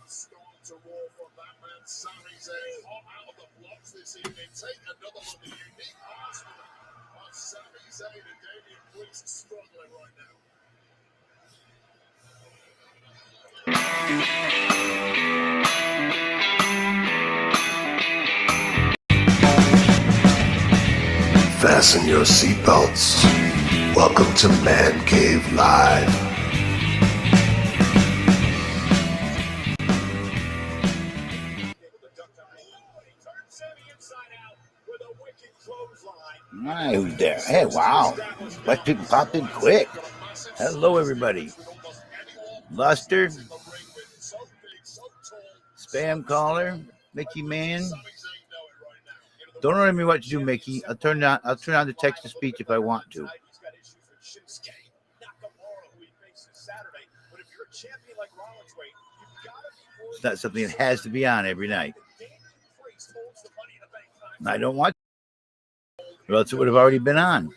Start to roar from that man, Sami Zayn, hot out of the blocks this evening. Take another look at the unique arsenal of Sami Zayn and Damian Priest struggling right now. Fasten your seatbelts. Welcome to Man Cave Live. All right, who's there? Hey, wow. Let people pop in quick. Hello, everybody. Luster, Spam Caller, Mickey Man. Don't tell me what to do, Mickey. I'll turn on the text to speech if I want to. It's not something that has to be on every night. I don't want to, or else it would have already been on.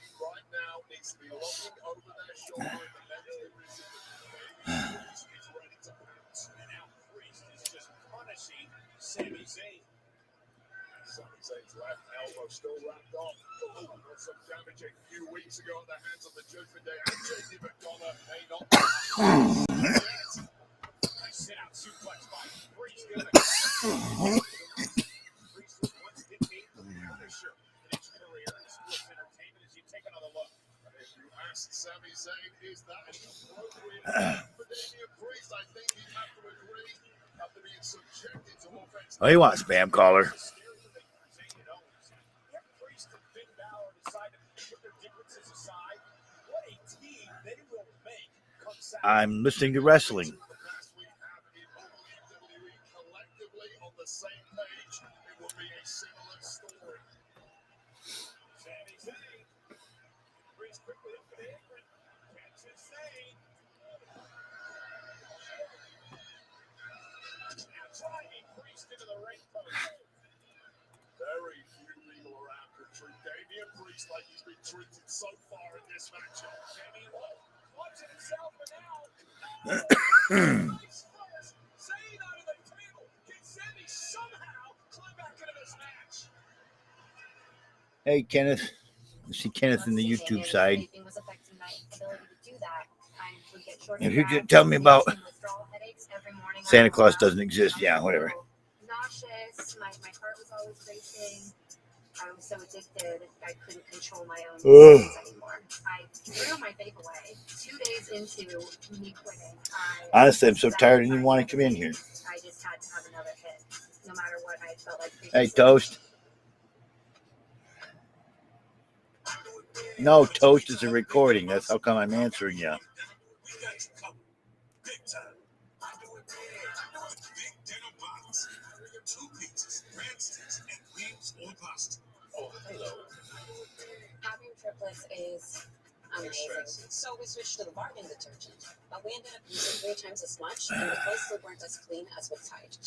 Still wrapped up. Some damage a few weeks ago at the hands of the Judgment Day and JD McDonough may not I sit out suplex by Priest. Priest was once dictated the finisher in his career in sports entertainment as you take another look. If you ask Sami Zayn, is that appropriate for Damian Priest? I think he'd have to agree after being subjected to offense. Oh, you want Spam Caller? I'm listening to wrestling. Very few people around could treat Damian Priest like he's been treated so far in this matchup. Damian watching himself, but now Zayn out of the table. Can Sami somehow climb back into this match? Hey, Kenneth. I see Kenneth in the YouTube side. If you could tell me about Santa Claus doesn't exist, yeah, whatever. Nauseous, my heart was always racing. I was so addicted, I couldn't control my own emotions anymore. I threw my vape away. 2 days into me quitting, Honestly, I'm so tired I didn't even want to come in here. I just had to have another hit, no matter what I felt like. Hey, Toast. No, Toast is a recording. That's how come I'm answering you. Having triplets is amazing. So we switched to the bargain detergent, but we ended up using 3 times as much, and the clothes still weren't as clean as with Tide.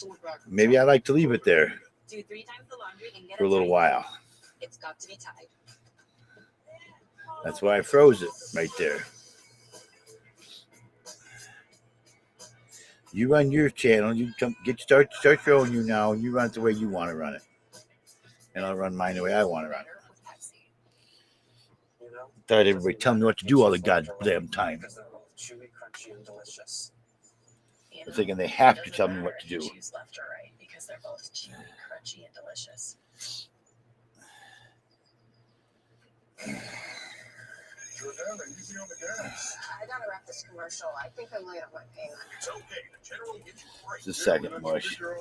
Maybe I like to leave it there Do 3 times the laundry and get for a little while. It's got to be Tide. That's why I froze it right there. You run your channel. You start your own YouNow, and you run it the way you want to run it. And I'll run mine the way I want to run it. Thought everybody tell me what to do all the goddamn time. I'm thinking they have to tell me what to do. Choose left or right because they're both chewy, crunchy, and delicious. I gotta wrap this commercial. I think I'm late on my payment. It's okay. The general gets you right. Just a second, Mush. Now,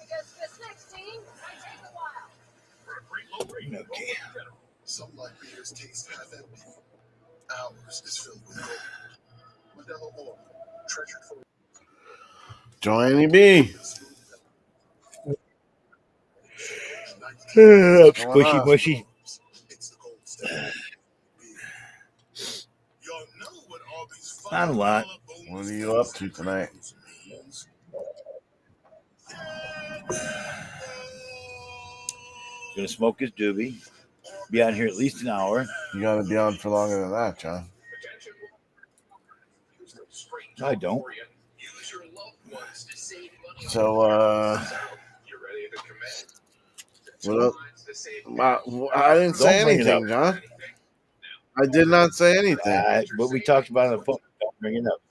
because this next team might take a while. Okay. Some light beers taste half empty. Ours is filled with gold. Modelo Oro, treasured for Johnny B. Squishy mushy. it's the gold standard. Y'all know what all these Not a lot. What are you up to tonight? Gonna smoke his doobie. Be on here at least an hour. You got to be on for longer than that, John. No, I don't. So, what else? I didn't say Don't bring it anything, John. I did not say anything. What we talked about on the phone, don't bring it up.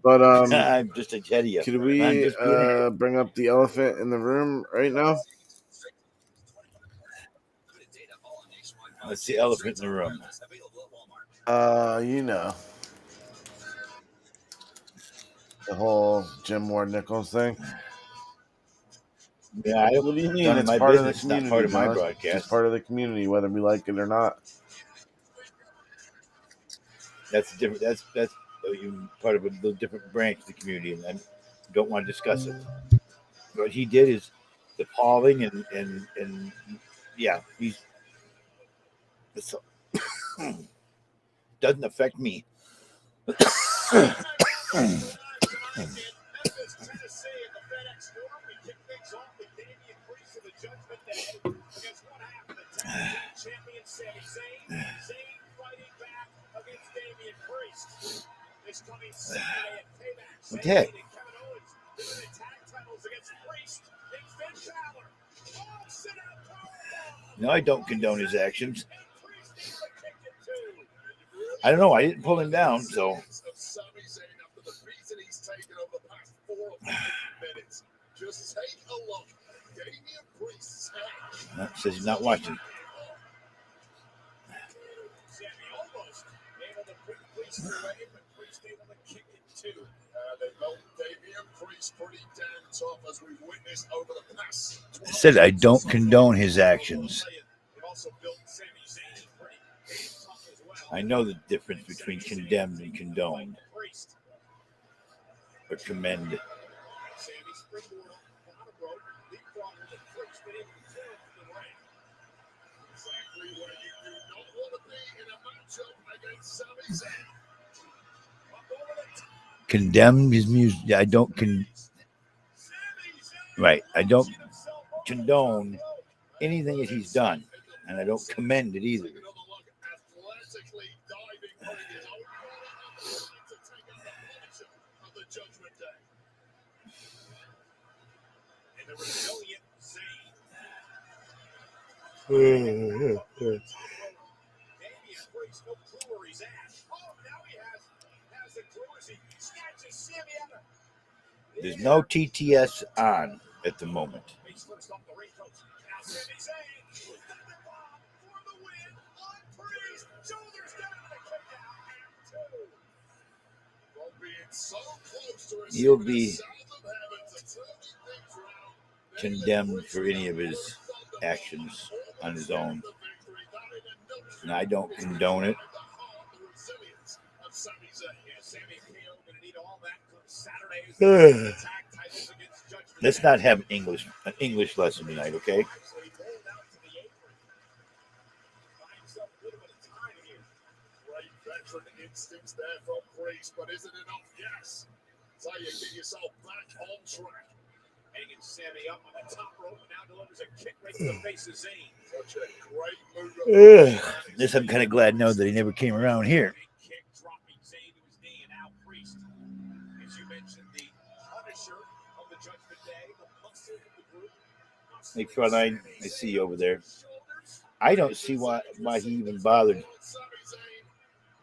But I'm just ahead of you. could we bring up the elephant in the room right now? What's the elephant in the room? You know, the whole Jim Ward Nichols thing. Yeah, What do you mean? It's It's my part business, of the community, not part of my John. broadcast. It's part of the community, whether we like it or not. That's different. That's part of a little different branch of the community, and I don't want to discuss it. What he did is appalling, and yeah, he's doesn't affect me. What the heck? No, I don't condone his actions. I don't know. I didn't pull him down, so. Says he's not watching. I said I don't condone his actions. I know the difference between condemned and condoned. Or commend. Condemn his music. I don't Right. I don't condone anything that he's done, and I don't commend it either. There's no TTS on at the moment. He'll be condemned for any of his actions on his own. And I don't condone it. Let's not have an English lesson tonight, okay? Instincts there from Priest, but is it enough? Yes. So you get yourself back on track. Hanging Sammy up on the top rope, and now delivers a kick right to the face of Zayn. Such a great move. This I'm kind of glad to know that he never came around here. Kick dropping Zayn to his knee, and now Priest. As you mentioned, the Punisher of the Judgment Day, the muscle of the group. Make sure I see you over there. I don't see why he even bothered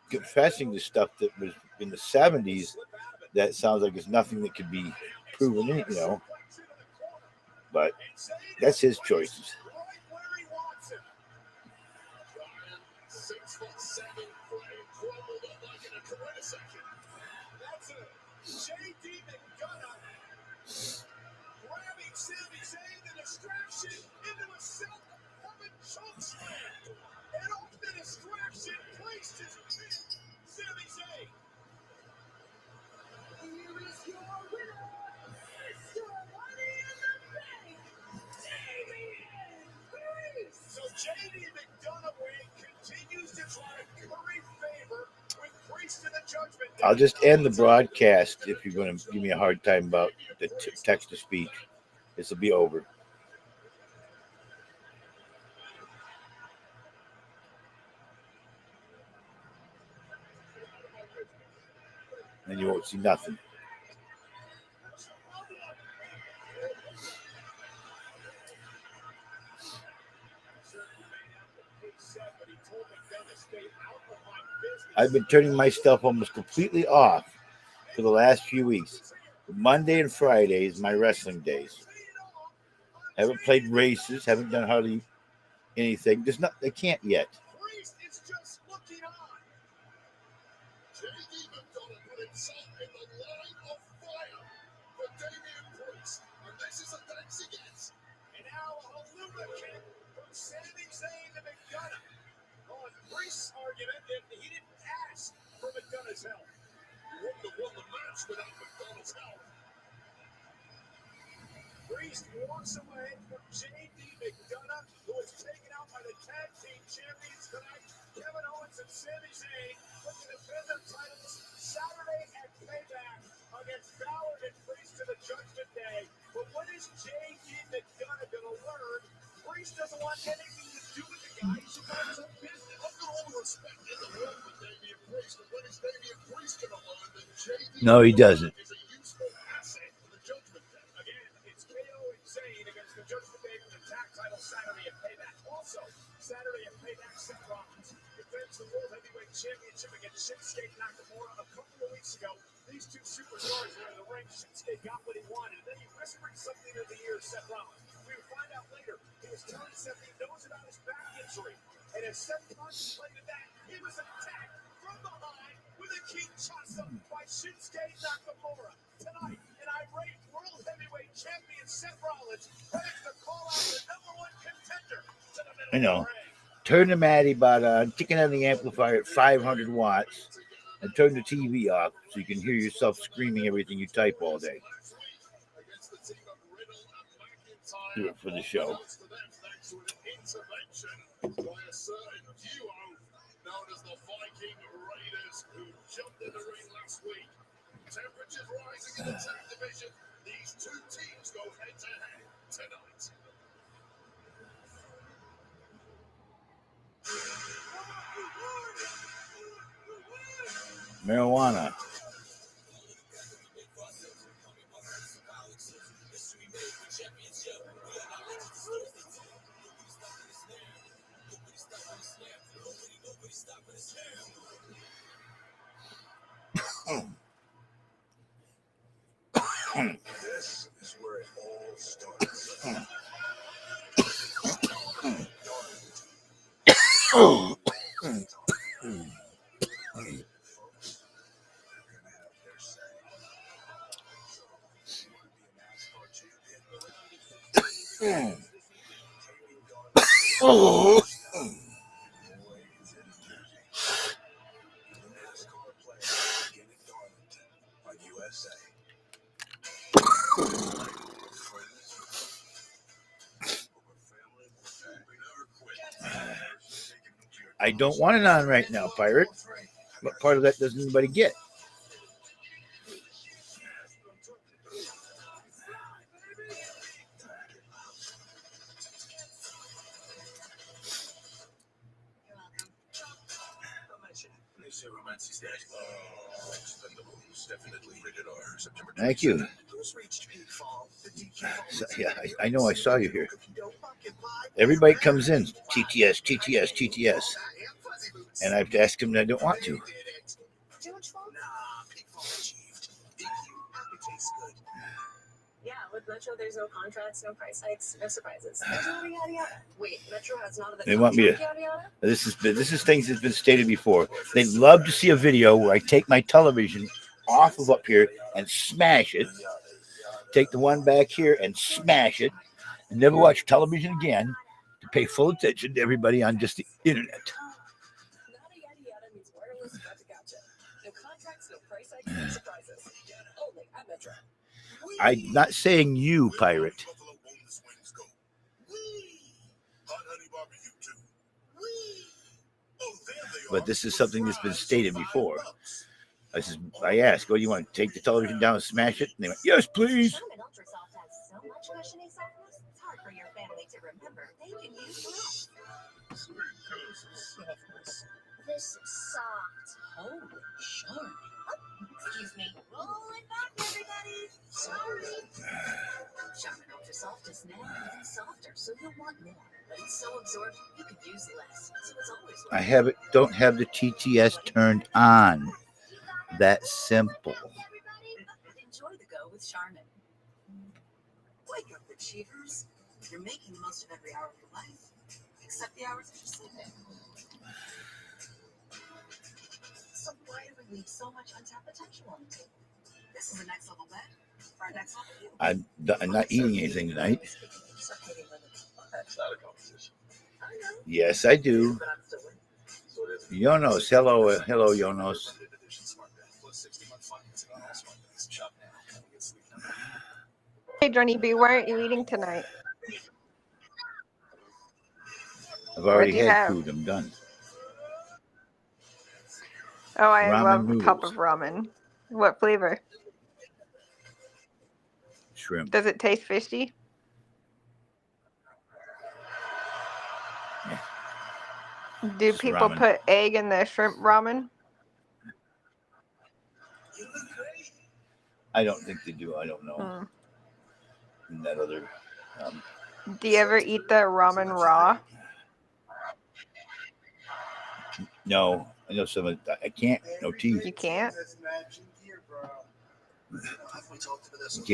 confessing to stuff that was in the 70s. That sounds like it's nothing that could be proven, you know. But that's his choices. I'll just end the broadcast if you're going to give me a hard time about the text to speech. This will be over. And you won't see nothing. I've been turning my stuff almost completely off for the last few weeks. Monday and Friday is my wrestling days. Haven't played races, haven't done hardly anything. There's not, they can't yet. Priest is just looking on. JD McDonough put himself in the line of fire for Damian Priest. And this is a thanks he gets. And now a Haluma kick from Sami Zayn to McDonough. On Priest's argument that he didn't ask for McDonough's help. He wouldn't have won the match without McDonough's help. Priest walks away from JD McDonough, who was taken out by the tag team champions tonight, Kevin Owens and Sami Zayn, looking to defend their titles Saturday at Payback against Balor and Priest to the Judgment Day. But what is JD McDonough going to learn? Priest doesn't want anything to do with the guy. He should mind his own business. I've got all the respect in the world for Damian Priest, but what is Damian Priest going to learn that JD No, he doesn't. is a useful asset for the Judgment Day? Again, it's KO and Zayn against the Judgment Day for the tag title Saturday at Payback. Also, Saturday at Payback, Seth Rollins defends the World Heavyweight Championship against Shinsuke Nakamura a couple of weeks ago. These two superstars were in the ring. Shinsuke got what he wanted, and then he whispered something in the ear of Seth Rollins. We will find out later. He was telling Seth he knows about his back injury. And as Seth contemplated that, he was attacked from behind with a Kinshasa by Shinsuke Nakamura. Tonight, an irate World Heavyweight Champion Seth Rollins ready to call out the #1 contender to the middle I know. of the ring. Turn the Matty bot on, chicken on the amplifier at 500 watts, and turn the TV off so you can hear yourself screaming everything you type all day. Do it for the show. Temperatures rising in the tag division. These two teams go head to head tonight. Marijuana. This is where it all starts. I don't want it on right now, Pirate. But part of that doesn't anybody get. Thank you. So, yeah, I know I saw you here. Everybody comes in, TTS, TTS, TTS. And I have to ask them that I don't want to. Yeah, with Metro, there's no contracts, no price hikes, no surprises. There's no yada yada. Wait, Metro has none of the They want me to. yada yada? This is things that's been stated before. They'd love to see a video where I take my television off of up here and smash it. Take the one back here and smash it, and never watch television again. To pay full attention to everybody on just the internet. Nada yada yada means wireless gotcha gotcha. No contracts, no price hikes, no surprises. Only at Metro. I'm not saying you, Pirate. But this is something that's been stated before. I asked, "What do you want? Take the television down and smash it?" And they went, "Yes, please." much cushiony softness? It's hard for your family to remember. They can use less. Sweet toast softness. This soft. Holy shark. Oh, excuse me. Roll it back, everybody. Sorry. Charmin Ultra Soft is now even softer, so you'll want more. But it's so absorbent, you could use less. So it's always I don't have the TTS turned on. That simple. Enjoy the go with Charmin. Wake up, achievers. You're making the most of every hour of your life, except the hours that you're sleeping. So why do we leave so much untapped potential on the table? This is the next level bet for our next level you. I'm not eating anything tonight. That's not a competition. I know. Yes, I do. But I'm still winning. So it is. Yonos, hello, Yonos. Limited edition smart bed plus 60-month financing on all smart beds. Shop now. Get sleep now. Hey, Johnny B, why aren't you eating tonight? I've already What'd you had have? food. I'm done. Oh, I Ramen love a cup noodles. of ramen. What flavor? Shrimp. Does it taste fishy? Do Just people ramen. put egg in the shrimp ramen? I don't think they do. I don't know. Mm. And that other. Do you ever eat the ramen raw? No, I know some. I can't. No teeth. You can't? You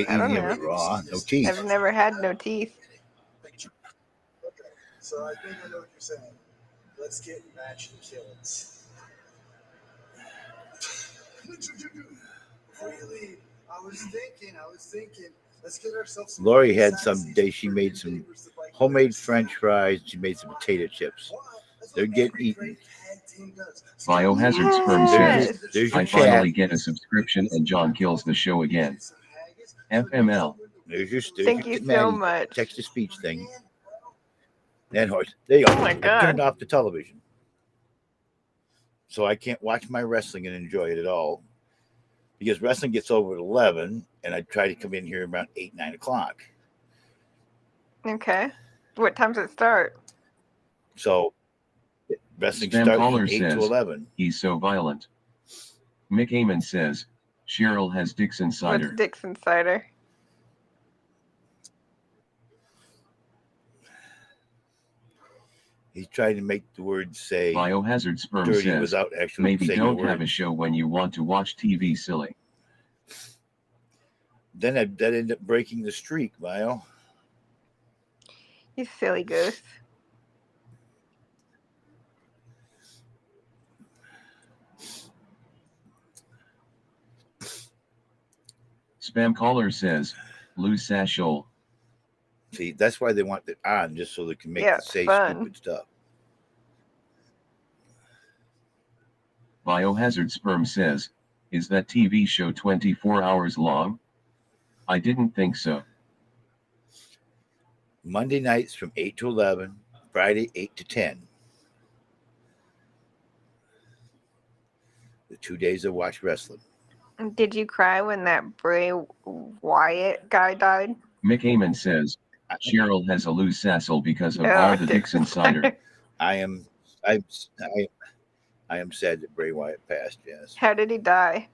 can't I eat don't any of it know. raw. No teeth. I've never had no teeth. Okay, so I think I know what you're saying. Let's get matching killings. Before you leave, I was thinking, let's get ourselves some Lori had sassies some day. She for made your some neighbors to bike homemade with. French fries. She made some potato chips. That's They're what getting every eaten. great tag team does. Biohazard Sperm There's says, there's your I chat. finally get a subscription and John kills the show again. FML. There's your Thank you so Maddie much. text to speech thing. And horse. There you go. Oh my I God. turned off the television, so I can't watch my wrestling and enjoy it at all. Because wrestling gets over at 11, and I try to come in here around 8, 9 o'clock. Okay. What time does it start? So wrestling Spam starts caller from 8 to says, 11. he's so violent. Mick Amon says, Cheryl has Dixon What's cider. Dixon cider? He's trying to make the word say Biohazard Sperm dirty says, without actually maybe saying don't the have a word. show when you want to watch TV silly. Then that ended up breaking the streak, Bio. You silly goose. Spam caller says, Lou Sashol. See, that's why they want it on, just so they can make Yeah, it it's say fun. stupid stuff. Biohazard Sperm says, is that TV show 24 hours long? I didn't think so. Monday nights from 8 to 11, Friday 8 to 10. The 2 days I watch wrestling. Did you cry when that Bray Wyatt guy died? Mick Amon says, Cheryl has a loose sassel because of Oh, all the Dixon cider. I am sad that Bray Wyatt passed, yes. How did he die?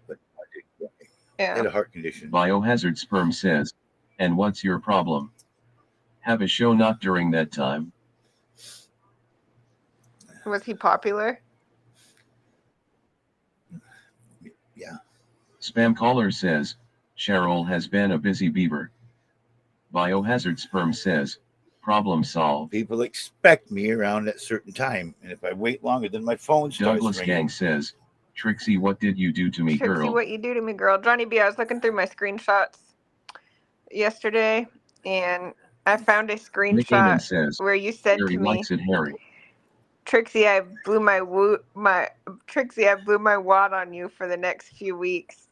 But I did cry. He had Yeah. a heart condition. Biohazard Sperm says, and what's your problem? Have a show not during that time. Was he popular? Yeah. Spam caller says, Cheryl has been a busy beaver. Biohazard Sperm says, problem solved. People expect me around at a certain time, and if I wait longer, then my phone starts Douglas ringing. Gang says, Trixie, what did you do to me, Trixie, girl? what you do to me, girl. Johnny B, I was looking through my screenshots yesterday, and I found a Mick Amon screenshot says, where you said Harry to me, likes it, Harry. Trixie, I blew my wad on you for the next few weeks.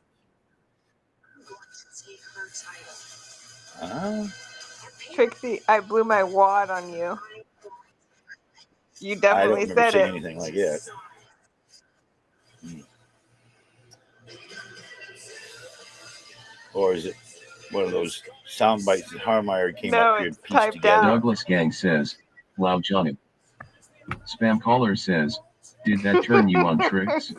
Trixie, I blew my wad on you. You I don't definitely remember said saying it. anything like that. Or is it one of those sound bites that Harmeyer came No, up here it's and pieced typed together. out. Douglas Gang says, wow, Johnny. Spam caller says, did that turn you on, Tricks?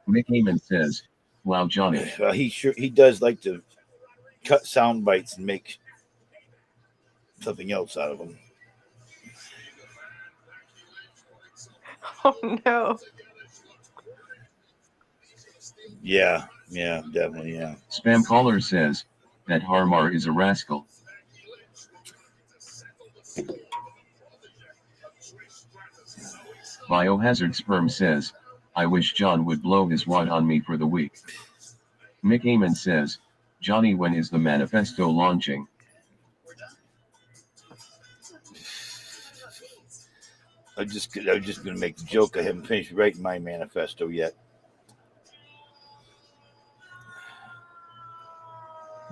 Mick Heyman says, wow, Johnny. Well, he does like to cut sound bites and make something else out of them. Oh no. Yeah, definitely, yeah. Spam caller says, that Harmar is a rascal. Biohazard Sperm says, I wish John would blow his wad on me for the week. Mick Heyman says, Johnny, when is the manifesto launching? I'm just gonna make the joke. I haven't finished writing my manifesto yet.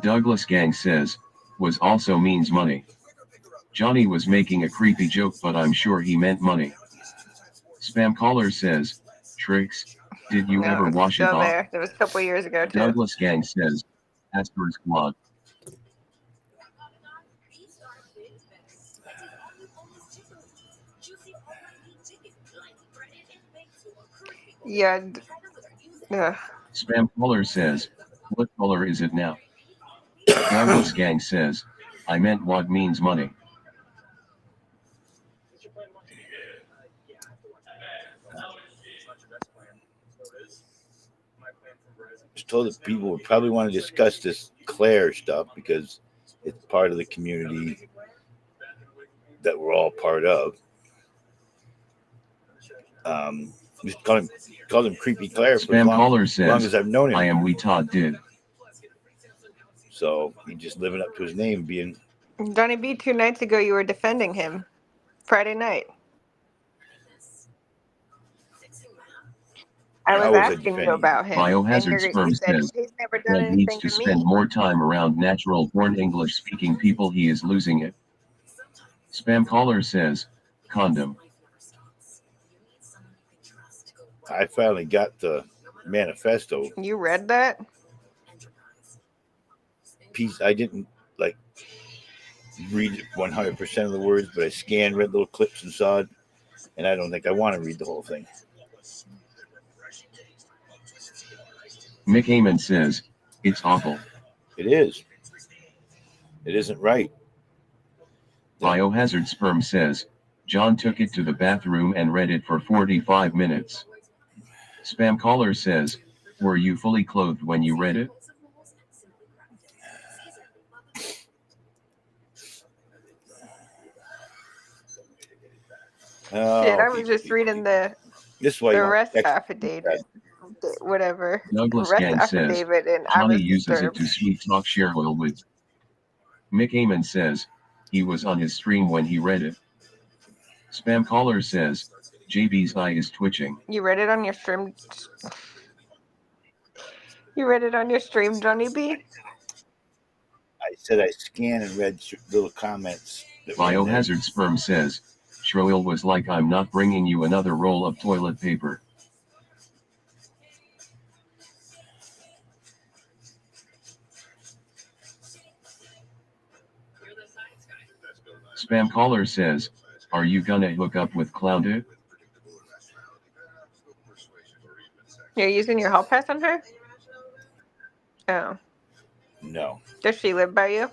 Douglas Gang says, was also means money. Johnny was making a creepy joke, but I'm sure he meant money. Spam caller says, Tricks, did you No, ever it's wash it still off? there. That was a couple years ago too. Douglas Gang says, Asper Squad. Yeah. Spam caller says, what color is it now? Douglas Gang says, I meant what means money. Just told that people would probably want to discuss this Claire stuff because it's part of the community that we're all part of. Just call him Creepy Claire for Spam caller as long says, as I've known him. I am we Todd did. So he's just living up to his name, being Johnny B, 2 nights ago you were defending him. Friday night. I How was was I asking you defending about him. And Biohazard you Sperm said says, he's never done Red needs anything to to spend me. more time around natural born English speaking people. He is losing it. Spam caller says, condom. I finally got the manifesto You read that? piece. I didn't like read 100% of the words, but I scanned, read little clips and saw it, and I don't think I want to read the whole thing. Mick Heyman says, it's awful. It is. It isn't right. Biohazard Sperm says, John took it to the bathroom and read it for 45 minutes. Spam caller says, were you fully clothed when you read it? Shit, I was just reading the rest affidavit. Whatever. Douglas Rest Gang says, affidavit, and I Johnny was uses it disturbed. to sweet talk Cheryl with. Mick Heyman says, he was on his stream when he read it. Spam caller says, JB's eye is twitching. You read it on your stream? You read it on your stream, Johnny B? I said I scanned and read little comments. Biohazard Sperm says, Shroil was like, I'm not bringing you another roll of toilet paper. Spam caller says, are you gonna hook up with Clouded? You're using your hall pass on her? Oh. No. Does she live by you?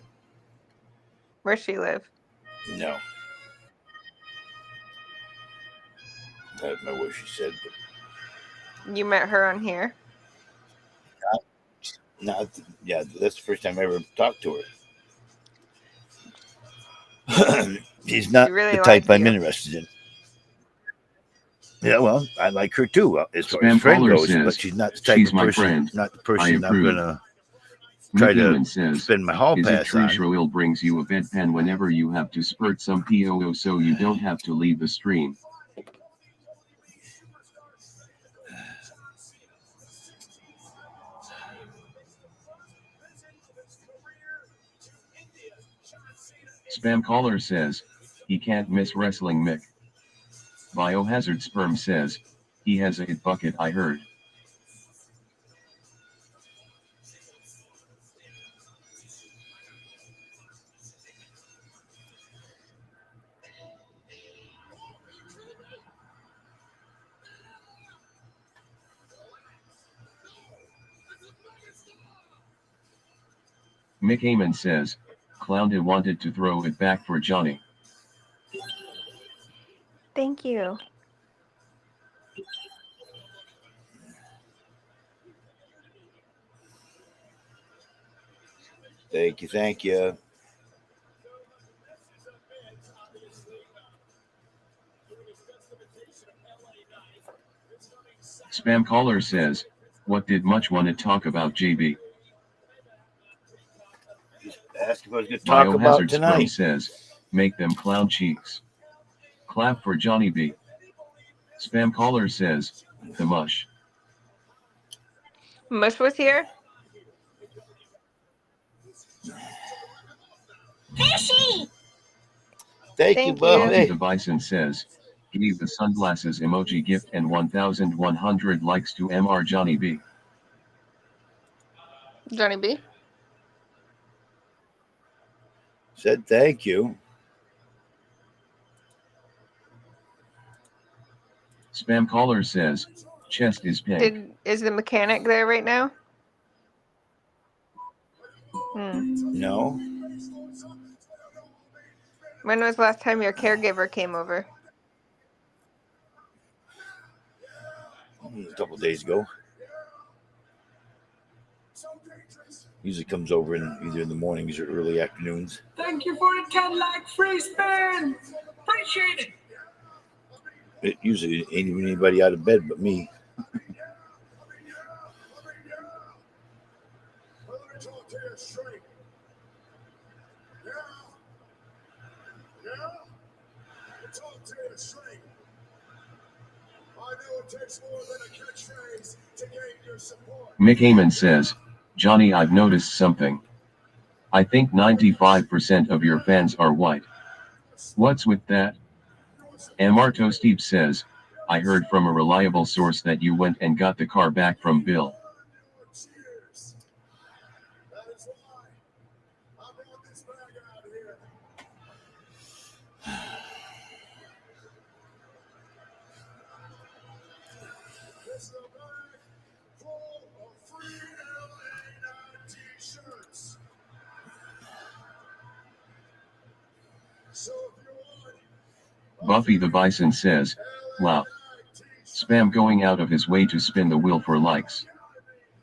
Where's she live? No. I don't know what she said, but You met her on here? yeah, that's the first time I ever talked to her. She's not really the type likes I'm you. interested in. Yeah, well, I like her too, as far Spam as friend caller goes, says, but she's not the type she's of my person. friend. Not the I person I'm approve. gonna try Mick to Heyman says, spend my hall is it pass true on. Shroil brings you a bedpan whenever you have to spurt some POO so you don't have to leave the stream? Spam caller says, he can't miss wrestling Mick. Biohazard Sperm says, he has a hit bucket I heard. Mick Heyman says, Clownda wanted to throw it back for Johnny. Thank you. Thank you. Thank you. Spam caller says, what did Much want to talk about, JB? Ask if I was going to talk about Biohazard Scrum tonight. says, make them clown cheeks. Clap for Johnny B. Spam caller says, the mush. Mush was here. Thank you, Thank Buffy Buffy. the Bison says, gave the sunglasses emoji gift and 1,100 likes to MR Johnny B. Johnny B. Said thank you. Spam caller says, chest is pink. Is the mechanic there right now? No. When was the last time your caregiver came over? A couple days ago. Usually comes over in either in the mornings or early afternoons. Thank you for a 10 lakh free spin. Appreciate it. It usually ain't even anybody out of bed but me. Mick Heyman says, Johnny, I've noticed something. I think 95% of your fans are white. What's with that? Marto Steve says, I heard from a reliable source that you went and got the car back from Bill. Buffy the Bison says, wow. Spam going out of his way to spin the wheel for likes.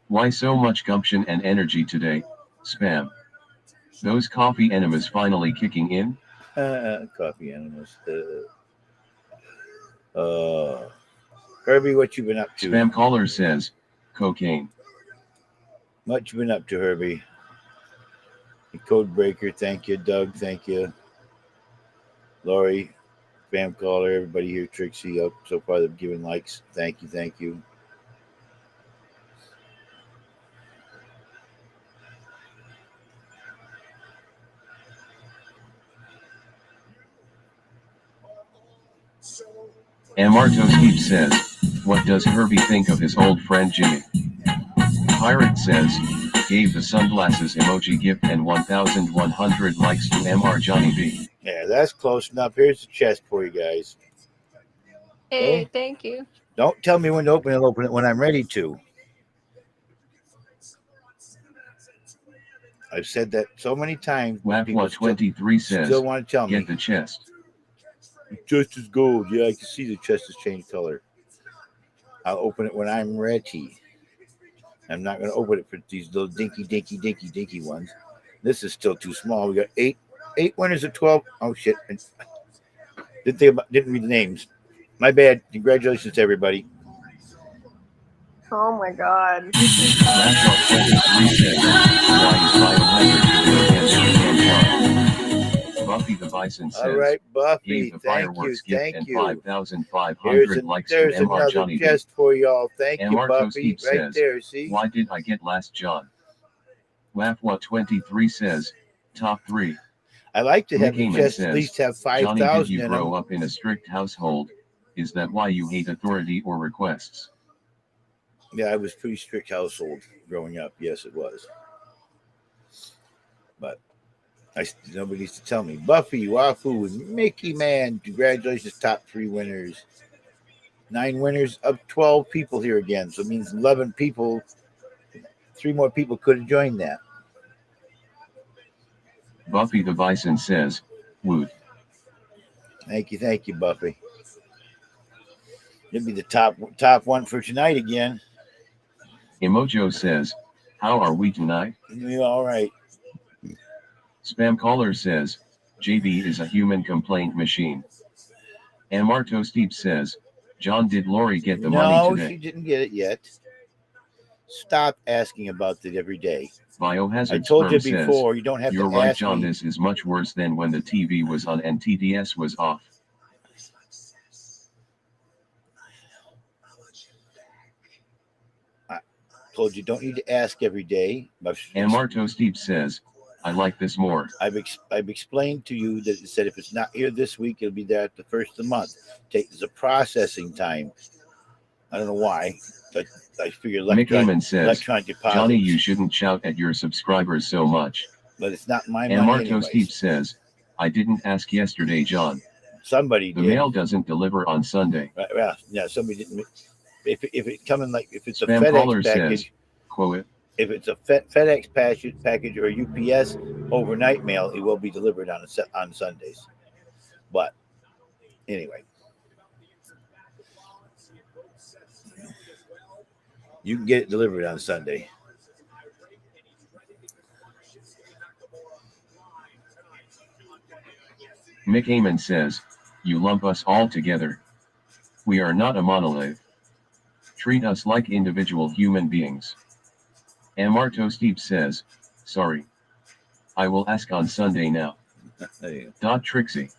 Why so much gumption and energy today, Spam? Those coffee enemas finally kicking in? Coffee enemas. Herbie, what you been up to? Spam caller says, cocaine. What you been up to, Herbie? The code breaker, thank you. Doug, thank you. Lori, spam caller, everybody here, Trixie, up so far they've given likes. Thank you, thank you. Marto Steve says, what does Herbie think of his old friend Jimmy? Pirate says, gave the sunglasses emoji gift and 1,100 likes to MR Johnny B. Yeah, that's close enough. Here's the chest for you guys. Hey, Okay? thank you. Don't tell me when to open it. I'll open it when I'm ready to. I've said that so many times. Lapwa 23 says, still want to tell me. get the chest. The chest is gold. Yeah, I can see the chest has changed color. I'll open it when I'm ready. I'm not going to open it for these little dinky ones. This is still too small. We got eight winners of 12. Oh shit! Didn't read the names. My bad. Congratulations to everybody. Oh my God. Buffy the Bison says, all right, Buffy, gave the thank fireworks you, gift thank and you. 5,500 likes There's to MR another Johnny chest for y'all. Thank you, Marto Buffy. Steve Right says, there, see? why did I get last John? Lapwa 23 says, top 3. I like to have Mick the Heyman chest says, at least have Johnny, 5,000 did you in grow them. up in a strict household? Is that why you hate authority or requests? Yeah, I was pretty strict household growing up. Yes, it was. But nobody needs to tell me. Buffy, Wafu, and Mickey Man. Congratulations, top 3 winners. 9 winners of 12 people here again. So it means 11 people. 3 more people could have joined that. Buffy the Bison says, woot. Thank you, Buffy. It'll be the top one for tonight again. Emojo says, how are we tonight? We all right. Spam caller says, JB is a human complaint machine. And Marto Steep says, John, did Lori get the money No, today? she didn't get it yet. Stop asking about it every day. Biohazard I told you Sperm before, says, you don't have you're to right, ask John. me. This is much worse than when the TV was on and TDS was off. I told you don't need to ask every day. And Marto Steep says, I like this more. I've explained to you that it said if it's not here this week, it'll be there at the first of the month. There's a processing time. I don't know why, but I figure Mick Heyman says, electronic deposits. Johnny, you shouldn't shout at your subscribers so much. But it's not my and money Marto anyways. Steep says, I didn't ask yesterday, John. Somebody the did. mail doesn't deliver on Sunday. Right, yeah, somebody didn't. If it coming like if it's Spam a FedEx caller package, says, quote, if it's a FedEx package or UPS overnight mail, it will be delivered on Sundays. But anyway, you can get it delivered on Sunday. Mick Heyman says, you lump us all together. We are not a monolith. Treat us like individual human beings. And Marto Steep says, sorry. I will ask on Sunday now. Trixie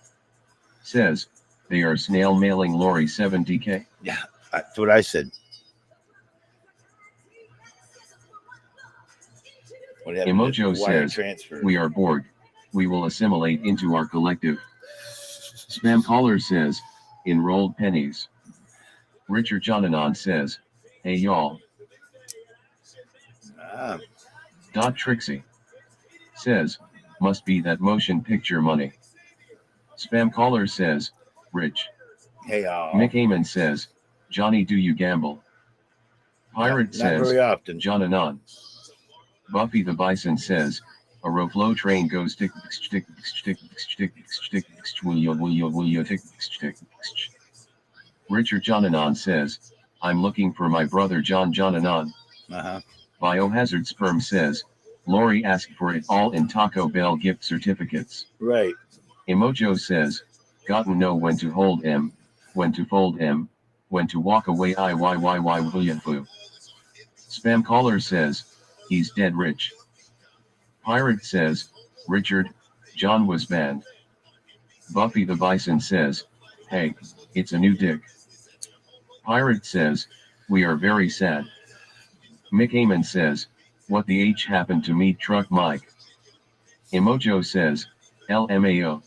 says, they are snail mailing Lori 70K. Yeah, that's what I said. Emojo says, transfer. We are bored. We will assimilate into our collective. Spam caller says, enrolled pennies. Richard Jonanon says, hey y'all. Trixie says, must be that motion picture money. Spam caller says, Rich. Hey y'all. Mick Heyman says, Johnny, do you gamble? Pirate says, not very often. Jonanon. Buffy the Bison says, a Roflo train goes tick. Richard Jonanon says, I'm looking for my brother John Jonanon. Biohazard Sperm says, Lori asked for it all in Taco Bell gift certificates. Right. Emojo says, gotten know when to hold M, when to fold M, when to walk away IYYY. Spam caller says, he's dead rich. Pirate says, Richard, John was banned. Buffy the Bison says, hey, it's a new dick. Pirate says, we are very sad. Mick Heyman says, what the H happened to Meat Truck Mike? Emojo says, LMAO.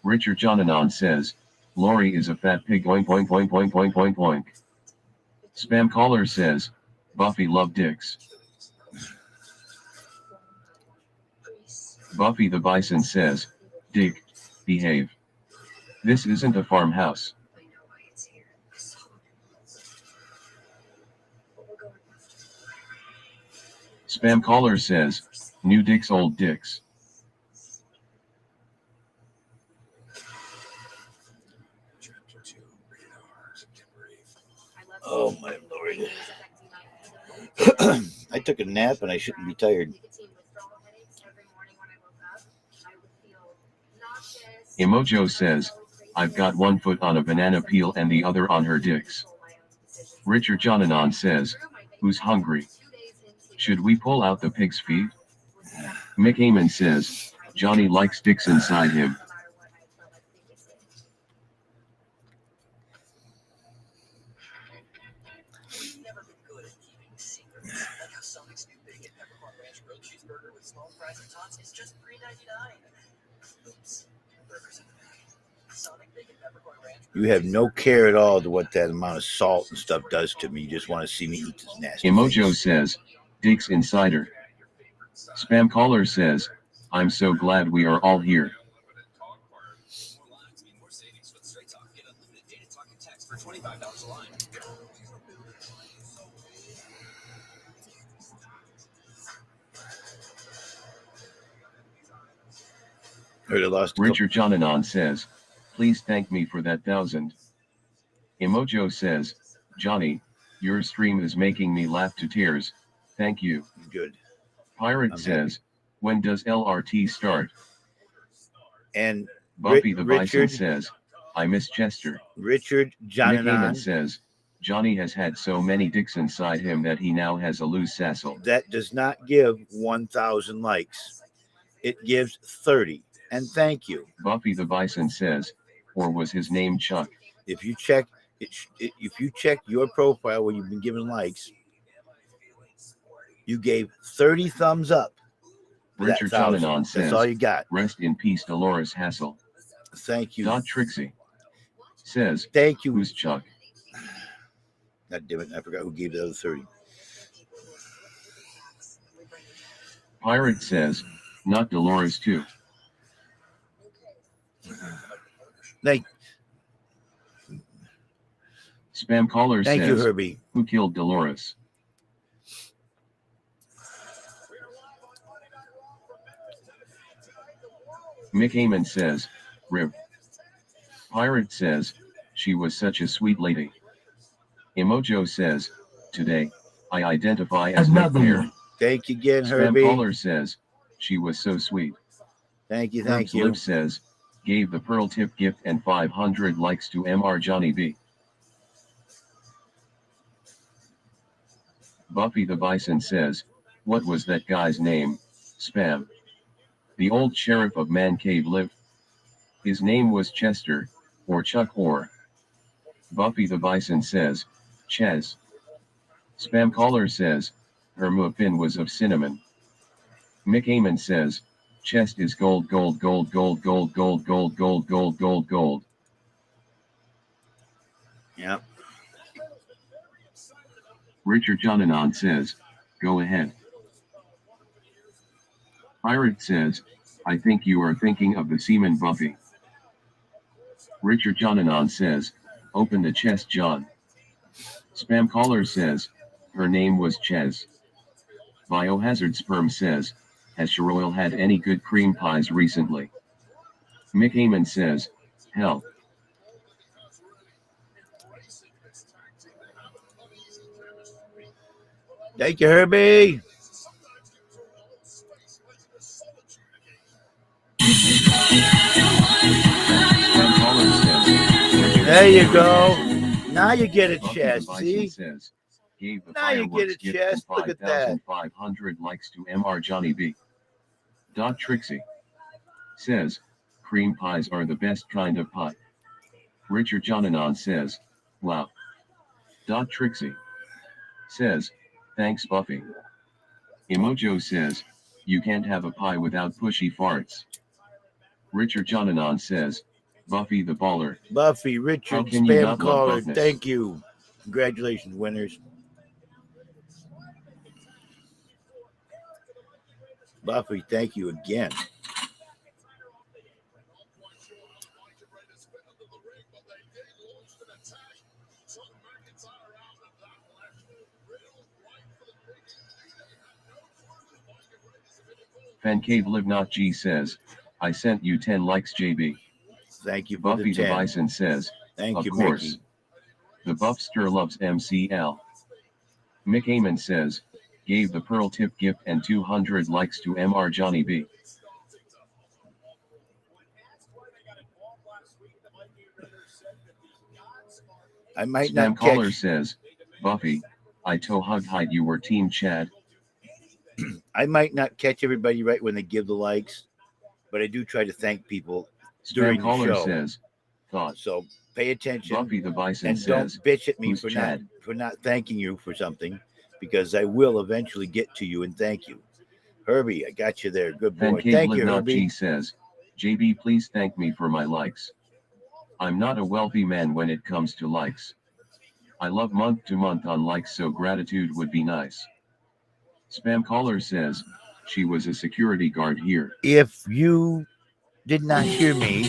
Richard Jonanon says, Lori is a fat pig oink oink oink oink oink oink oink. Spam caller says, Buffy love dicks. Buffy the Bison says, Dick, behave. This isn't a farmhouse. Spam caller says, new dicks old dicks. Oh my lord. I took a nap and I shouldn't be tired. Emojo says, I've got one foot on a banana peel and the other on her dicks. Richard Jonanon says, who's hungry? Should we pull out the pig's feet? Mick Heyman says, Johnny likes dicks inside him. You have no care at all to what that amount of salt and stuff does to me. You just want to see me eat this nasty Emojo things. says, Dicks Insider. Spam caller says, I'm so glad we are all here. Heard I lost a Richard Jonanon says, please thank me for that 1,000. Emojo says, Johnny, your stream is making me laugh to tears. Thank you. Good. Pirate I'm says, when does LRT start? And Buffy the Bison Richard says, I miss Chester. Richard Nick Heyman Jonanon. says, Johnny has had so many dicks inside him that he now has a loose sassel. That does not give 1,000 likes. It gives 30. And thank you. Buffy the Bison says, or was his name Chuck? If you check if you check your profile where you've been given likes, you gave 30 thumbs up. Richard Jonanon says, that's all you got. Rest in peace, Dolores Hassel. Thank you. Dot Trixie says, Thank you. Who's Chuck? God damn it, I forgot who gave the other 30. Pirate says, not Dolores too. Thank Spam caller you, says, Herbie. who killed Dolores? Mick Heyman says, Rip. Pirate says, she was such a sweet lady. Emojo says, today, I identify as Another Mick one. Thank you again, Spam Herbie. caller says, she was so sweet. Thank you, Herb's thank you. Lip says, gave the Pearl Tip gift and 500 likes to MR Johnny B. Buffy the Bison says, what was that guy's name? Spam. The old sheriff of Man Cave lived. His name was Chester, or Chuck or. Buffy the Bison says, Ches. Spam caller says, her muffin was of cinnamon. Mick Heyman says, chest is gold, gold, gold, gold, gold, gold, gold, gold, gold, gold, gold. Yep. Richard Jonanon says, go ahead. Pirate says, I think you are thinking of the seaman Buffy. Richard Jonanon says, open the chest, John. Spam caller says, her name was Ches. Biohazard Sperm says, has Cheryl had any good cream pies recently? Mick Heyman says, hell. Thank you, Herbie. Spam caller says, There you go. Now you get a Buffy the chest, Bison see? says, gave the Now you get fireworks a gift chest. and Look at that. 5,500 likes to MR Johnny B. Dot Trixie says, cream pies are the best kind of pie. Richard Jonanon says, wow. Dot Trixie says, thanks Buffy. Emojo says, you can't have a pie without pushy farts. Richard Jonanon says, Buffy the baller. Buffy, How Richard, can you spam not love caller. buffness? Thank you. Congratulations, winners. Buffy, thank you again. Fancave Live Not G says, I sent you 10 likes JB. Thank you for Buffy the the 10. Bison says, Thank of you, course. Mickey. The Buffster loves MCL. Mick Heyman says, gave the Pearl Tip gift and 200 likes to MR Johnny B. I might Spam not caller catch. says, Buffy, I toe hug height you were team Chad. I might not catch everybody right when they give the likes, but I do try to thank people during Spam the caller show. says, thought. So pay attention Buffy the Bison and don't says, bitch at me who's for Chad? not thanking you for something, because I will eventually get to you and thank you. Herbie, I got you there. Good boy. Fancave Thank Live you, Not Herbie. G says, JB please thank me for my likes. I'm not a wealthy man when it comes to likes. I love month to month on likes, so gratitude would be nice. Spam caller says, she was a security guard here. If you did not hear me,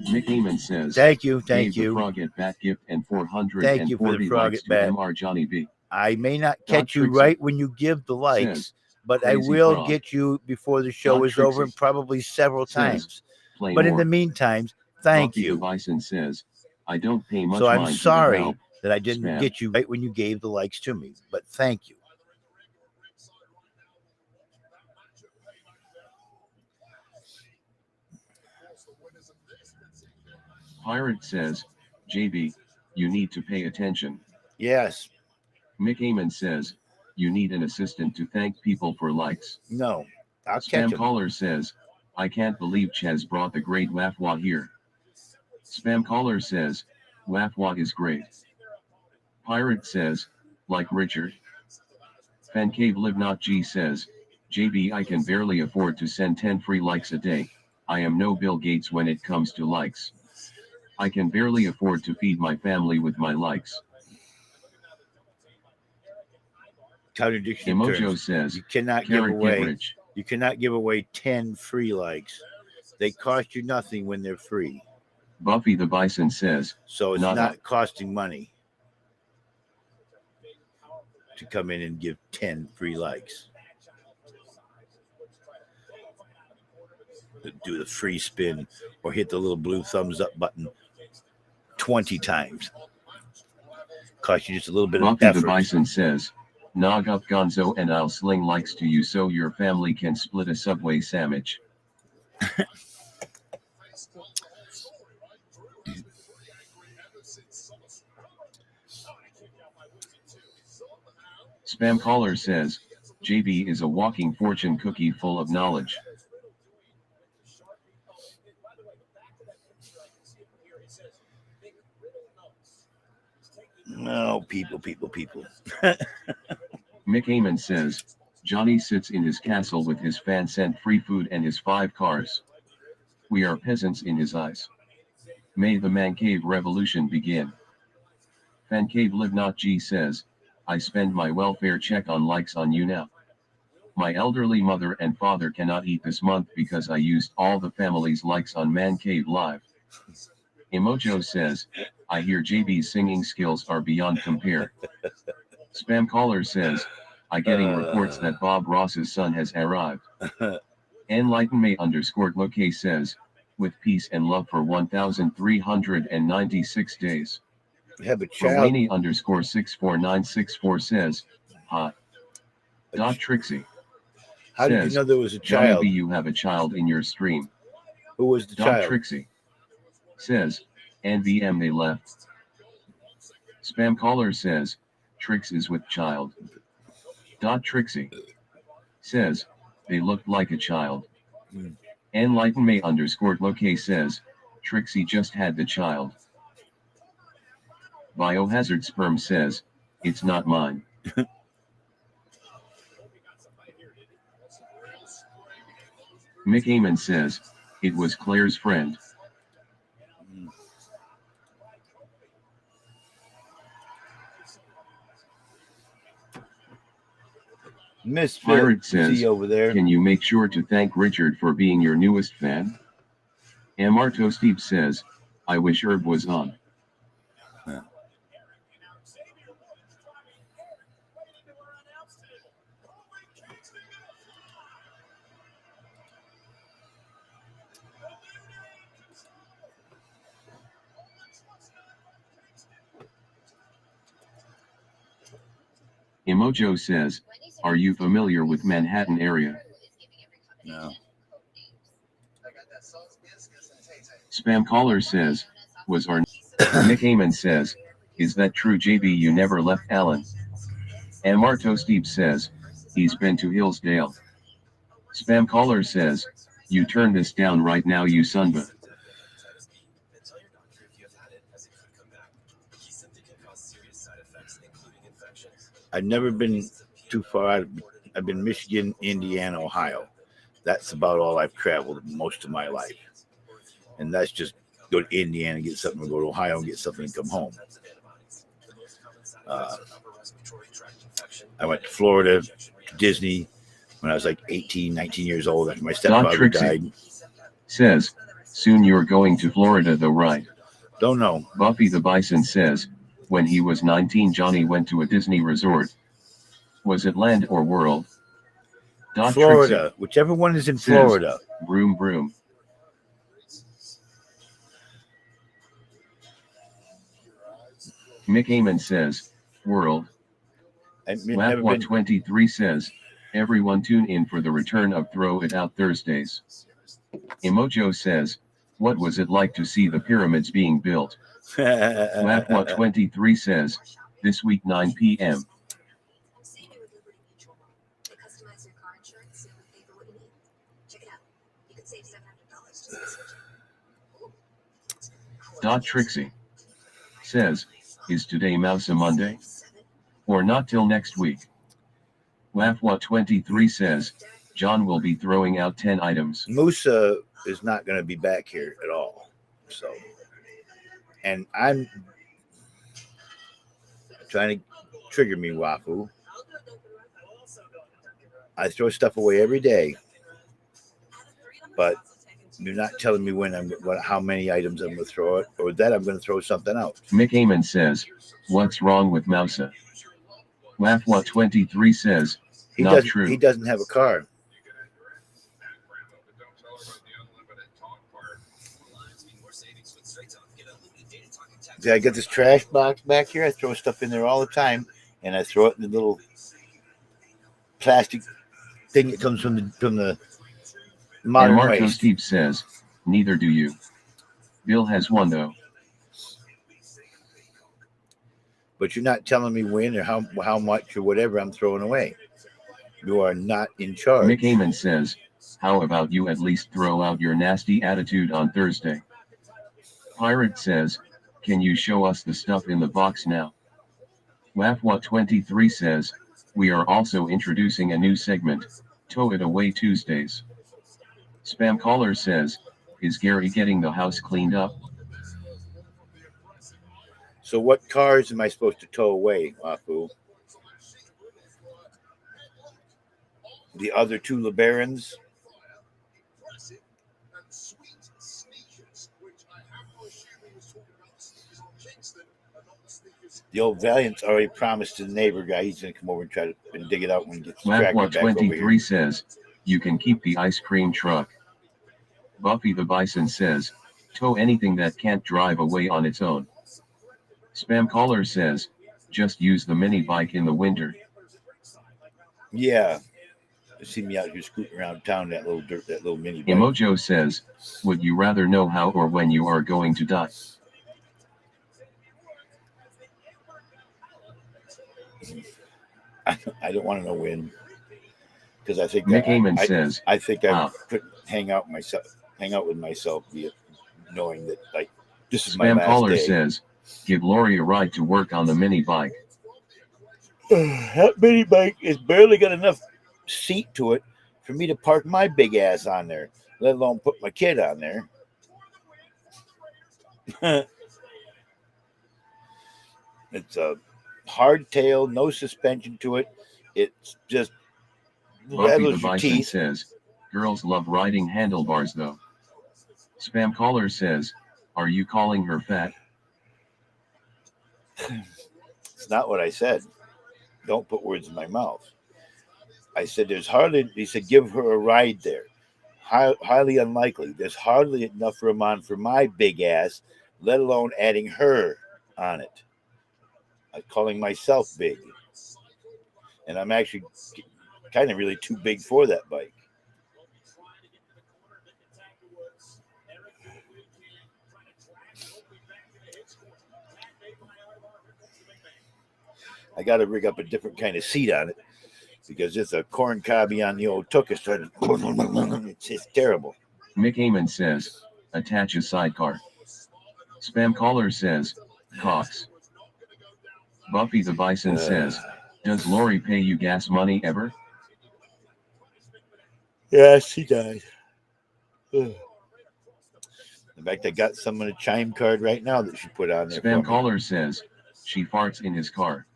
Mick Heyman says, thank you, gave thank the you. frog at bat gift and Thank you for the 440 frog likes at to bat. MR Johnny B. I may not Dot catch you Trixie right when you give the likes, says, but I Crazy will frog. get you before the show Don is over, and Trixie probably several says, times. play But in the more. meantime, thank Buffy the you. Bison says, I don't pay much So I'm mind to the sorry help. that I didn't Spam. get you right when you gave the likes to me, but thank you. Pirate says, JB, you need to pay attention. Yes. Mick Amon says, you need an assistant to thank people for likes. No. I'll catch Spam him. caller says, I can't believe Ches brought the great Wafwa here. Spam caller says, Wafwa is great. Pirate says, like Richard. Fancave Live Not G says, JB, I can barely afford to send 10 free likes a day. I am no Bill Gates when it comes to likes. I can barely afford to feed my family with my likes. Contradiction Emojo terms. says, You cannot give Carrot get away. rich. You cannot give away 10 free likes. They cost you nothing when they're free. Buffy the Bison says, So it's Nada. not costing money to come in and give 10 free likes. Do the free spin or hit the little blue thumbs up button 20 times. Cost you just a little bit Buffy of the effort. Bison says, Nog up Gonzo and I'll sling likes to you so your family can split a Subway sandwich. Spam caller says, JB is a walking fortune cookie full of knowledge. No, people. Mick Amon says, Johnny sits in his castle with his fan sent free food and his 5 cars. We are peasants in his eyes. May the man cave revolution begin. Fan Cave Live Not G says, I spend my welfare check on likes on YouNow. My elderly mother and father cannot eat this month because I used all the family's likes on Man Cave Live. Emojo says, I hear JB's singing skills are beyond compare. Spam caller says, I getting reports that Bob Ross's son has arrived. Enlightenme_loke says, with peace and love for 1,396 days. Have a child. Rowani_64964 says, hi. Dot Trixie. How did says, you know there was a Johnny child? B, you have a child in your stream. Who was the Dot child? Trixie. Says, NVM they left. Spam caller says, Trix is with child. Dot Trixie. Says, they looked like a child. Enlightenme_loke says, Trixie just had the child. Biohazard sperm says, it's not mine. Mick Amon says, it was Claire's friend. Miss Pirate says, see over there. can you make sure to thank Richard for being your newest fan? Amarto Steve says, I wish Herb was on. Emojo says, are you familiar with Manhattan area? No. Spam caller says, was our Nick Amon says, is that true JB you never left Alan? Amarto Steve says, he's been to Hillsdale. Spam caller says, you turn this down right now you sunba. I've never been too far out. I've been Michigan, Indiana, Ohio. That's about all I've traveled most of my life. And that's just go to Indiana and get something, or go to Ohio and get something and come home. I went to Florida, to Disney, when I was like 18, 19 years old after my stepfather died. Says, soon you're going to Florida though, right? Don't know. Buffy the Bison says, when he was 19 Johnny went to a Disney resort. Was it Land or World? Dot Florida, whichever one is in Says- Florida. Trixie, broom broom. Mick Amon says, world. I've never been. Lapwa23 says, everyone tune in for the return of Throw It Out Thursdays. Emojo says, what was it like to see the pyramids being built? Lapwa23 says, this week 9 p.m. I'm saving with Liberty Mutual. They customize your car insurance so you pay for what you need. Check it out. You can save $700 just by switching. Dot Trixie says, is today Mouse a Monday? Or not till next week? Lapwa23 says, John will be throwing out 10 items. Musa is not going to be back here at all. So, and I'm trying to trigger me, Wafu. I throw stuff away every day, but you're not telling me how many items I'm going to throw it, or that I'm going to throw something out. Mick Amon says, what's wrong with Mousa? Lapwa23 says, not true. He doesn't have a car. See, I got this trash box back here. I throw stuff in there all the time, and I throw it in the little plastic thing that comes from the modern and Marco waste. Steve says, neither do you. Bill has one though. But you're not telling me when or how much or whatever I'm throwing away. You are not in charge. Mick Amon says, how about you at least throw out your nasty attitude on Thursday? Pirate says, can you show us the stuff in the box now? Lapwa23 says, we are also introducing a new segment, Tow It Away Tuesdays. Spam Caller says, is Gary getting the house cleaned up? So what cars am I supposed to tow away, Wafu? The other two LeBarons? The old Valiant's already promised to the neighbor guy he's going to come over and try to dig it out when he gets the tractor back over here. Lapwa23 says, you can keep the ice cream truck. Buffy the Bison says, tow anything that can't drive away on its own. Spam Caller says, just use the mini bike in the winter. Yeah. You see me out here scooting around town, that little mini bike. Emojo says, would you rather know how or when you are going to die? I don't want to know when, because I think Mick Amon says, I think I could hang out with myself, knowing that like this is my Spam last Caller day. says, give Lori a ride to work on the mini bike. That mini bike is barely got enough seat to it for me to park my big ass on there, let alone put my kid on there. It's a hardtail, no suspension to it. It's just Buffy the rattles your Bison teeth. says, girls love riding handlebars though. Spam Caller says, are you calling her fat? It's not what I said. Don't put words in my mouth. I said he said, give her a ride there. Highly unlikely. There's hardly enough room on for my big ass, let alone adding her on it. I'm calling myself big. And I'm actually kind of really too big for that bike. I got to rig up a different kind of seat on it because it's a corn cobby on the old Tuckus. It's terrible. Mick Amon says, attach a sidecar. Spam Caller says, Cox. Buffy the Bison says, does Lori pay you gas money ever? Yes, she does. In fact, I got some on a chime card right now that she put on there. Spam Caller says, she farts in his car.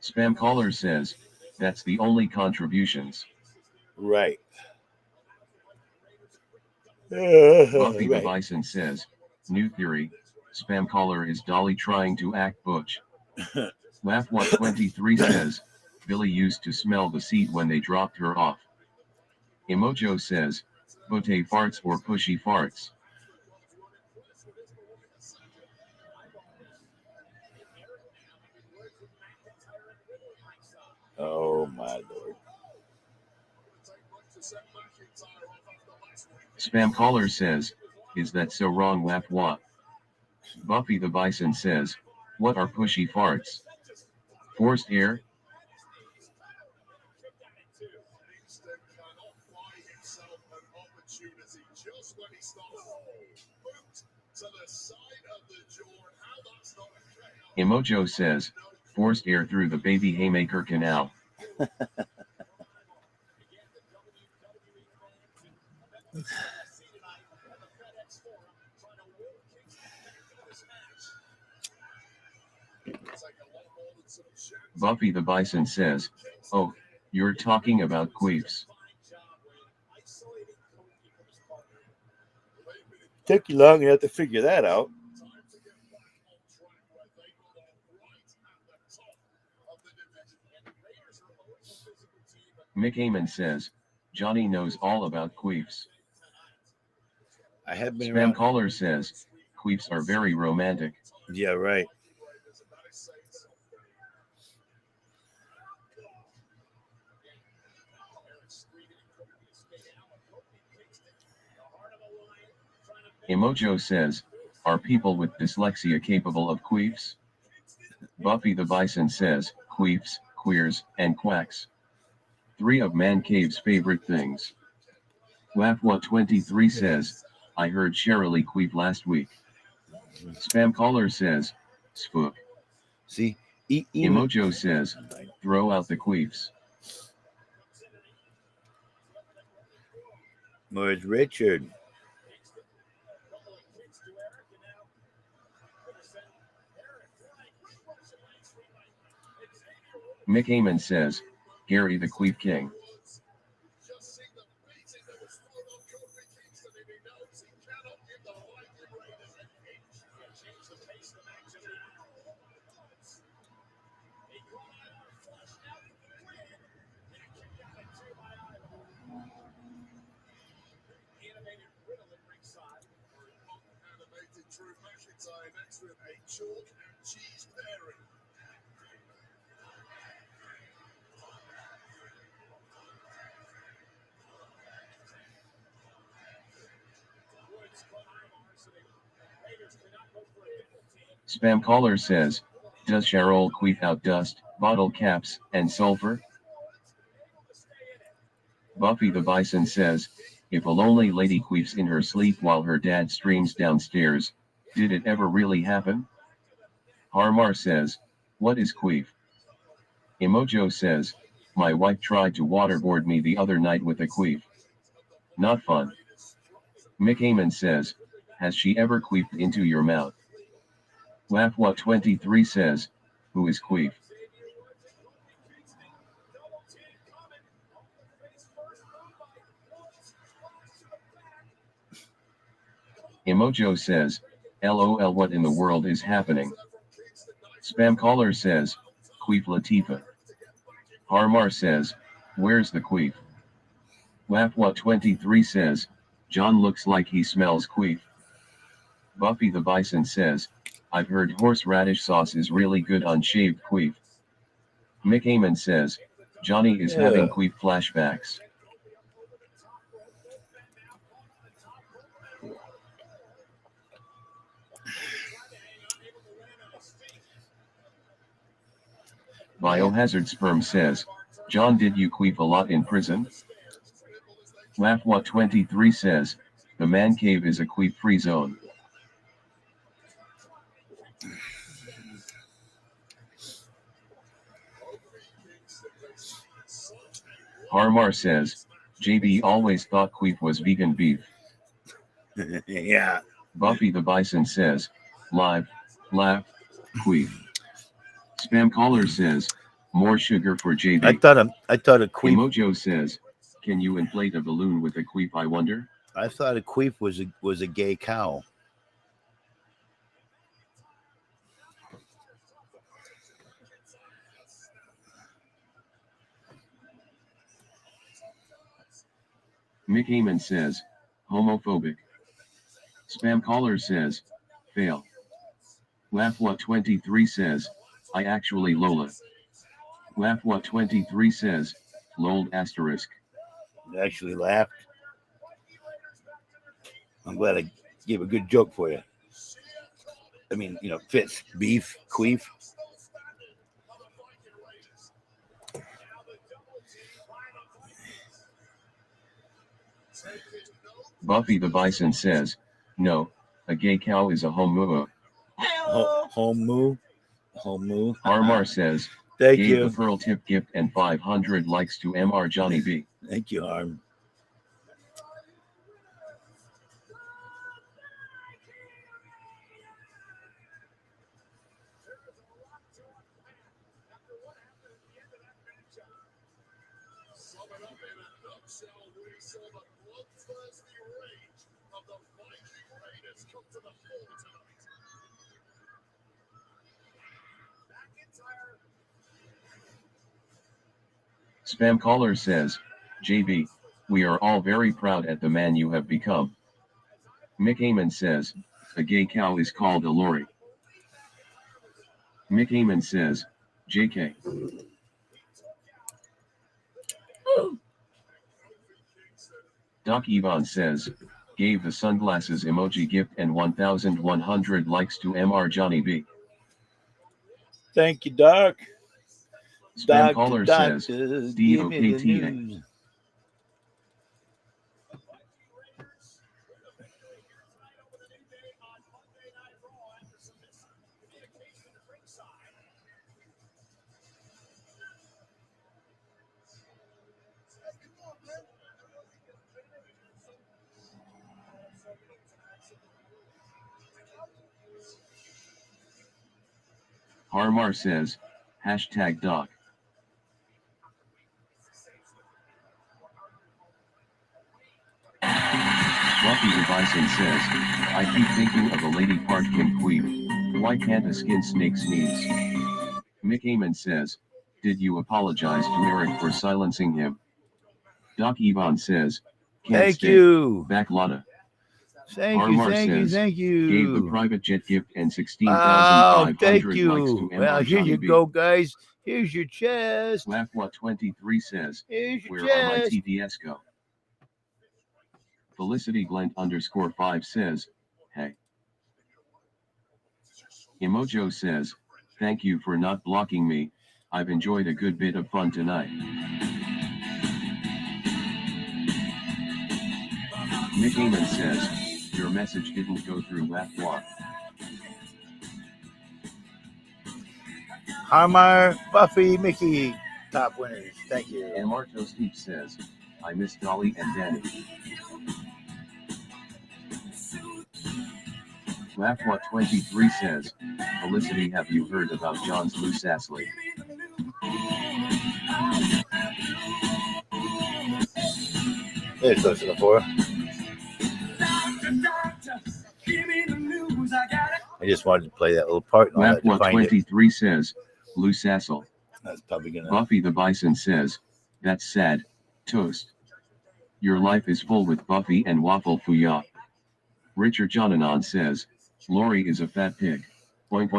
Spam Caller says, that's the only contributions. Right. Buffy the Right. Bison says, new theory, spam caller is Dolly trying to act butch. Laugh what 23 says, Billy used to smell the seat when they dropped her off. Emojo says, bote farts or pushy farts. Oh my lord. Spam caller says, is that so wrong? Laugh what? Buffy the Bison says, what are pushy farts? Forced air? Emojo says, forced air through the baby haymaker canal. Buffy the Bison says, oh, you're talking about queefs. Took you long enough to figure that out. Mick Amon says, Johnny knows all about queefs. I have been Spam around. caller says, queefs are very romantic. Yeah, right. Emojo says, are people with dyslexia capable of queefs? Buffy the Bison says, queefs, queers, and quacks. 3 of Man Cave's favorite things. Laugh what 23 says, I heard Shirley queef last week. Spam caller says, spook. See, Emojo says, throw out the queefs. where's Richard? Mick Amon says, Gary the Queef King. Spam caller says, does Cheryl queef out dust, bottle caps, and sulfur? Buffy the Bison says, if a lonely lady queefs in her sleep while her dad streams downstairs, did it ever really happen? Harmar says, what is queef? Emojo says, my wife tried to waterboard me the other night with a queef. Not fun. Mick Amon says, has she ever queefed into your mouth? Laugh what 23 says, who is queef? Emojo says, LOL what in the world is happening? Spam caller says, queef Latifa. Harmar says, where's the queef? Laugh what 23 says, John looks like he smells queef. Buffy the Bison says, I've heard horseradish sauce is really good on shaved queef. Mick Amon says, Johnny is having queef flashbacks. Biohazard Sperm says, John, did you queef a lot in prison? Laugh what 23 says, the man cave is a queef-free zone. Harmar says, JB always thought queef was vegan beef. Yeah. Buffy the Bison says, live, laugh, queef. Spam caller says, more sugar for JB. I thought a queef. Emojo says, can you inflate a balloon with a queef, I wonder? I thought a queef was a gay cow. Mick Heyman says, homophobic. Spam caller says, fail. Laugh23 says, I actually Lola. Laugh23 says, lol asterisk. Actually laughed. I'm glad I gave a good joke for you. I mean, fits. Beef, queef. Buffy the Bison says, no, a gay cow is a homo. Homu. Armar says, Thank gave you. the pearl tip gift and 500 likes to Mr. Johnny B. Thank you, Arm. Sum it up in a nutshell, we saw the bloodthirsty rage of the Viking Raiders come to the fore tonight. McIntyre. Spam caller says, JB, we are all very proud at the man you have become. Mick Heyman says, a gay cow is called a lorry. Mick Heyman says, JK. Doc Yvonne says, gave the sunglasses emoji gift and 1,100 likes to Mr. Johnny B. Thank you, Doc. Spam caller says, give me the DOKTA. news. Harmar says, hashtag Doc. Buffy the Bison says, I keep thinking of a lady part in queef. Why can't a skin snake sneeze? Mick Heyman says, did you apologize to Eric for silencing him? Doc Yvonne says, can't Thank stay. you. Back Lotta. Thank Harmar you. says, Thank you. gave the private jet gift and Oh, 16,500 thank likes to you. Well, Mr. here Johnny you B. go, guys. Here's your chest. Laugh23 says, Here's your where are my chest. TDS go? Felicity Glent _5 says, hey. Emojo says, thank you for not blocking me. I've enjoyed a good bit of fun tonight. Mick Heyman says, your message didn't go through Laugh. Harmar, Buffy, Mickey, top winners. Thank you. And Marto Steve says, I miss Dolly and Danny. Laugh23 says, Felicity, have you heard about John's loose Astley? There's those to the floor. I just wanted to play that little part. And all that to find it. Laugh23 says, loose Assel. That's probably gonna. Buffy the Bison says, that's sad. Toast. Your life is full with Buffy and Waffle Fuya. Richard Jonanon says, Lori is a fat pig. Point.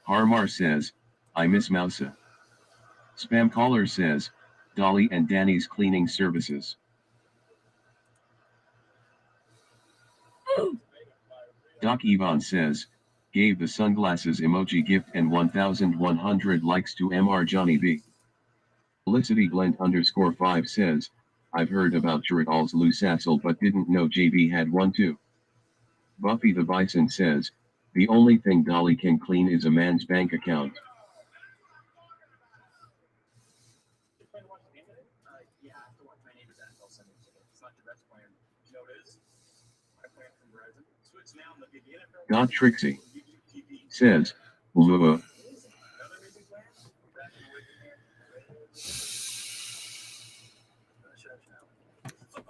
Harmar says, I miss Mousa. Spam caller says, Dolly and Danny's cleaning services. Doc Yvonne says, gave the sunglasses emoji gift and 1,100 likes to Mr. Johnny B. Felicity Blend _5 says, I've heard about Chiradal's loose Assel but didn't know JB had one too. Buffy the Bison says, the only thing Dolly can clean is a man's bank account. God Trixie says, Lua.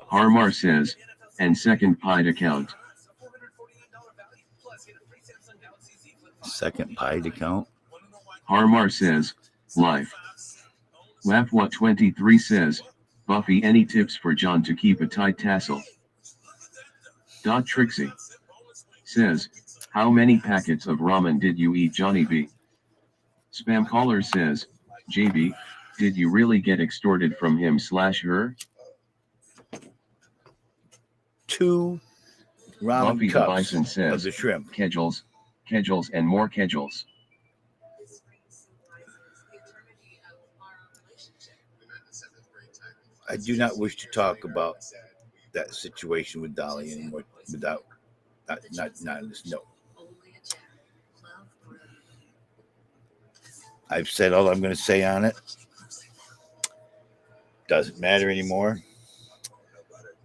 Harmar says, and second pied account. Second pied account. Harmar says, life. Laugh what 23 says, Buffy, any tips for John to keep a tight tassel? Trixie says, how many packets of ramen did you eat, Johnny B? Spam caller says, JB, did you really get extorted from him/her? 2 ramen Buffy the cups Bison of says, the shrimp. kedgels, and more kedgels. I do not wish to talk about that situation with Dolly anymore without not in this note. I've said all I'm going to say on it. Doesn't matter anymore.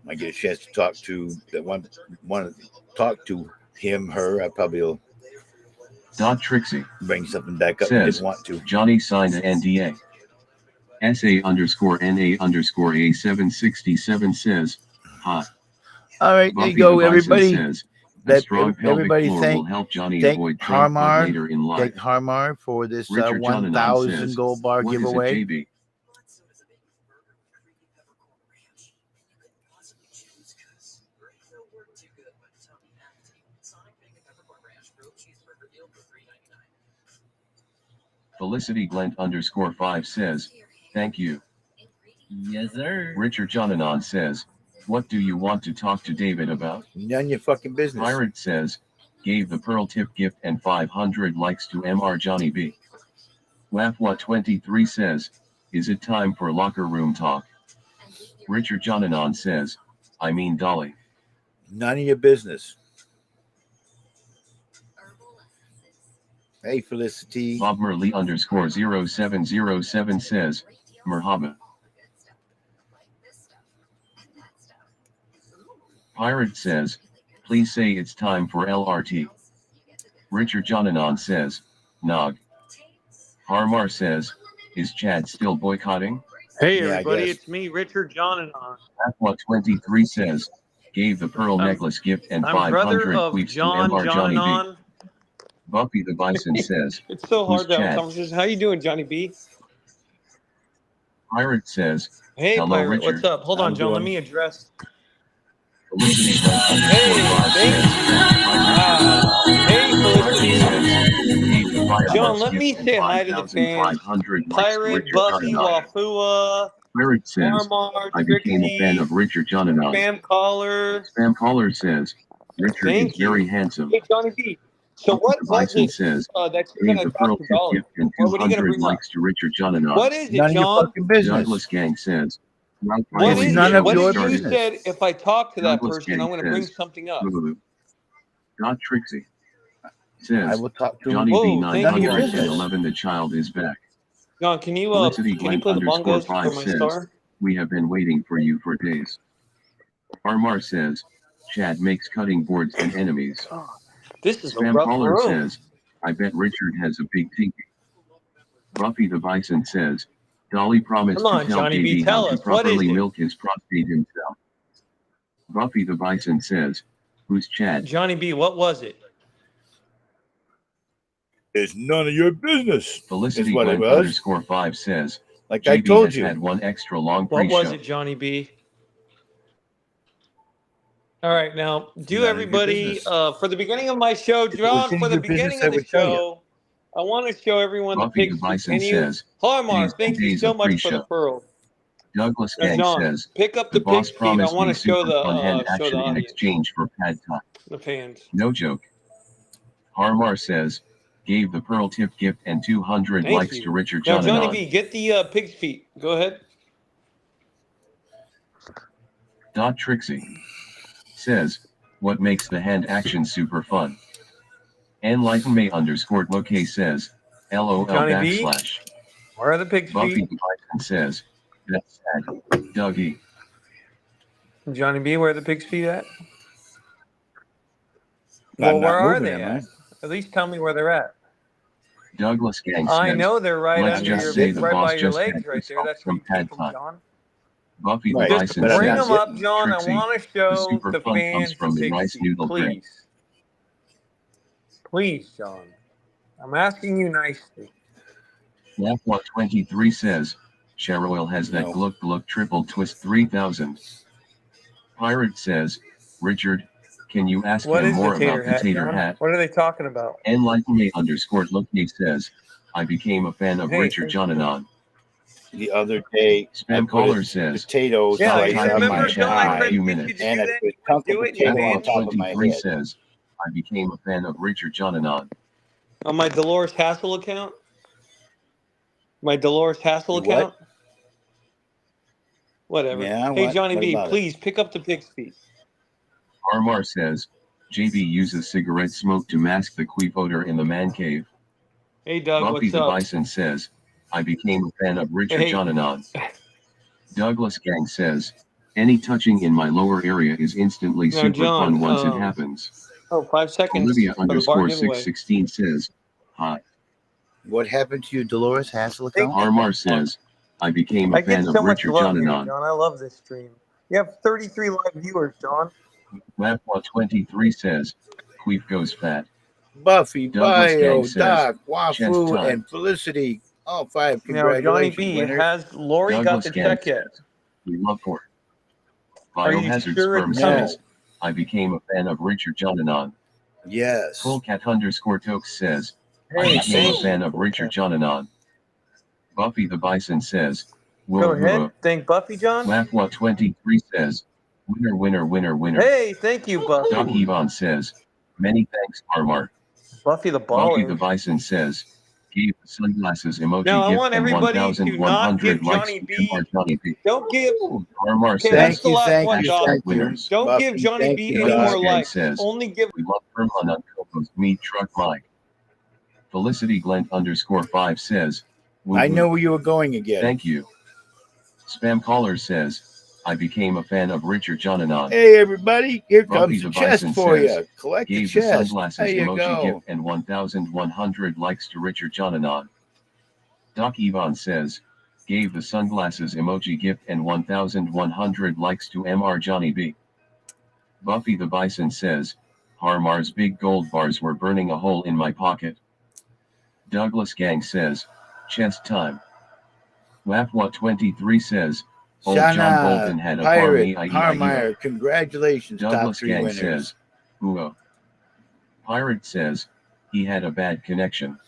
I get a chance to talk to that one to talk to him, her. I probably will Trixie bring something back up. I says, didn't want to. Johnny signed an NDA. SA_NA_A767 says, hot. All right, there Buffy you go, the Bison everybody. says, a That strong pelvic everybody floor will help Johnny avoid Trump Harmar. later in life. Thank Harmar for this Richard 1,000 says, gold bar what giveaway. Is it, JB? Felicity Glent_5 says, thank you. Yes, sir. Richard Jonanon says, what do you want to talk to David about? None of your fucking business. Pirate says, gave the Pearl tip gift and 500 likes to MR Johnny B. Laugh what 23 says, is it time for locker room talk? Richard Jonanon says, I mean Dolly. None of your business. Hey, Felicity. Bob Merley_0707 says, Merhaba. Pirate says, please say it's time for LRT. Richard Jonanon says, Nog. Harmar says, is Chad still boycotting? Hey Yeah, everybody, it's me, Richard Jonanon. Aqua 23 says, gave the pearl necklace gift and I'm brother 500 of queefs to John MR Johnny B. Jonanon. Buffy the Bison says, It's so who's hard to have a Chad? conversation. How you doing, Johnny B? Pirate says, Hey, hello Pirate, Richard. what's up? Hold on, I'm John. Let doing- me address. Felicity Hey, thank you. Wow. Hey, Felicity. John, let me say hi to the fans. Pirate, Buffy, Wafua, Pirate says, Harmar, I became a fan Trixie, of Richard Jonanon. Spam Caller. Spam caller says, Richard Thank is very you. handsome. Hey, Johnny B. So what was Bison it says, that you're gave going the to pearl talk to tip Dolly? gift and What are you going to 200 bring up? likes to Richard Jonanon. What is it, None of your John? fucking business. Douglas Gang says, What It's is none it? of What your did you business. said if I talk to that Douglas person, Gang I'm going to bring says, something up? Trixie I says, will talk to Johnny Whoa, B thank you, 911, the child is back. John, can you Felicity play the bongos for Glent_5 my says, star? we have been waiting for you for days. Harmar says, Chad makes cutting boards and enemies. This is a Spam rough caller room. says, I bet Richard has a big tinky. Buffy the Bison says, Dolly promised Come on, to tell Johnny B, JB how tell to us, what is properly it? milk his prostate himself. Buffy the Bison says, who's Chad? Johnny B, what was it? It's none of your business. Felicity Is what it was. Glent_5 says, Like I JB told has you. had one extra long What was pre-show. it, Johnny B? All right, now, do None of your everybody, business. for the beginning of my show, If it was John, any for of the your business, beginning I of the would tell you. show, I want to show everyone the Buffy the pigs. Bison Can you? says, Harmar, days thank and you days so of much for the pre-show. pearl. Douglas Now, Gang John, says, pick up the the boss pig's feet. I promised want me to show super fun hand the action in audience, exchange for pad talk. the fans. No joke. Harmar says, gave the pearl tip gift and 200 Thank likes you. to Richard Now, Johnny Jonanon. B, get the pig's feet. Go ahead. Trixie says, what makes the hand action super fun? Enlightenme_look says, LOL Johnny B, backslash. where are the pig's Buffy feet? the Bison says, that's sad. Dougie. Johnny B, where are the pig's feet at? I'm Well, not where are moving, they am at? I? At least tell me where they're at. Douglas Gang I says, know they're right let's under just your, say the right boss by your just legs, had right there. himself That's where some you keep pad them, talk. John. Buffy the Right, Just Bison but I'm bring not them says, up, John. I Trixie, want to the show super the fun comes fans the from the rice pixie. noodle drink. Please. Please, John. I'm asking you nicely. Laugh23 says, Cheryl has that No. gluck gluck triple twist 3000. Pirate says, Richard, can you ask What him is the more tater about the hat, tater John? hat? What are they talking about? Enlightenme_lookme says, I became a fan of Hey, Richard thank you. Jonanon. The other day, I Spam put caller a says, potato Yeah, stop slice you on typing in remember, my chat John? I for a tried eye, to few get you to minutes. and do I that. put You a chunk wouldn't of do it. You potato on abandoned top of me. my Laugh23 head. says, I became a fan of Richard Jonanon. On my Dolores Hassel account? My Dolores Hassel You what? account? Whatever. Yeah, Hey, what? Johnny What B, about it? please pick up the pig's feet. Armar says, JB uses cigarette smoke to mask the queef odor in the man cave. Hey, Doug, Buffy what's the up? Bison says, I became a fan of Richard Hey. Jonanon. Douglas Gang says, any touching in my lower area is instantly Now, super John, fun once it happens. Oh, 5 seconds Olivia for the bar giveaway. _616 says, hi. What happened to your Dolores Hassel account? Armar says, I became a I get fan of so much Richard love here, Jonanon. John. I love this stream. You have 33 live viewers, John. Lapwa23 says, queef goes fat. Buffy, Douglas Bio, Gang says, Doc, chest Wafu, time. and Felicity. All 5 Now, Johnny congratulations, B, winners. has Lori got Douglas the Gang check yet? says, we love pork. Are you Biohazard sure Sperm it's coming? says, I became a fan of Richard Jonanon. Yes. Fullcat_Tokes says, I Hey, became a thank fan you. of Richard Jonanon. Buffy the Bison says, Go ahead. Thank Buffy, John. Lapwa23 says, winner, winner, winner, winner. Hey, thank you, Buffy. Doc Yvonne says, many thanks, Armar. Buffy the Buffy the baller. Bison says, gave the sunglasses emoji Now, I gift want and everybody to not 1,100 give likes Johnny to B. MR Johnny B. Don't give. Armar Okay, says, that's the last one, Doc. thank you. winners. Don't Buffy, give Johnny thank B you, any Douglas more Gang likes. says, Only give. we love Herman on co-host Meat Truck Mike. Felicity Glent_5 says, I know where you were going again. thank you. Spam caller says, I became a fan of Richard Jonanon. Hey, everybody, here Buffy comes the the chest Bison for says, you. Collect the gave the chest. sunglasses There you emoji go. gift and 1,100 likes to Richard Jonanon. Doc Yvonne says, gave the sunglasses emoji gift and 1,100 likes to MR Johnny B. Buffy the Bison says, Harmar's big gold bars were burning a hole in my pocket. Douglas Gang says, chest time. Lapwa23 says, old John Shana, Bolton had a Pirate, farm. Harmeyer, congratulations, top Douglas 3 Gang winners. says, ooh. Pirate says, he had a bad connection.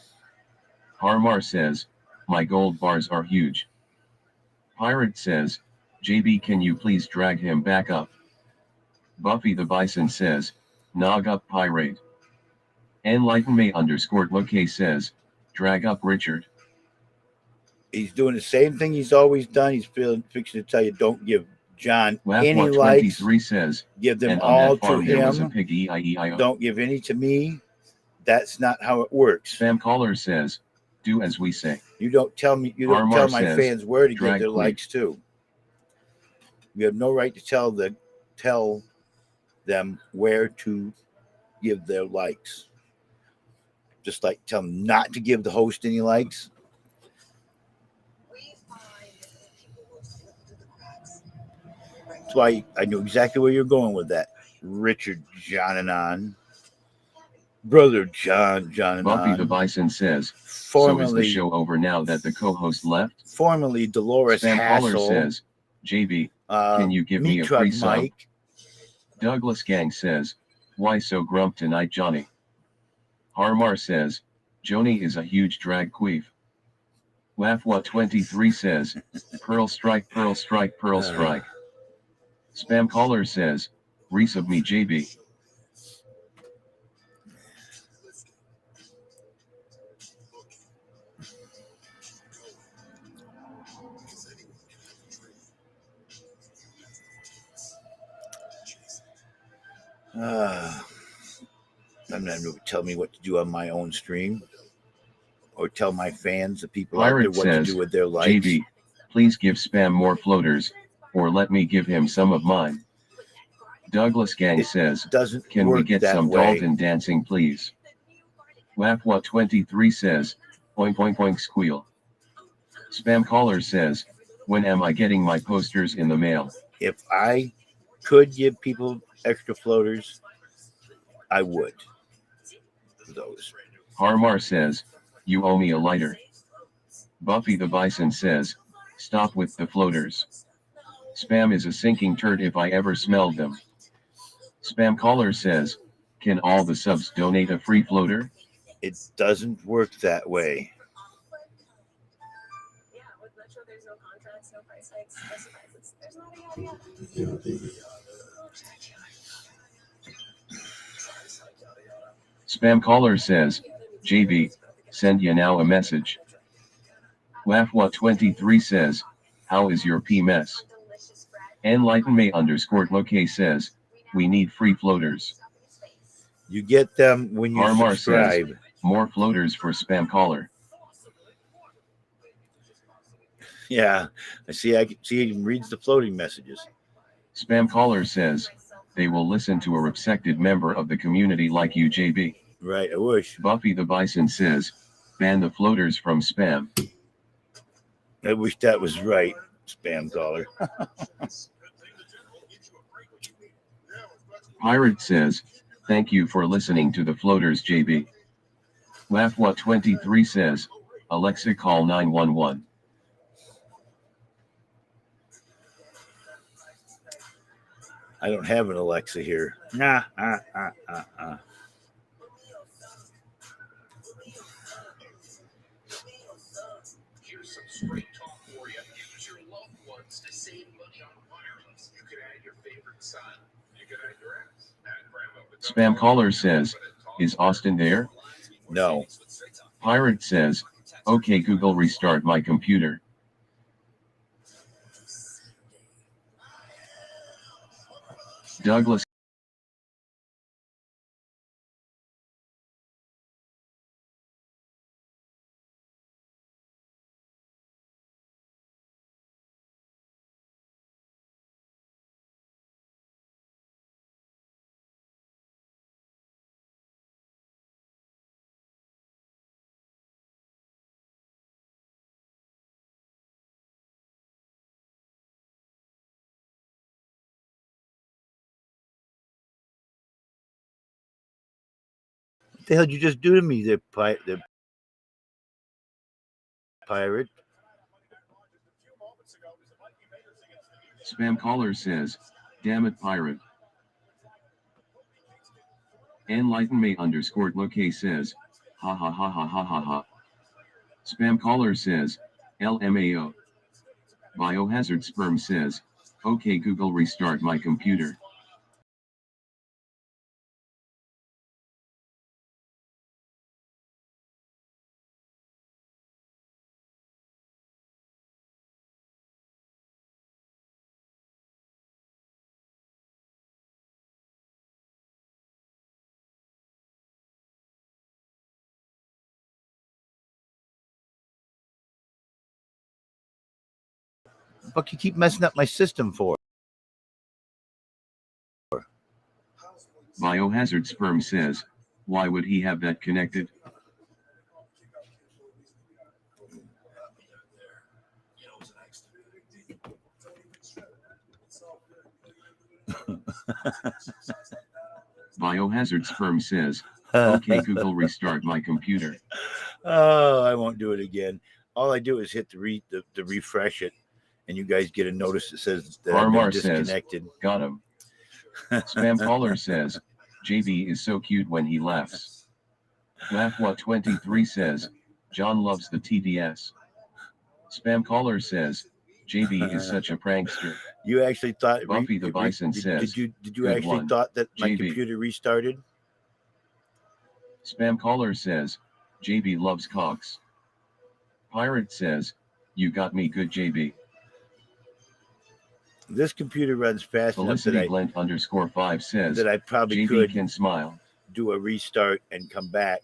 Harmar says, my gold bars are huge. Pirate says, JB, can you please drag him back up? Buffy the Bison says, nog up Pirate. Enlightenme_Look says, drag up Richard. He's doing the same thing he's always done. He's fixing to tell you, don't give John any likes. Lapwa23 says, Give them and on all that farm to there was a him. pig E-I-E-I-O. Don't give any to me. That's not how it works. Spam caller says, do as we say. You don't tell me. You don't Harmar tell my says, fans where to give drag their queen. likes to. You have no right to tell them where to give their likes. Just like tell them not to give the host any likes. That's why I knew exactly where you're going with that. Richard Jonanon. Brother John Jonanon. Buffy the Bison says, so is the show over now that the co-host left? Formerly Dolores Spam Hassel. caller says, JB, can you give me a free sub? Douglas Gang says, why so grump tonight, Johnny? Harmar says, Joni is a huge drag queef. Lapwa23 says, Pearl strike, Pearl strike, Pearl strike. Spam caller says, resub me, JB. I'm not going to tell me what to do on my own stream or tell my fans, the people Pirate out there, what says, to do with their likes. JB, please give Spam more floaters, or let me give him some of mine. Douglas Gang says, can we get some Dalton dancing, please? Lapwa23 says, oink oink oink squeal. Spam caller says, When am I getting my posters in the mail? If I could give people extra floaters, I would. Those. Harmar says, you owe me a lighter. Buffy the Bison says, stop with the floaters. Spam is a sinking turd if I ever smelled them. Spam caller says, can all the subs donate a free floater? It doesn't work that way. Yeah, with Metro, there's no contracts, no price hikes, specifies. There's not a yada. Spam caller says, JB, send YouNow a message. Laugh23 says, how is your PMS? Enlightenme_loke says, we need free floaters. You get them when you Harmar subscribe. says, more floaters for spam caller. Yeah, I see he even reads the floating messages. Spam caller says, they will listen to a respected member of the community like you, JB. Right, I wish. Buffy the Bison says, ban the floaters from spam. I wish that was right, spam caller. Pirate says, thank you for listening to the floaters, JB. Laugh23 says, Alexa call 911. I don't have an Alexa here. Nah. Here's some straight talk for you. Use your loved ones to save money on wireless. You could add your favorite son. You could add your ex. Add grandma with Spam caller says, is Austin there? No. Pirate says, okay Google restart my computer. Douglas What the hell did you just do to me, the pirate? Spam caller says, damn it pirate. Enlightenme_loke says, ha ha ha ha ha ha ha. Spam caller says, LMAO. Biohazard sperm says, okay Google restart my computer. What you keep messing up my system for? Biohazard sperm says, why would he have that connected? Biohazard sperm says, okay Google restart my computer. Oh, I won't do it again. All I do is hit the refresh it, and you guys get a notice that says that I've been disconnected. Says, got him. Spam caller says, JB is so cute when he laughs. Laugh23 says, John loves the TDS. Spam caller says, JB is such a prankster. You actually thought Buffy the Bison says, did you actually thought that my JB. computer restarted? Spam caller says, JB loves cocks. Pirate says, you got me good JB. This computer runs fast enough that Blent_5 says that I probably JB could can smile. Do a restart and come back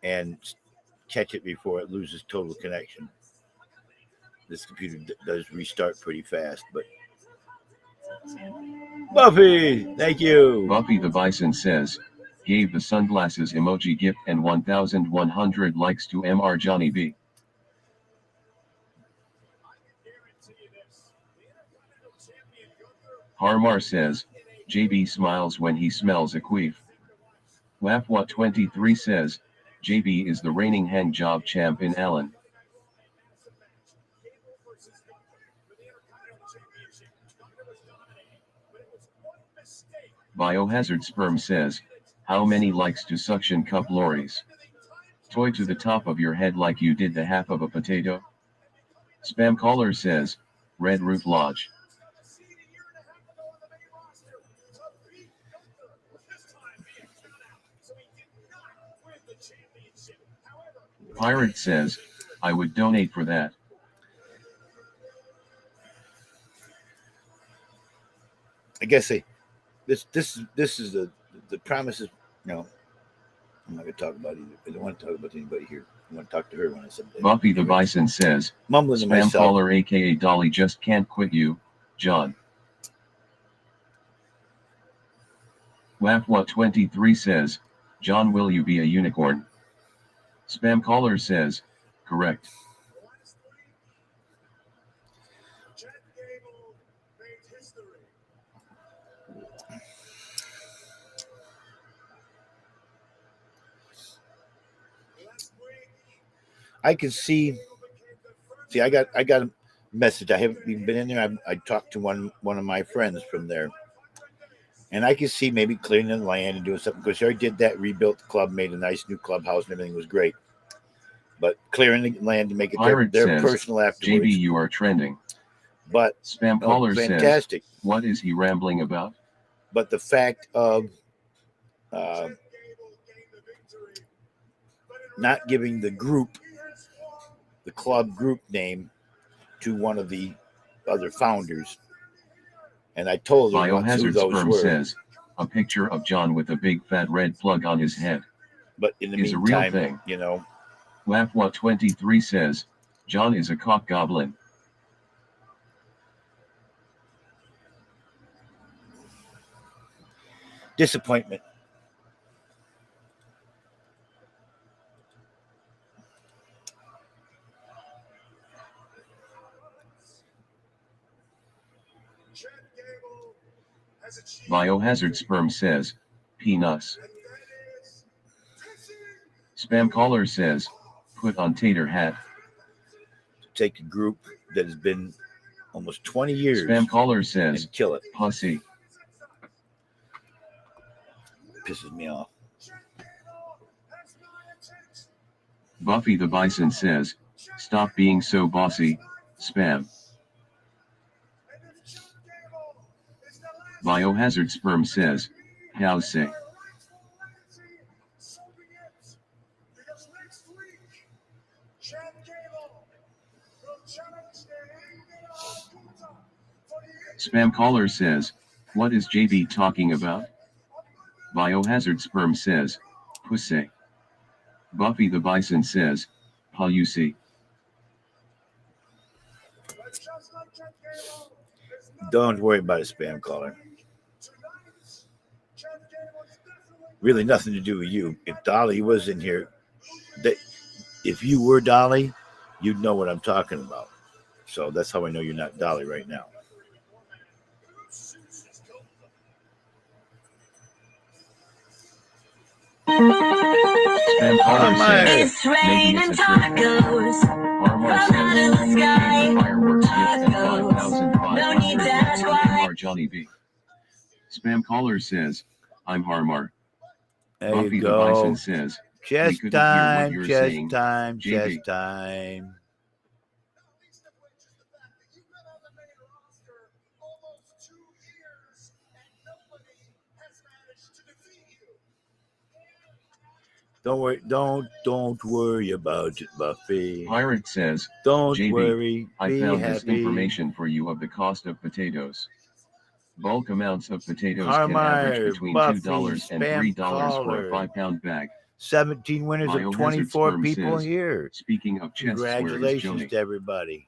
and catch it before it loses total connection. This computer does restart pretty fast, but Buffy, thank you. Buffy the Bison says, gave the sunglasses emoji gift and 1,100 likes to Mr. Johnny B. Harmar says, JB smiles when he smells a queef. Wapwa23 says, JB is the reigning hand job champ in Allen. Biohazard Sperm says, how many likes to suction cup lorries? Toy to the top of your head like you did the half of a potato? Spam caller says, Red Root Lodge. Pirate says, I would donate for that. I guess this is the promises. No, I'm not gonna talk about either. I don't want to talk about anybody here. I want to talk to her when I said that. Buffy the Bison says, mumbling to Spam myself. caller aka Dolly just can't quit you, John. Wapwa23 says, John, will you be a unicorn? Spam caller says, correct. I can see. I got a message. I haven't even been in there. I talked to one of my friends from there, and I can see maybe clearing the land and doing something because they already did that, rebuilt the club, made a nice new clubhouse, and everything was great. But clearing the land to make it their personal afterwards. JB, you are trending. But Spam caller fantastic. Says, what is he rambling about? But the fact of not giving the club group name to one of the other founders, and I told her who those Sperm were. Says, a picture of John with a big fat red plug on his head. But in the is meantime, a real thing. You know. Wapwa23 says, John is a cock goblin. Disappointment. Biohazard Sperm says, peanuts. Spam caller says, put on tater hat. Take a group that has been almost 20 years. Spam caller says, and kill it. Pussy. Pisses me off. Buffy the Bison says, stop being so bossy, spam. Biohazard Sperm says, how say. Spam caller says, what is JB talking about? Biohazard Sperm says, pussy. Buffy the Bison says, how you see. Don't worry about a spam caller. Really nothing to do with you. If Dolly was in here, if you were Dolly, you'd know what I'm talking about. So that's how I know you're not Dolly right now. Spam caller says, It's raining tacos. From out of the sky. No need to ask why. Johnny B. Spam caller says, I'm Harmar. There Buffy you the go. Bison says, Chest we couldn't hear what time, you're chest saying, time, JB. chest time. Don't worry, don't worry about it, Buffy. Pirate says, Don't JB, worry, I be found happy. this information for you of the cost of potatoes. Bulk amounts of potatoes can Harmar, average between Buffy, $2 and spam $3 for a caller. 5-pound bag. 17 winners of Biohazard 24 Sperm people says, here. Speaking of chests, where is Congratulations Joni? to everybody.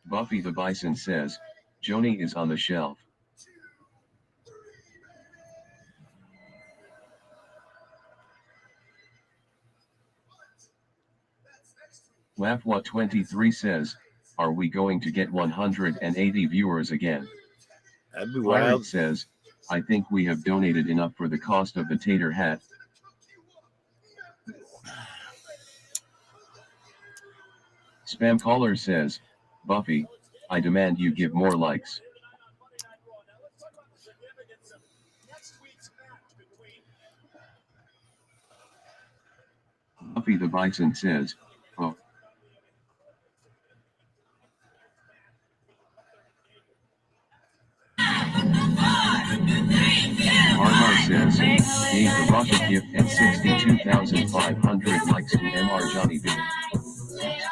Buffy the Bison says, Joni is on the shelf. WAFWA23 says, are we going to get 180 viewers again? That'd be Pirate wild. says, I think we have donated enough for the cost of the tater hat. Spam caller says, Buffy, I demand you give more likes. Buffy the Bison says, oh. Armar says, gave the rocket gift at 62,500 likes to MR Johnny B.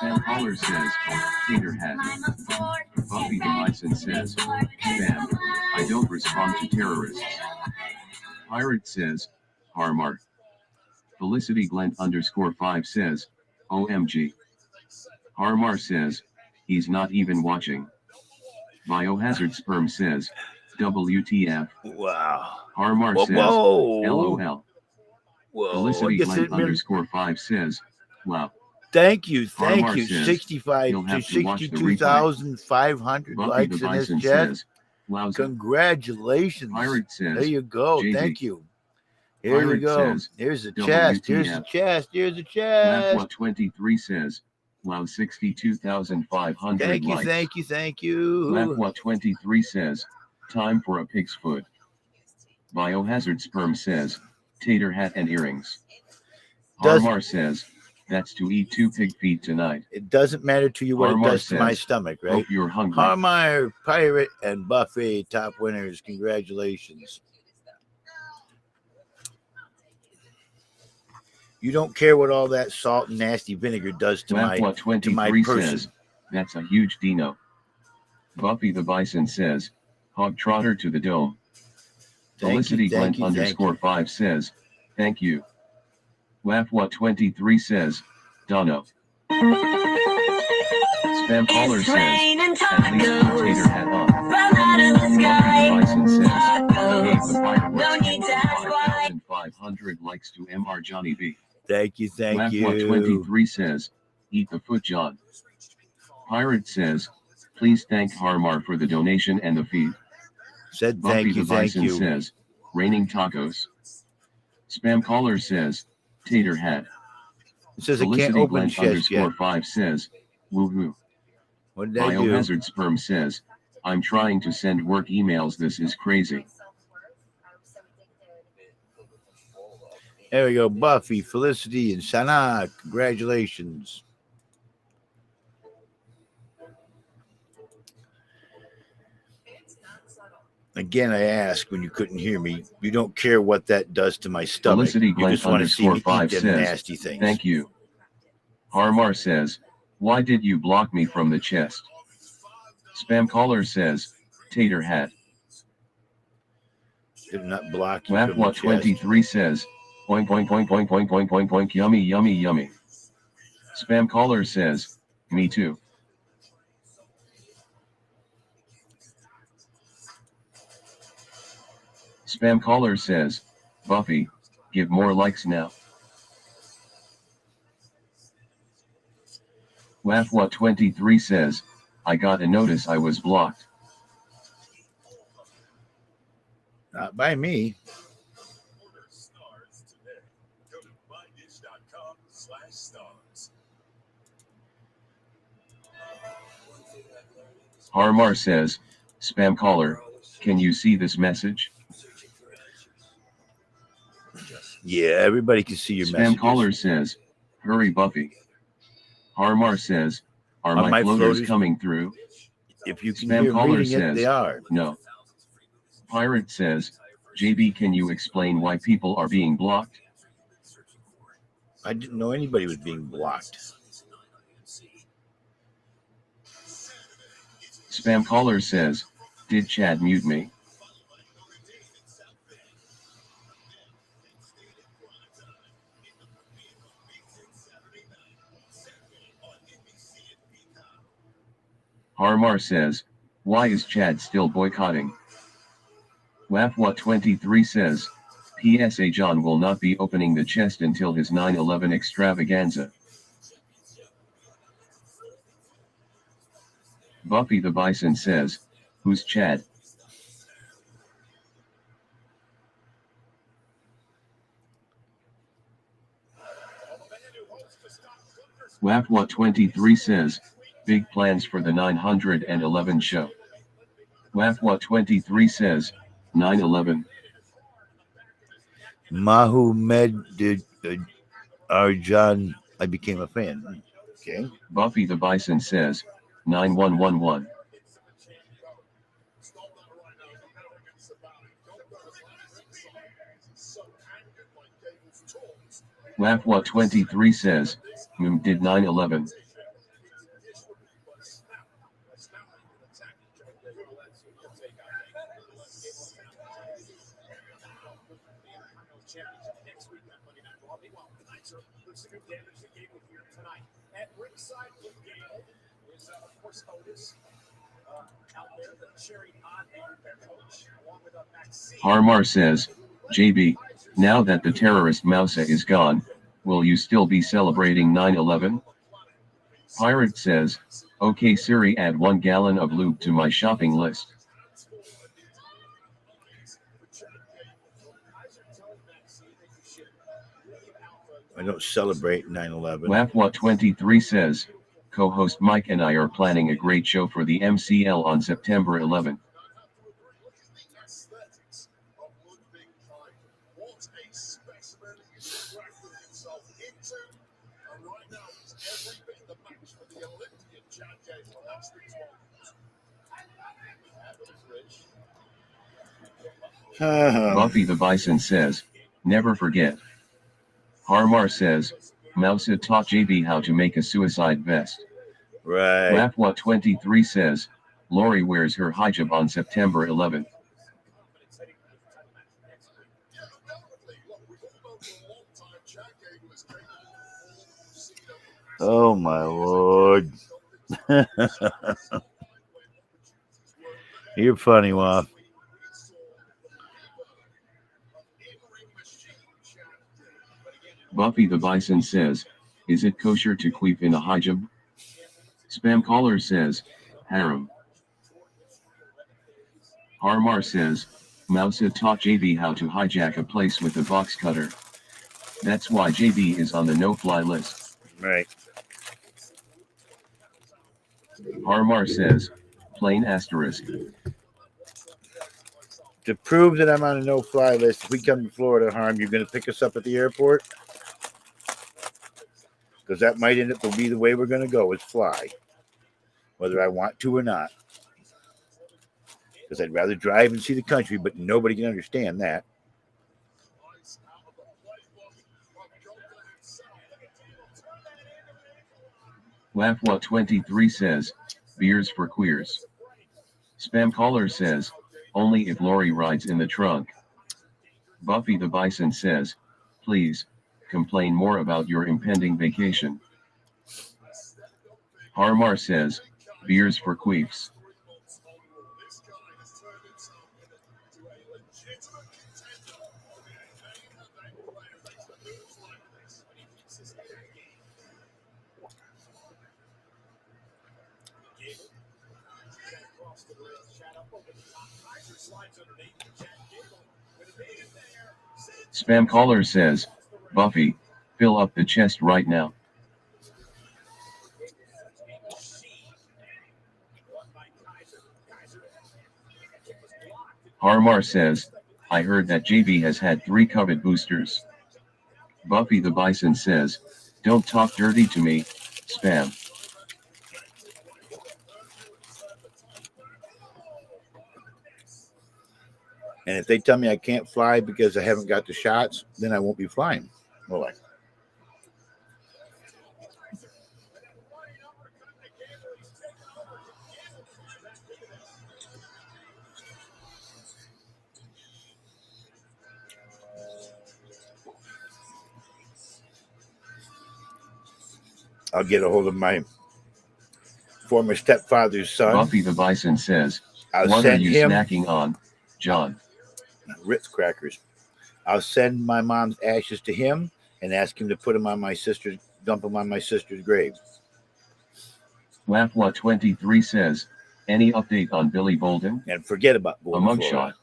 Spam caller says, tater hat. Buffy the Bison says, spam, I don't respond to terrorists. Pirate says, Harmar. Felicity Glent _5 says, OMG. Harmar says, he's not even watching. Biohazard Sperm says, WTF. Wow. Harmar Whoa, says, whoa. LOL. Whoa. Felicity Glent _5 says, wow. Thank you. Harmar You. says, 65 you'll to have to watch the replay. 62,500 Buffy likes the in this Bison chat. says, wowza. Congratulations. Pirate says, There you go. JB. Thank you. Here Pirate you go. says, Here's the WTF. chest. Here's the chest. Here's the chest. LAFWA23 says, wow, 62,500 Thank you. likes. Thank you. Thank you. LAFWA23 says, time for a pig's foot. Biohazard Sperm says, tater hat and earrings. Harmar says, that's to eat 2 pig feet tonight. It doesn't matter to you what Harmar it does to my says, stomach, right? hope you're hungry. Harmar, Pirate, and Buffy, top winners. Congratulations. You don't care what all that salt and nasty vinegar does to my person. Says, that's a huge dino. Buffy the Bison says, hog trotter to the dome. Felicity Glent _5 says, thank you. WAFWA23 says, Dono. Spam caller says, at least put tater hat on. Buffy the Bison says, gave the fireworks 5,500 likes to MR Johnny B. Thank you. Thank you. WAFWA23 says, eat the foot, John. Pirate says, please thank Harmar for the donation and the feed. Said Buffy thank you. the Thank Bison you. says, raining tacos. Spam caller says, tater hat. It says Felicity I can't open Glent chest yet. _5 says, woohoo. What did I do? Biohazard Sperm says, I'm trying to send work emails. This is crazy. There we go. Buffy, Felicity, and Sana. Congratulations. Again, I asked when you couldn't hear me. You don't care what that does to my stomach. Felicity You Glent just want to see me eat _5 them says, nasty things. thank you. Harmar says, why did you block me from the chest? Spam caller says, tater hat. Did not block you from the chest. WAFWA23 says, boing boing boing boing boing boing boing boing, yummy yummy yummy. Spam caller says, me too. Spam caller says, Buffy, give more likes now. WAFWA23 says, I got a notice I was blocked. Not by me. Harmar says, spam caller, can you see this message? Yeah, everybody can see your message. Spam caller says, hurry Buffy. Harmar says, are my floaters coming through? If you can Spam hear caller reading says, it, they are. no. Pirate says, JB, can you explain why people are being blocked? I didn't know anybody was being blocked. Spam caller says, did Chad mute me? Harmar says, why is Chad still boycotting? WAFWA23 says, PSA John will not be opening the chest until his 9/11 extravaganza. Buffy the Bison says, "Who's Chad?" WAFWA23 says, "Big plans for the 911 show." WAFWA23 says, 9/11. Mahumed Arjan, I became a fan. Okay. Buffy the Bison says, 9111. WAFWA23 says, did 9/11. Harmar says, "JB, now that the terrorist Mousa is gone, will you still be celebrating 9/11? Pirate says, "Okay Siri, add 1 gallon of lube to my shopping list." I don't celebrate 9/11. WAFWA23 says, "Co-host Mike and I are planning a great show for the MCL on September 11th. Buffy the Bison says, "Never forget." Harmar says, "Mousa taught JB how to make a suicide vest." Right. WAFWA23 says, "Lori wears her hijab on September 11th. Oh my Lord. You're funny, Waf. Buffy the Bison says, "Is it kosher to queef in a hijab?" Spam caller says, "Haram." Harmar says, "Mousa taught JB how to hijack a place with a box cutter. That's why JB is on the no-fly list." Right. Harmar says, "Plain asterisk." To prove that I'm on a no-fly list, if we come to Florida, Harm, you're going to pick us up at the airport? Because that might end up to be the way we're going to go, is fly. Whether I want to or not. Because I'd rather drive and see the country, but nobody can understand that. WAFWA23 says, "Beers for queers." Spam caller says, "Only if Lori rides in the trunk." Buffy the Bison says, "Please, complain more about your impending vacation." Harmar says, "Beers for queefs." Spam caller says, "Buffy, fill up the chest right now." Harmar says, "I heard that JB has had 3 COVID boosters." Buffy the Bison says, "Don't talk dirty to me, spam." And if they tell me I can't fly because I haven't got the shots, then I won't be flying. Will I? I'll get a hold of my former stepfather's son. Buffy the Bison says, I'll "What are send you him snacking on, John?" Ritz crackers. I'll send my mom's ashes to him and ask him to put them on my sister's, dump them on my sister's grave. Wafwa23 says, any update on Billy Bolden? And forget about A going to mugshot. Florida.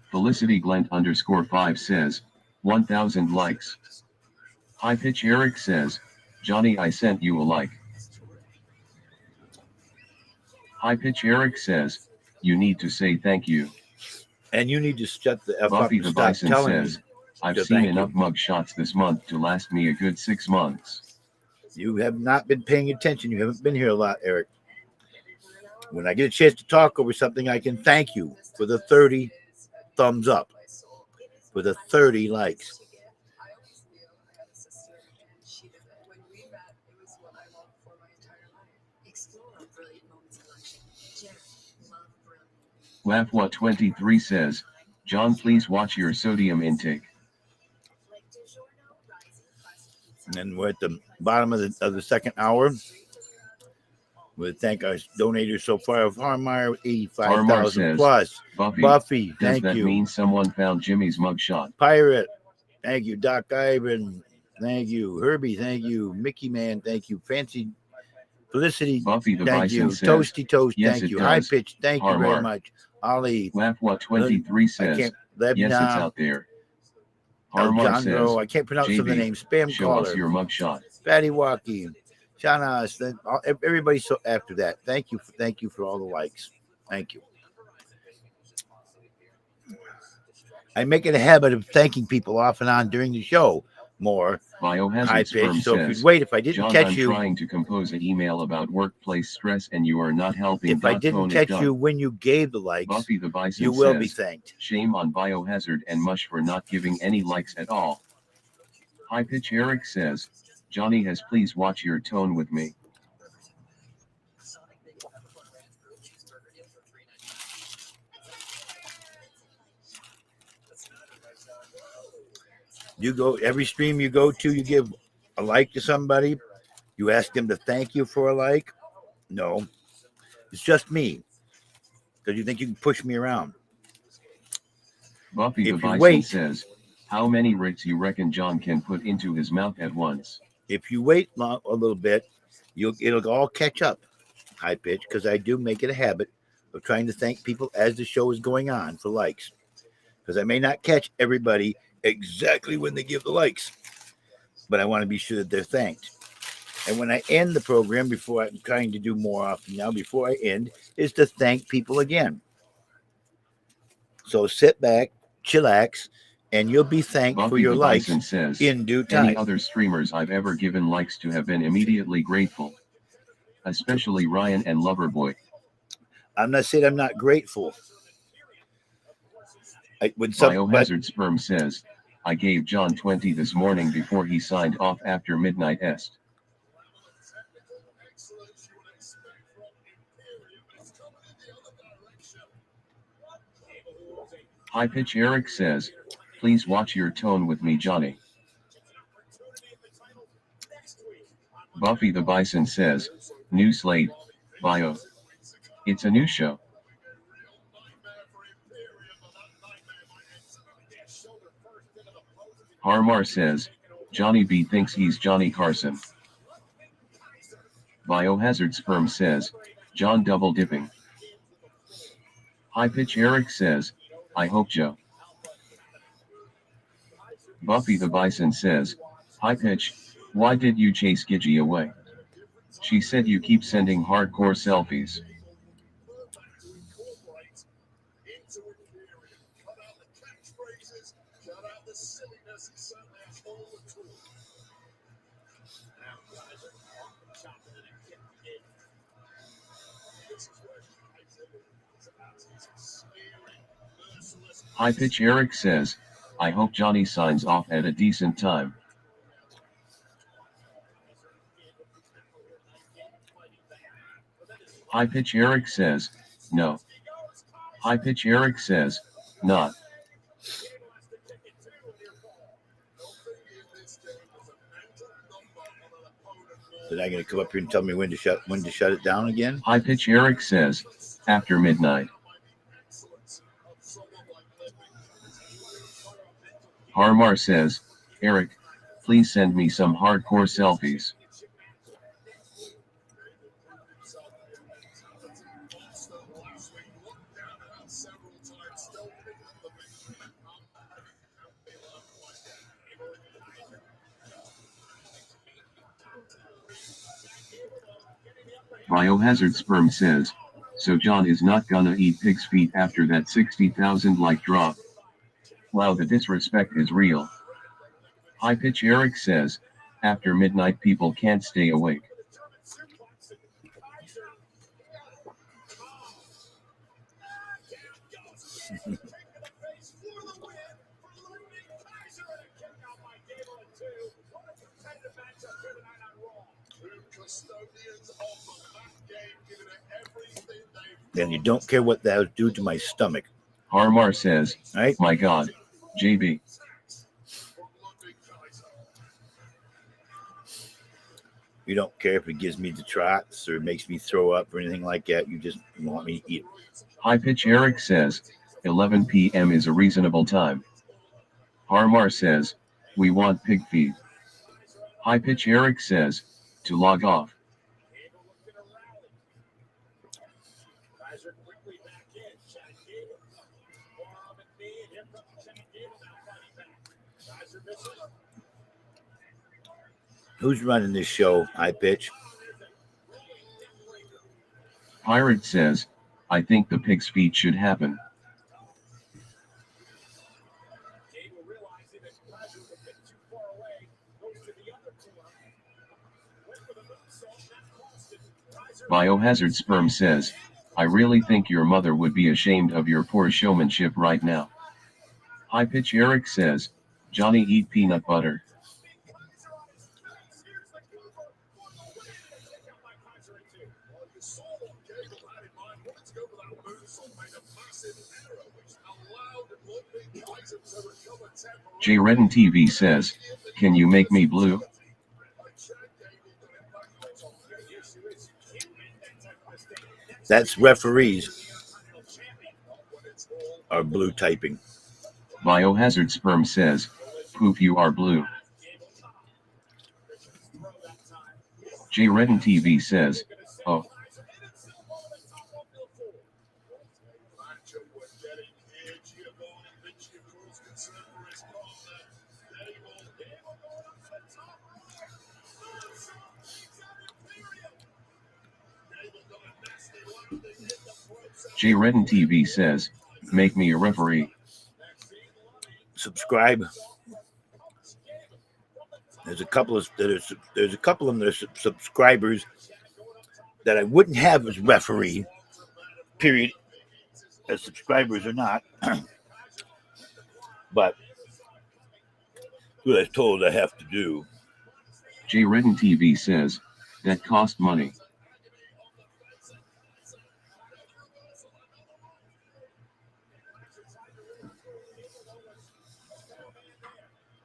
Felicity Glent _5 says, 1,000 likes. High Pitch Eric says, Johnny, I sent you a like. High Pitch Eric says, you need to say thank you. And you need to shut the F Buffy up the and stop Bison telling says, me I've to seen thank enough you. mug shots this month to last me a good 6 months. You have not been paying attention. You haven't been here a lot, Eric. When I get a chance to talk over something, I can thank you for the 30 thumbs up, for the 30 likes. Wafwa23 says, John, please watch your sodium intake. And then we're at the bottom of the second hour. We thank our donators so far of Harmar, 85,000 plus. Buffy, does thank that you. mean someone found Jimmy's mugshot? Pirate, thank you. Doc Ivan, thank you. Herbie, thank you. Mickey Man, thank you. Fancy Felicity, Buffy the thank Bison you. says, Toasty Toast, yes, thank it you. does. High Pitch, thank you very Harmar. much. Ollie, Wafwa23 says, yes, it's out there. Harmar Alejandro, says, I can't pronounce some of the JB, names. Spam show caller. us your mugshot. Fatty Walkie, Shanas, then everybody. So after that, thank you for all the likes. Thank you. I make it a habit of thanking people off and on during the show more. Biohazard High Sperm pitch. So if says, you'd wait, if I didn't John, catch I'm you, trying to compose an email about workplace stress and you are not helping. if I didn't catch you when you gave the likes, Buffy the Bison you will says, be thanked. Shame on Biohazard and Mush for not giving any likes at all. High Pitch Eric says, Johnny has please watch your tone with me. You go every stream you go to, you give a like to somebody. You ask them to thank you for a like. No, it's just me because you think you can push me around. Buffy the If you Bison wait, says, how many ricks you reckon John can put into his mouth at once? if you wait a little bit, it'll all catch up. High pitch, because I do make it a habit of trying to thank people as the show is going on for likes, because I may not catch everybody exactly when they give the likes, but I want to be sure that they're thanked. And when I end the program, before I'm trying to do more often now, before I end, is to thank people again. So sit back, chillax, and you'll be thanked Buffy for your the likes Bison says, in due time. any other streamers I've ever given likes to have been immediately grateful. Especially Ryan and Loverboy. I'm not saying I'm not grateful. Biohazard Sperm says, I gave John 20 this morning before he signed off after midnight est. High Pitch Eric says, please watch your tone with me, Johnny. Buffy the Bison says, new slate, bio. It's a new show. Harmar says, Johnny B thinks he's Johnny Carson. Biohazard Sperm says, John double dipping. High Pitch Eric says, I hope Joe. Buffy the Bison says, High Pitch, why did you chase Gigi away? She said you keep sending hardcore selfies. High Pitch Eric says, I hope Johnny signs off at a decent time. High Pitch Eric says, no. High Pitch Eric says, not. Is I going to come up here and tell me when to shut it down again? High Pitch Eric says, after midnight. Harmar says, Eric, Please send me some hardcore selfies. Biohazard Sperm says, so John is not gonna eat pig's feet after that 60,000 like drop. Wow, the disrespect is real. High Pitch Eric says, after midnight people can't stay awake. Then you don't care what that would do to my stomach. Harmar says, right? My God, JB. You don't care if it gives me the trots or makes me throw up or anything like that. You just want me to eat it. High Pitch Eric says, 11 p.m. is a reasonable time. Harmar says, we want pig feed. High Pitch Eric says, to log off. Who's running this show, High Pitch? Pirate says, I think the pig's feet should happen. Biohazard Sperm says, I really think your mother would be ashamed of your poor showmanship right now. High Pitch Eric says, Johnny eat peanut butter. J Redden TV says, can you make me blue? That's referees are blue typing. Biohazard Sperm says, poof, you are blue. J Redden TV says, oh. J Redden TV says, make me a referee. Subscribe. There's a couple of them that are subscribers that I wouldn't have as referee. Period. As subscribers or not, but what I was told I have to do. J Redden TV says, that cost money.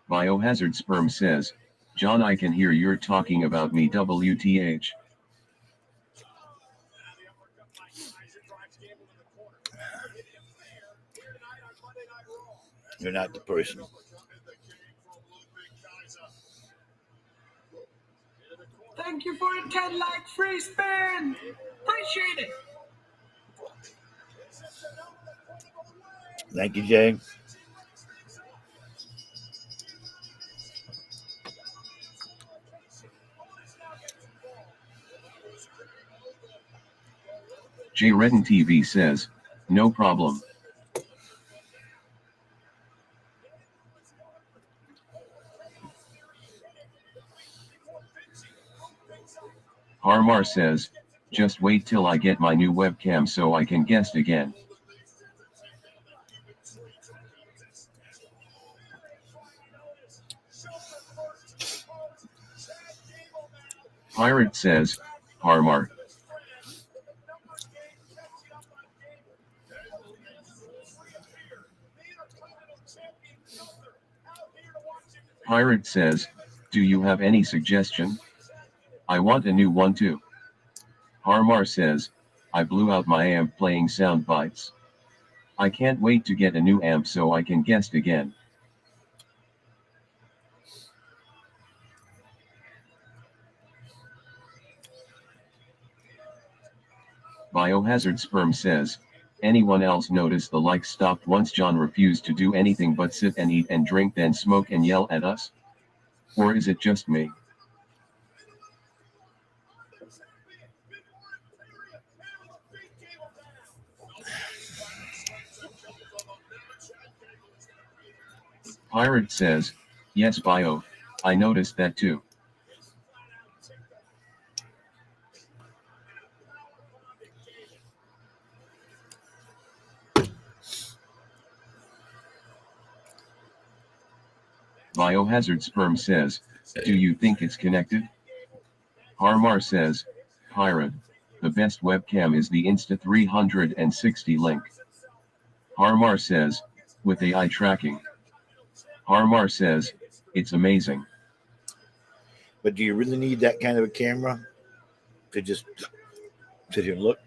Biohazard Sperm says, John, I can hear you're talking about me WTH. You're not the person. Thank you for a 10 like free spin. Appreciate it. Thank you, Jay. J Redden TV says, no problem. Harmar says, just wait till I get my new webcam so I can guest again. Pirate says, Harmar. Pirate says, do you have any suggestion? I want a new one too. Harmar says, I blew out my amp playing sound bites. I can't wait to get a new amp so I can guest again. Biohazard Sperm says, anyone else notice the like stopped once John refused to do anything but sit and eat and drink then smoke and yell at us? Or is it just me? Pirate says, yes Bio, I noticed that too. Biohazard Sperm says, do you think it's connected? Harmar says, Pirate, the best webcam is the Insta360 link. Harmar says, with AI tracking. Harmar says, it's amazing. But do you really need that kind of a camera to just sit here and look?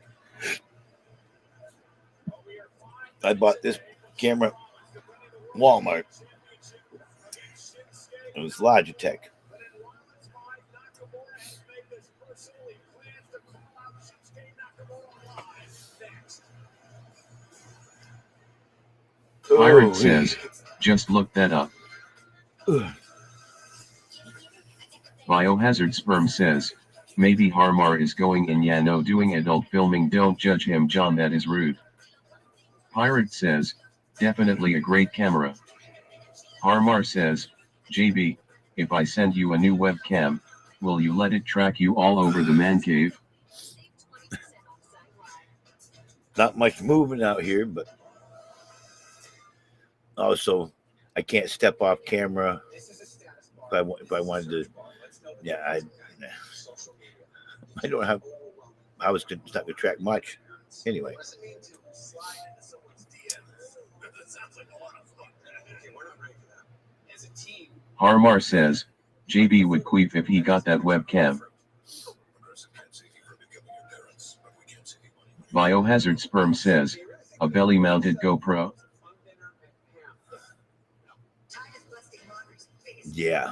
I bought this camera Walmart. It was Logitech. Pirate says, just look that up. Biohazard Sperm says, maybe Harmar is going in YouNow doing adult filming. Don't judge him John, that is rude. Pirate says, definitely a great camera. Harmar says, JB, if I send you a new webcam, will you let it track you all over the man cave? Not much movement out here, but also I can't step off camera if I wanted to. Yeah, I don't have. I was not going to track much anyway. Harmar says, JB would queef if he got that webcam. Biohazard Sperm says, a belly-mounted GoPro? Yeah.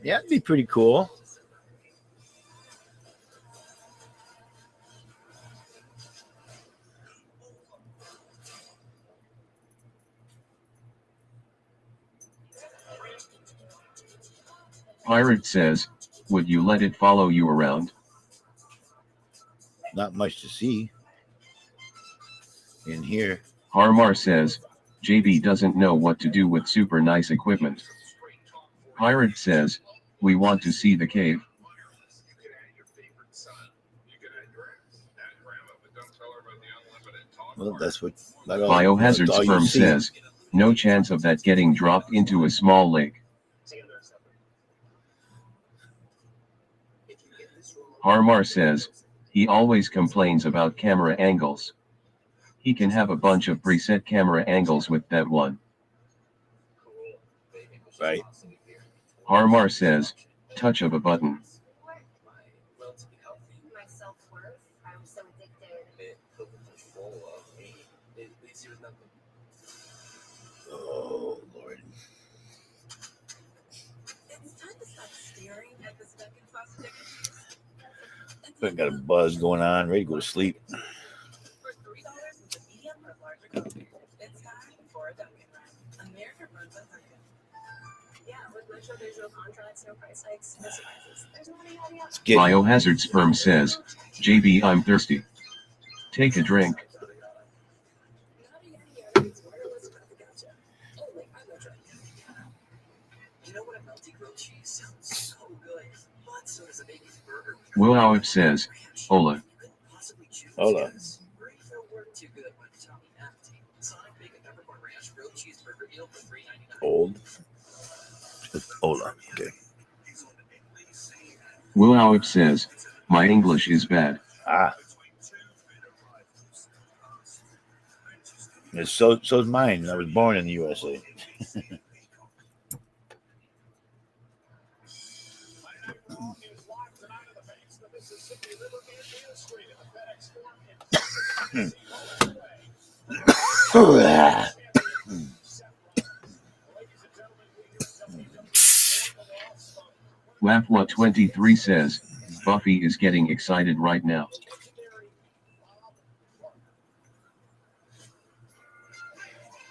That'd be pretty cool. Pirate says, would you let it follow you around? Not much to see in here. Harmar says, JB doesn't know what to do with super nice equipment. Pirate says, we want to see the cave. Well, that's what Biohazard Sperm says, no chance of that getting dropped into a small lake. Harmar says, he always complains about camera angles. He can have a bunch of preset camera angles with that one. Right. Harmar says, touch of a button. Oh, Lord. I got a buzz going on, ready to go to sleep. Biohazard Sperm says, JB, I'm thirsty. Take a drink. Will says, hola. Hola. Old. Hola. Okay. Will says, my English is bad. Ah. So's mine. I was born in the USA. Lafla23 says, Buffy is getting excited right now.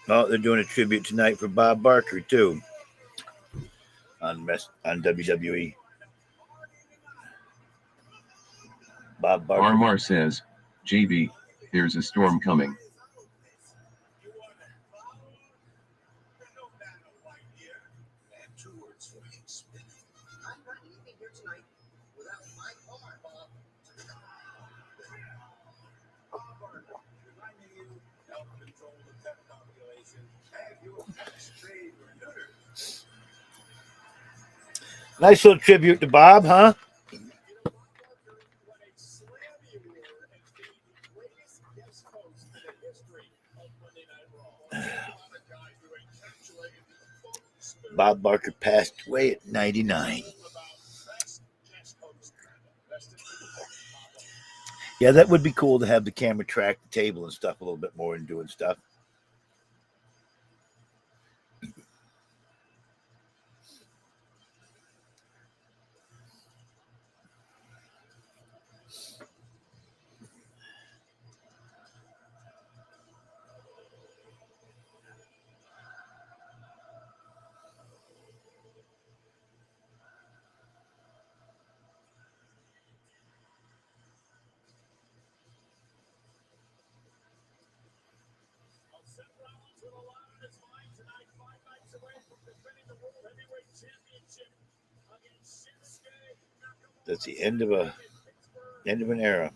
Oh, they're doing a tribute tonight for Bob Barker too on WWE. Bob Barker. Armar says, JB, there's a storm coming. Nice little tribute to Bob, huh? Bob Barker passed away at 99. Yeah, that would be cool to have the camera track the table and stuff a little bit more and doing stuff. That's the end of an era.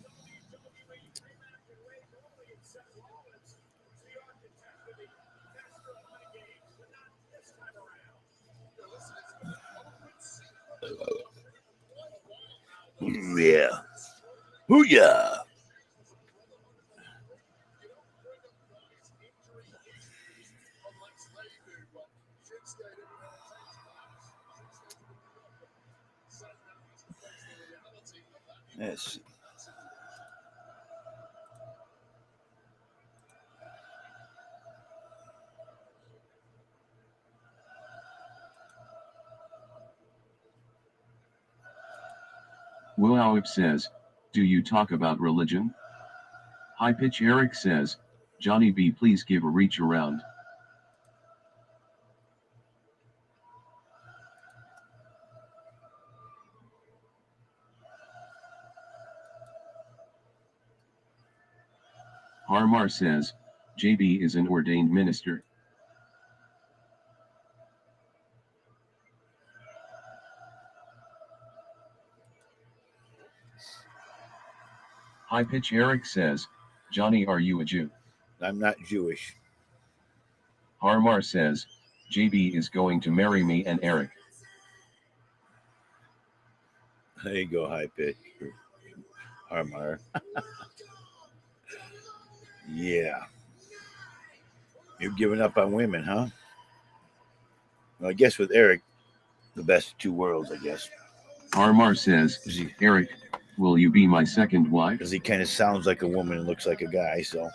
Yeah. Ooh, yeah. Yes. Will says, do you talk about religion? High Pitch Eric says, Johnny B, please give a reach around. Harmar says, JB is an ordained minister. High Pitch Eric says, Johnny, are you a Jew? I'm not Jewish. Harmar says, JB is going to marry me and Eric. There you go, High Pitch. Harmar. Yeah. You're giving up on women, huh? Well, I guess with Eric, the best of two worlds, I guess. Harmar says, Eric, will you be my second wife? Because he kind of sounds like a woman and looks like a guy, so.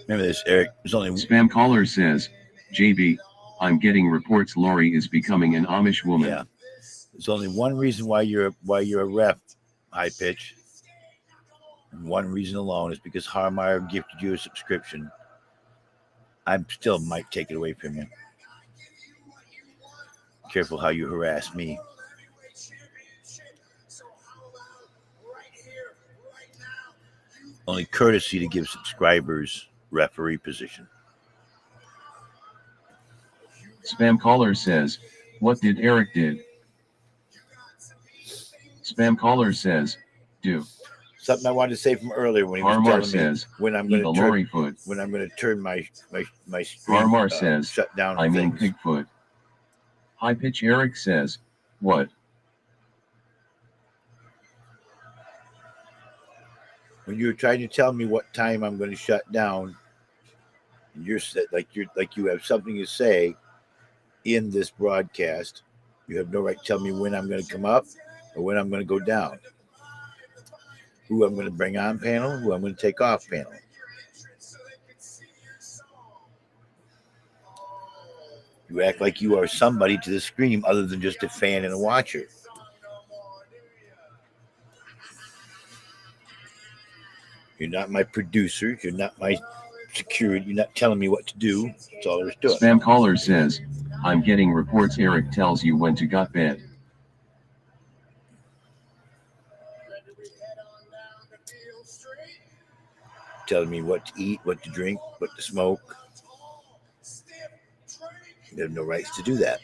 Remember this, Eric. There's only Spam caller says, JB, I'm getting reports Lori is becoming an Amish woman. Yeah. There's only one reason why you're a rep, High Pitch. And one reason alone is because Harmeyer gifted you a subscription. I still might take it away from you. Careful how you harass me. Only courtesy to give subscribers referee position. Spam caller says, what did Eric did? Spam caller says, do. Something I wanted to say from earlier when he was Harmar telling says, me when I'm going Eagle to turn Lorryfoot. when I'm going to turn my stream Harmar says, shut down. I mean things. Pigfoot. High pitch Eric says, what? When you're trying to tell me what time I'm going to shut down, and you're like you have something to say in this broadcast, you have no right to tell me when I'm going to come up or when I'm going to go down, who I'm going to bring on panel, who I'm going to take off panel. You act like you are somebody to the stream other than just a fan and a watcher. You're not my producer. You're not my security. You're not telling me what to do. That's all there's to it. Spam caller says, I'm getting reports Eric tells you when to got bed. Telling me what to eat, what to drink, what to smoke. You have no rights to do that.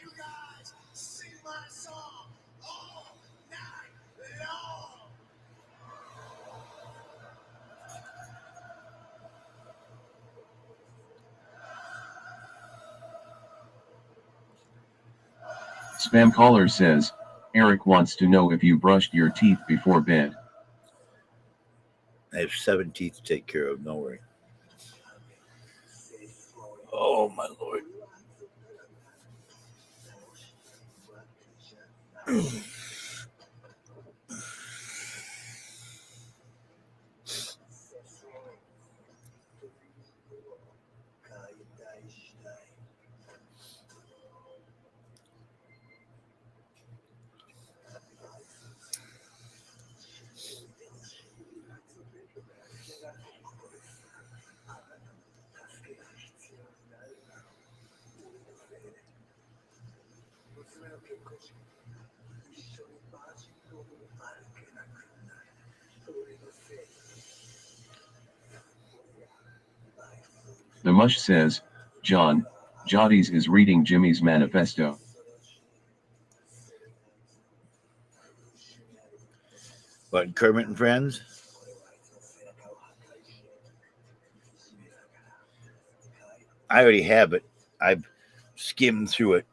Spam caller says, Eric wants to know if you brushed your teeth before bed. I have 7 teeth to take care of. No worry. Oh, my Lord. The Mush says, John, Jotties is reading Jimmy's manifesto. But Kermit and Friends? I already have it. I've skimmed through it.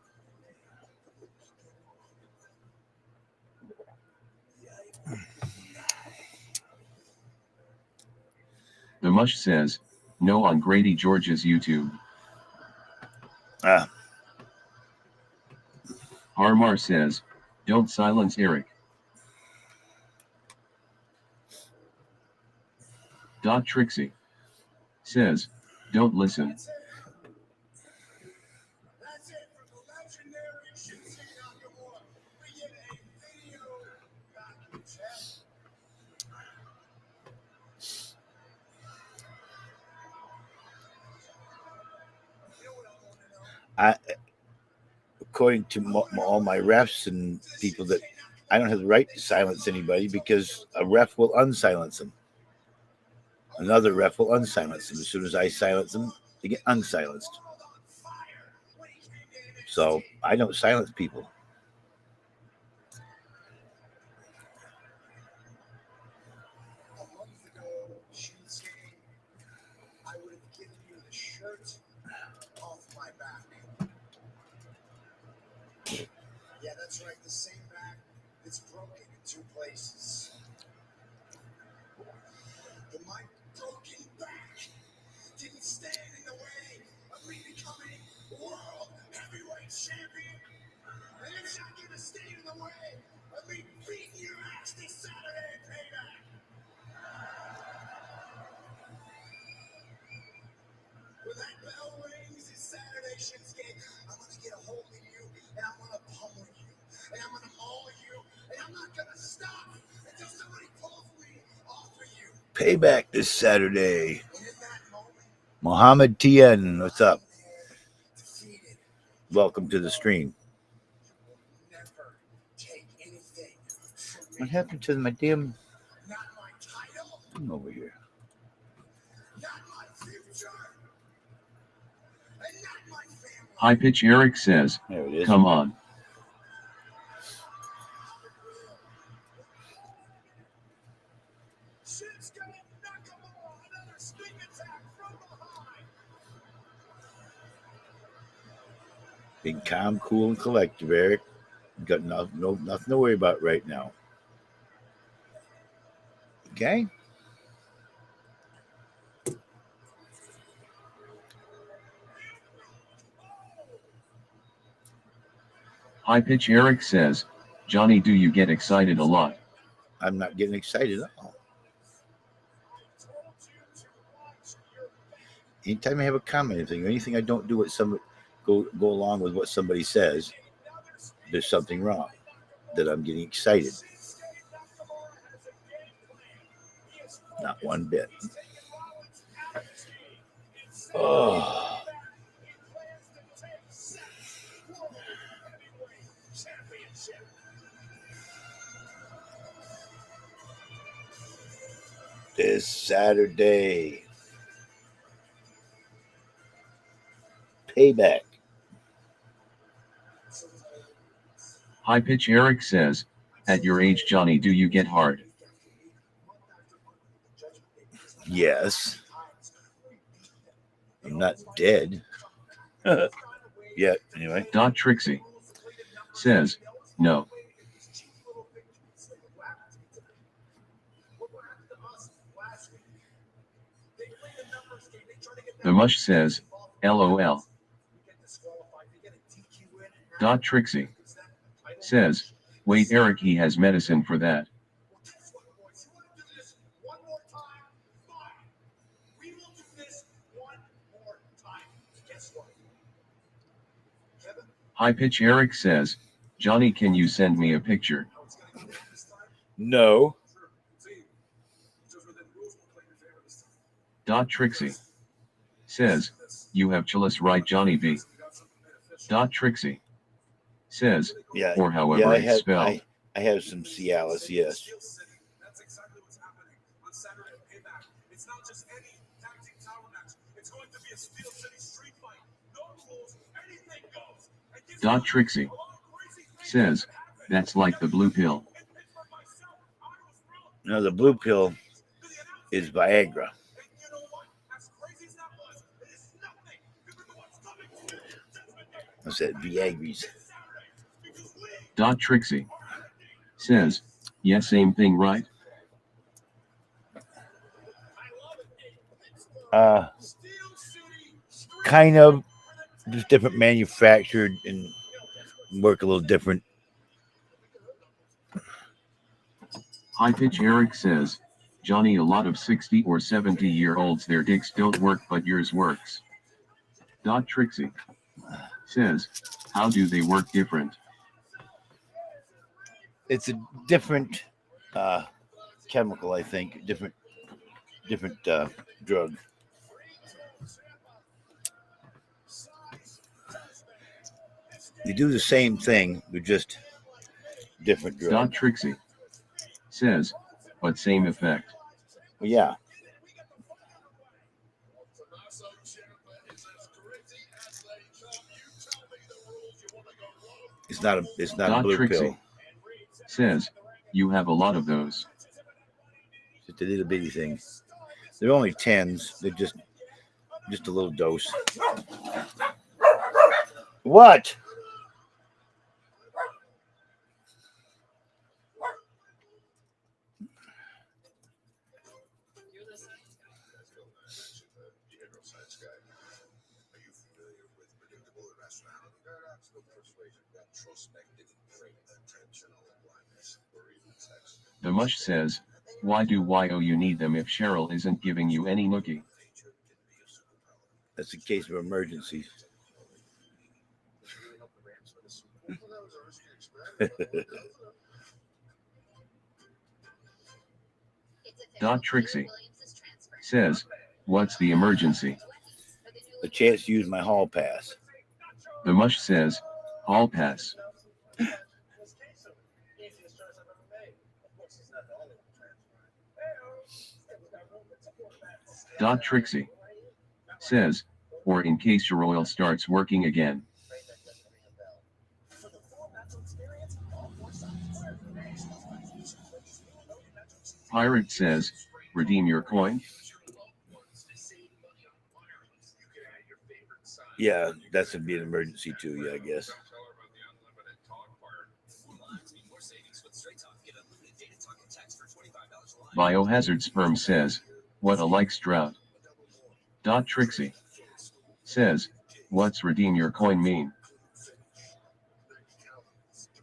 The Mush says, no on Grady George's YouTube. Harmar says, don't silence Eric. Dot Trixie says, don't listen. According to all my refs and people, that I don't have the right to silence anybody because a ref will unsilence them. Another ref will unsilence them. As soon as I silence them, they get unsilenced. So I don't silence people. Yeah, that's right. The same back that's broken in 2 places. But my broken back didn't stand in the way of me becoming world heavyweight champion. And it's not going to stand in the way of me beating your ass this Saturday at Payback. When that bell rings this Saturday, Shinsuke, I'm going to get a hold of you, and I'm going to pummel you, and I'm going to maul you, and I'm not going to stop until somebody pulls me off of you. Payback this Saturday. Mohammed Tien, what's up? Welcome to the stream. What happened to my damn... Come over here. High Pitch Eric says, There it is. come on. Shit's gonna knock him off. Another sneak attack from behind. Being calm, cool, and collective, Eric. Got nothing to worry about right now. Okay? High Pitch Eric says, Johnny, do you get excited a lot? I'm not getting excited at all. Anytime I have a comment or anything I don't do what somebody go along with what somebody says, there's something wrong. That I'm getting excited. Not one bit. Oh. This Saturday. Payback. High Pitch Eric says, at your age, Johnny, do you get hard? Yes. I'm not dead. Yet, anyway. Dot Trixie says, no. The Mush says, LOL. Dot Trixie says, wait, Eric, he has medicine for that. High Pitch Eric says, Johnny, can you send me a picture? No. Dot Trixie says, you have Chalice, right, Johnny B? Dot Trixie says, yeah, or however it's spelled. I have some Cialis, yes. That's exactly what's happening on Saturday Payback. It's not just any tag team title match. It's going to be a Steel City street fight. No rules, anything goes. Dot Trixie says, that's like the blue pill. No, the blue pill is Viagra. I said Viagra's. Dot Trixie says, yeah, same thing, right? Kind of, just different manufactured and work a little different. High Pitch Eric says, Johnny, a lot of 60 or 70-year-olds, their dicks don't work, but yours works. Dot Trixie says, how do they work different? It's a different chemical, I think. Different drug. They do the same thing, they're just different drug. Dot Trixie says, but same effect. Well, yeah. It's not Dot a blue Trixie pill. Says, you have a lot of those. Just a little bitty thing. They're only 10s. They're just a little dose. What? The Mush says, why do you need them if Cheryl isn't giving you any nookie? That's in case of emergencies. Dot Trixie says, what's the emergency? A chance to use my hall pass. The Mush says, hall pass. Dot Trixie says, or in case your oil starts working again. Pirate says, redeem your coin. Yeah, that's would be an emergency too. Yeah, I guess. Biohazard Sperm says, what a likes drought. Trixie says, what's redeem your coin mean?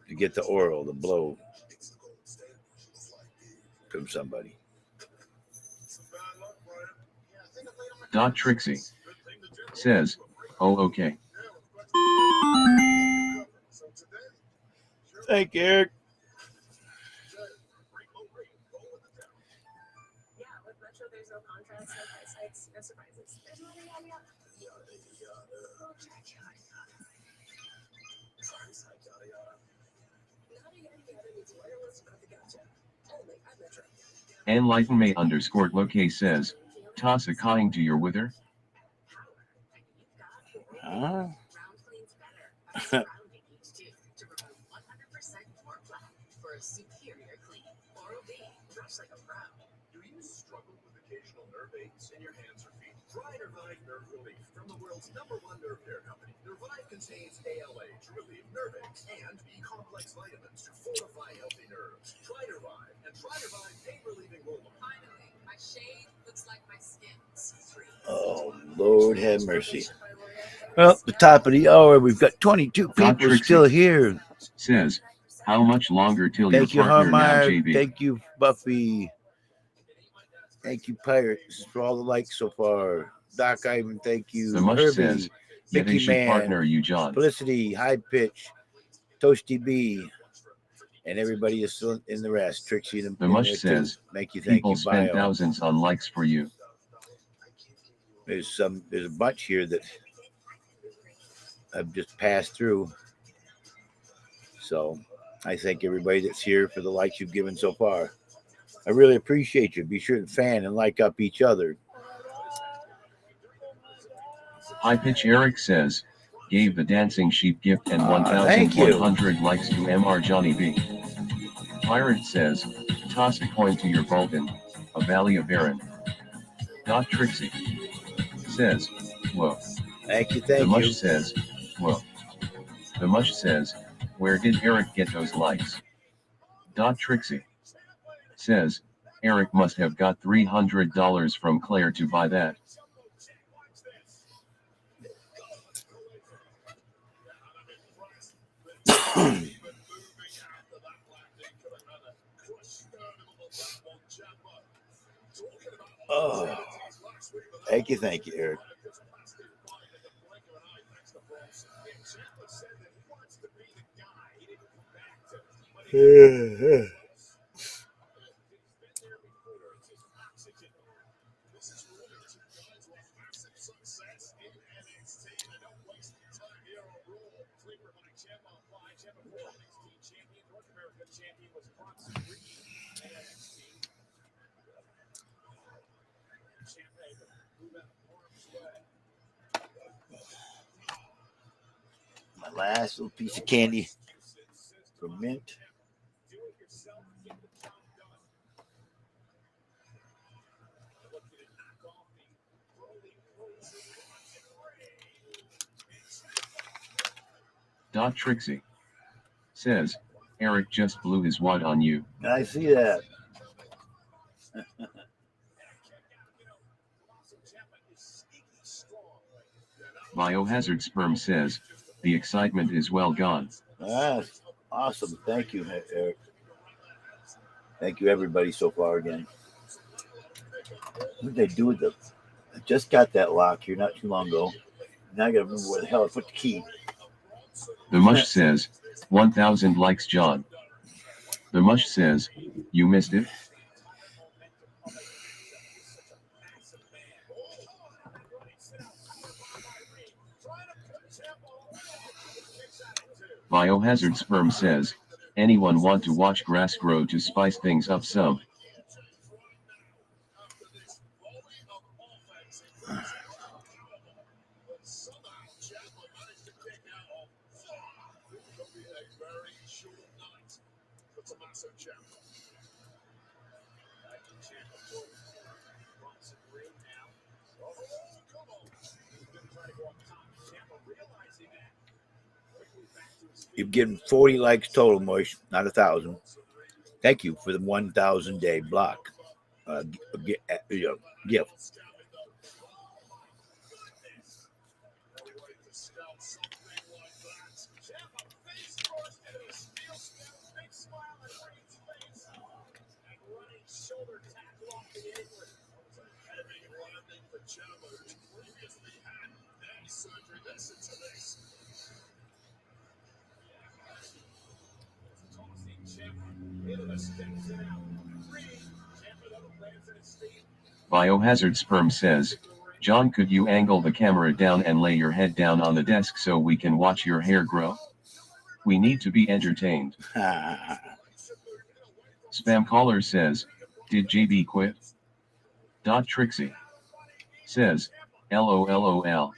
To get the oral, the blow from somebody. Trixie says, oh okay. Thank you, Eric. Yeah, with Metro, there's no contracts, no price hikes, no surprises. There's no yada yada. Enlightenme_loke says, toss a kind to your wither. Huh? Do you struggle with occasional nerve aches in your hands or feet? Try Nervive Nerve Relief from the world's #1 nerve care company. Nervive contains ALA to relieve nerve aches and B-complex vitamins to fortify healthy nerves. Try Nervive and try Nervive pain-relieving roll-on. Finally, my shade looks like my skin. Oh, Lord have mercy. Well, the top of the hour, we've got 22 people Trixie still here. Says, how much longer till Thank you, your partner now, Harmeyer. JB? Thank you, Buffy. Thank you, Pirates, for all the likes so far. Doc Ivan, thank you. The Mush Herbie, says, yeah, they Mickey should Man, partner you, John. Felicity, High Pitch, Toasty B, and everybody is still in the rest. Trixie and The Mush says, thank you, people you, spend Bio. thousands on likes for you. There's a bunch here that I've just passed through. So I thank everybody that's here for the likes you've given so far. I really appreciate you. Be sure to fan and like up each other. High Pitch Eric says, gave the dancing sheep gift and thank you. 1,100 likes to MR Johnny B. Pirate says, toss a coin to your Vulcan, a Valley of Aaron. Trixie says, whoa. Thank you, The Mush says, whoa. The Mush says, where did Eric get those likes? Trixie says, Eric must have got $300 from Claire to buy that. Oh, thank you, Eric. My last little piece of candy from Mint. Trixie says, Eric just blew his wad on you. I see that. Biohazard Sperm says, the excitement is well gone. That's awesome. Thank you, Eric. Thank you, everybody, so far again. What did they do with the... I just got that lock here not too long ago. Now I got to remember where the hell I put the key. The Mush says, 1,000 likes, John. The Mush says, you missed it? Biohazard Sperm says, anyone want to watch grass grow to spice things up some? Tommaso Ciampa. Back to Ciampa for Bronson Reed now. Oh, come on. He's going to try to go up top. Ciampa realizing that. Quickly back to his feet. You've given 40 likes total, Moish, not 1,000. Thank you for the 1,000 day block. Gift. Shoulder tackle off the apron. That was a heavy landing for Ciampa, who's previously had knee surgery. Listen to this. Tossing Ciampa into the steps now. Ciampa though lands at his feet. Biohazard Sperm says, John, could you angle the camera down and lay your head down on the desk so we can watch your hair grow? We need to be entertained. Spam caller says, did JB quit? Trixie says, LOLOL.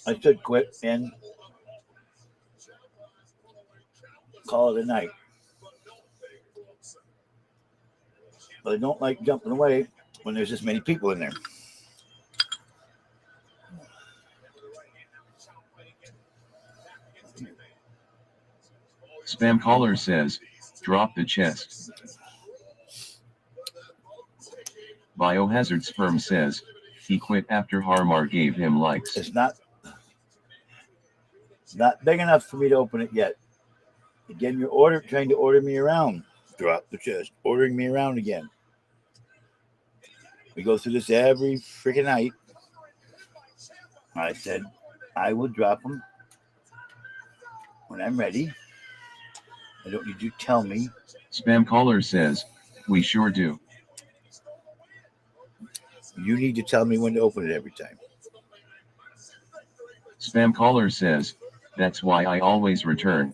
I should quit and call it a night. But I don't like jumping away when there's this many people in there. Spam caller says, drop the chest. Biohazard Sperm says, he quit after Harmar gave him likes. It's not big enough for me to open it yet. Again, you're trying to order me around. Drop the chest. Ordering me around again. We go through this every freaking night. I said, I will drop them when I'm ready. I don't need you to tell me. Spam caller says, we sure do. You need to tell me when to open it every time. Spam caller says, that's why I always return.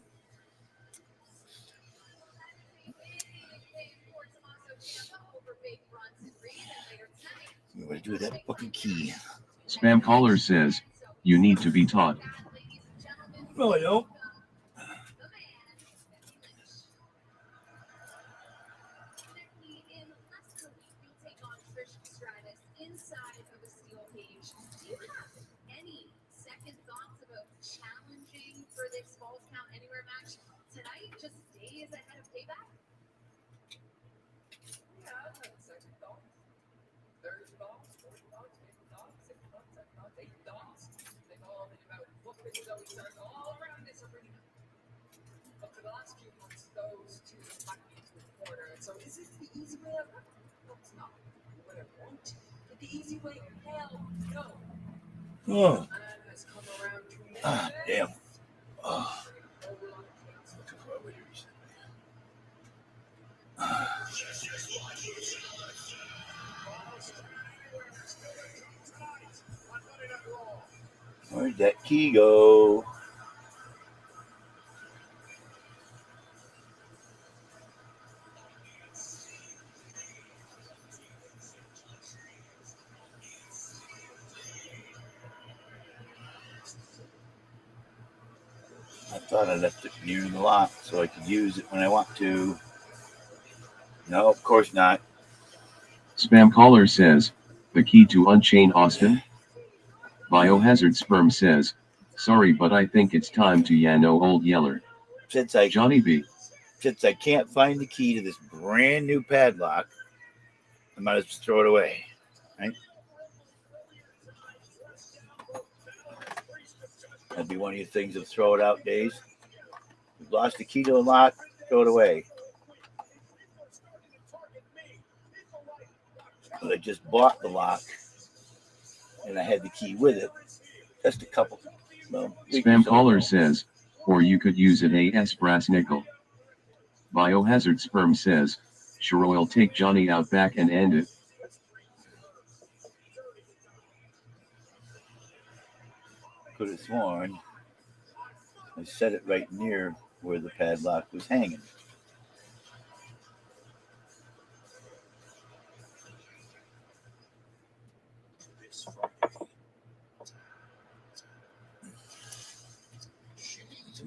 What to do with that fucking key? Spam caller says, you need to be taught. No, I don't. So is this the easy way out? No, it's not. What I want? But the easy way? Hell no. Oh. Man has come around to me. Damn. Oh. Where'd that key go? I thought I left it near the lock so I could use it when I want to. No, of course not. Spam caller says, the key to unchain Austin? Biohazard Sperm says, sorry, but I think it's time to know old Yeller. Johnny B. Since I can't find the key to this brand new padlock, I might as well throw it away. Right? That'd be one of your things of throw it out days. You've lost the key to the lock, throw it away. But I just bought the lock and I had the key with it. Just a couple. Well, Spam caller says, or you could use an AS brass nickel. Biohazard Sperm says, sure, I'll take Johnny out back and end it. Could have sworn I set it right near where the padlock was hanging.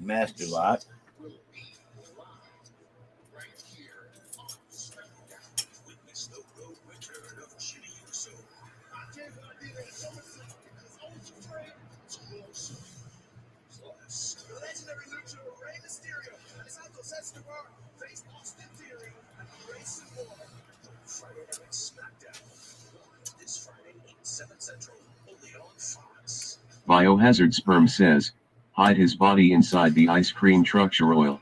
Master Lot. Legendary luchador Rey Mysterio and Santos Escobar face Austin Theory and Grayson Waller. Friday Night SmackDown. This Friday, 8/7 Central, only on Fox. Biohazard Sperm says, hide his body inside the ice cream truck oil.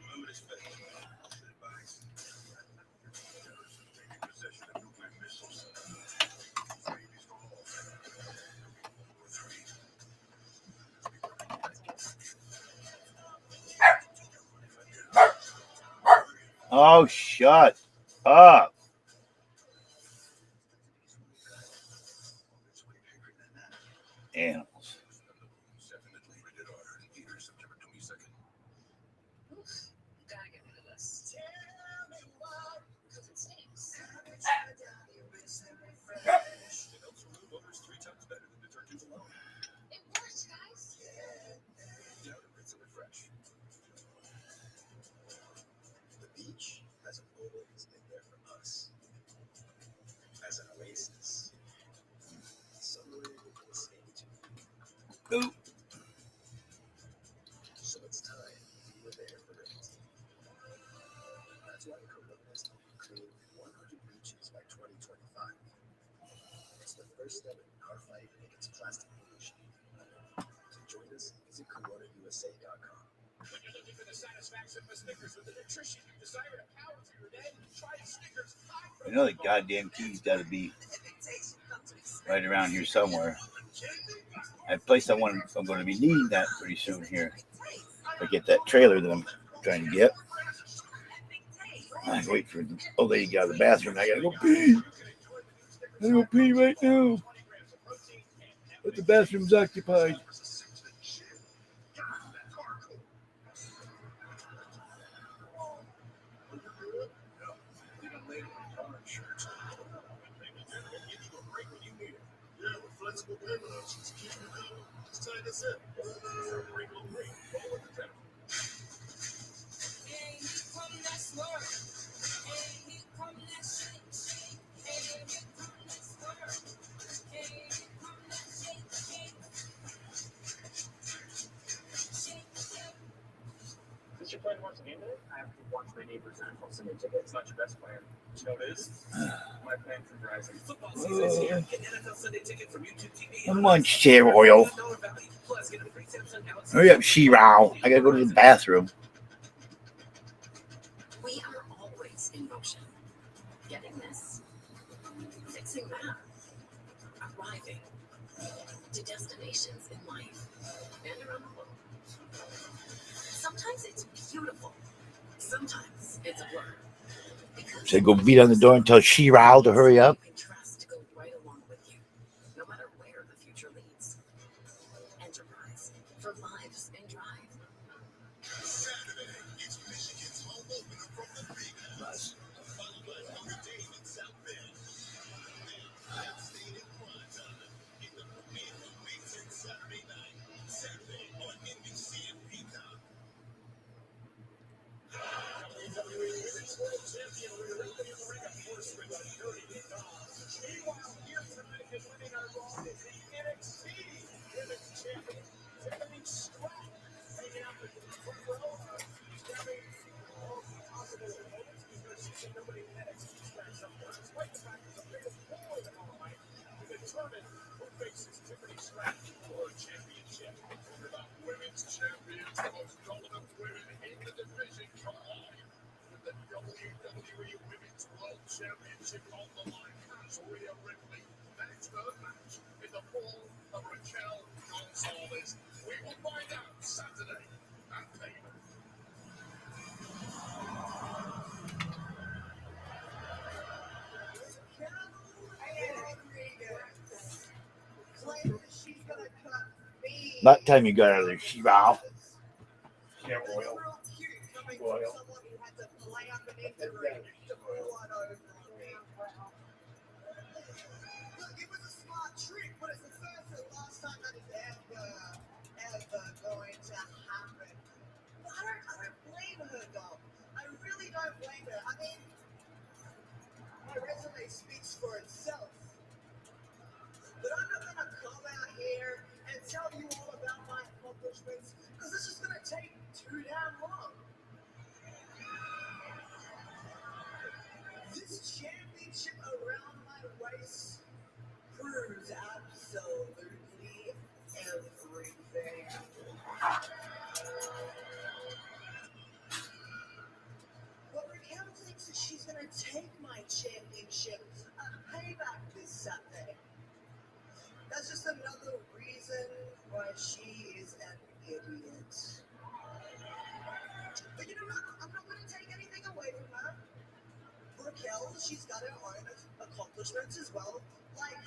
Oh, shut up. Animals. Gotta get rid of this. Because it stinks. It works, guys. The beach has always been there for us. As an oasis. Somewhere we can escape to. Ooh. So it's time we were there for it. That's why Corona has helped clean 100 beaches by 2025. It's the first step in our fight against plastic pollution. To join us, visit coronausa.com. When you're looking for the satisfaction of a Snickers with the nutrition you desire to power through your day, try a Snickers. I know the goddamn key's got to be right around here somewhere. A place I'm going to be needing that pretty soon here. If I get that trailer that I'm trying to get. I wait for the old lady to get out of the bathroom. I gotta go pee. I gotta go pee right now. But the bathroom's occupied. Flexible payment options keep you covered. Just tie this in. Ring on ring. Roll with the tempo. Hey, here come that swerve. Hey, here come that shake, shake. Hey, here come that swerve. Hey, here come that shake, shake. Shake, shake. Is your plan to watch the game today? I have to watch my neighbor's NFL Sunday ticket. It's not your best plan. You know what it is? My plan for Verizon. Football season's here. Get NFL Sunday ticket from YouTube TV. A munch chair oil. Plus, get a free Samsung Galaxy. Hurry up, She-Row. I gotta go to the bathroom. We are always in motion. Getting this, fixing that, arriving to destinations in life and around the world. Sometimes it's beautiful. Sometimes it's a blur. Because So I go beat on the door and tell She-Row to hurry up. you can trust to go right along with you, no matter where the future leads. Enterprise for lives in drive. Saturday, it's Michigan's home opener from the Big House. Followed by Notre Dame in South Bend. Penn State in prime time. In the premiere of Big Ten Saturday night. Saturday on NBC and Peacock. WWE Women's World Champion Rhea Ripley in the ring, of course, with a dirty dog. Meanwhile, here tonight is winning our Raw is the NXT Women's Champion, Tiffany Stratton, hanging out with the front row. She's grabbing all possible opponents because she said nobody in NXT scratched up her. Despite the fact that the biggest boy of all night to determine who faces Tiffany Stratton for a championship. Talk about women's champions, the most dominant women in the division collide. The WWE Women's World Championship on the line has Rhea Ripley. That's the match in the form of Raquel Gonzalez. We will find out Saturday at Payment. About time you got out of there, She-Row. Yeah, oil. Oil. Look, it was a smart trick, but it's the first and last time that is ever going to happen. Why she's got her own accomplishments as well. Like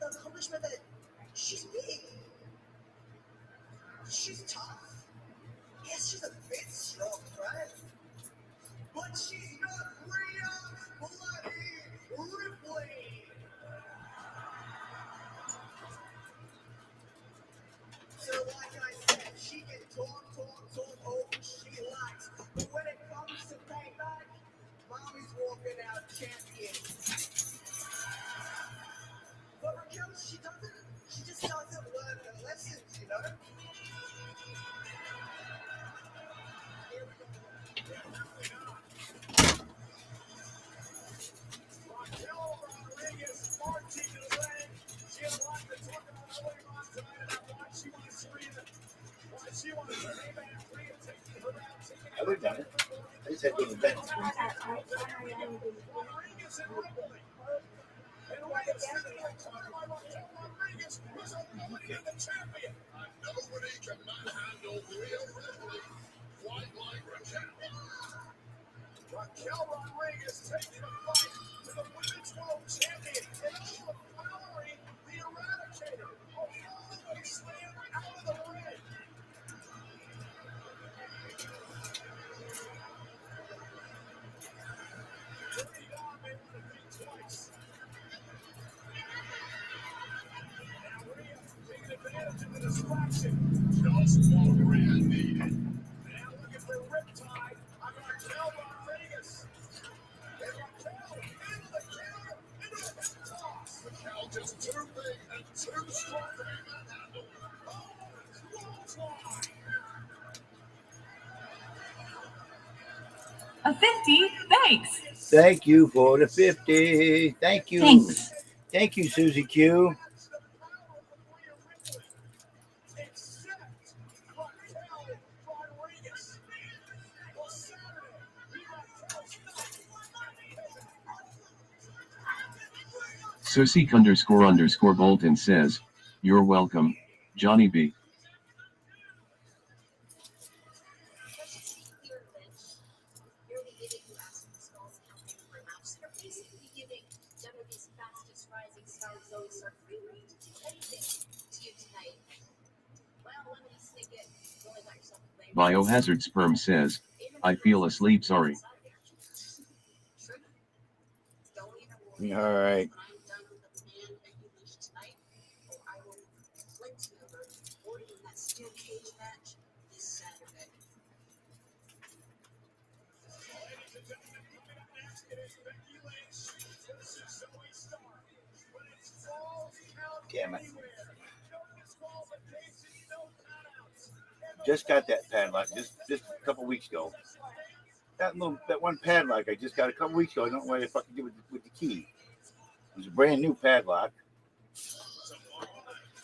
the accomplishment that she's big. She's tough. Yes, she's a bit strong, right? But she's not Rhea bloody Ripley. So like I said, she can talk all she likes. But when it comes to payback, Mommy's walking out champion. But Raquel, she just doesn't learn her lessons, you know? Here we go. Raquel Rodriguez marching to the ring. She had a lot to talk about earlier on tonight about why she wants Rhea. Why she wants payback. Rhea taking her out. I would have done it. I just had to go to bed. Rodriguez and Ripley. And Rhea sitting in the corner by Raquel Rodriguez, who's ultimately the champion. Nobody cannot handle Rhea Ripley quite like Raquel. Raquel Rodriguez taking the fight to the Women's World Champion and overpowering the Eradicator. A full slam out of the ring. Pretty God may want to think twice. Now Rhea taking advantage of the distraction. Just what Rhea needed. Now looking for Riptide on Raquel Rodriguez. And Raquel into the counter, into the hip toss. Raquel just too big and too strong to be manhandled. Oh, clothesline. A 50, thanks. Thank you for the 50. Thank you. Thanks. Thank you, Susie Q. That's the power of Rhea Ripley. Except Raquel Rodriguez. Well, Saturday, Sosik__Bolton says, "You're welcome, Johnny B." You're the idiot who asked for the Skulls campaign for a match. They're basically giving WWE's fastest rising star Zoe Stark free reign to do anything to you tonight. Well, Lemony Snicket, you only got yourself to blame. Biohazard Sperm says, "I feel asleep, sorry." Don't even worry. All right. When I'm done with the plan that you leaked tonight, or I will plenty of her supporting in that steel cage match this Saturday. Ladies and gentlemen, coming up next, it is Becky Lynch versus Zoe Stark. But it's falls count Damn it. anywhere. No disqualification, no countouts. Just got that padlock just a couple weeks ago. That one padlock I just got a couple weeks ago. I don't know why I fucking did with the key. It was a brand new padlock.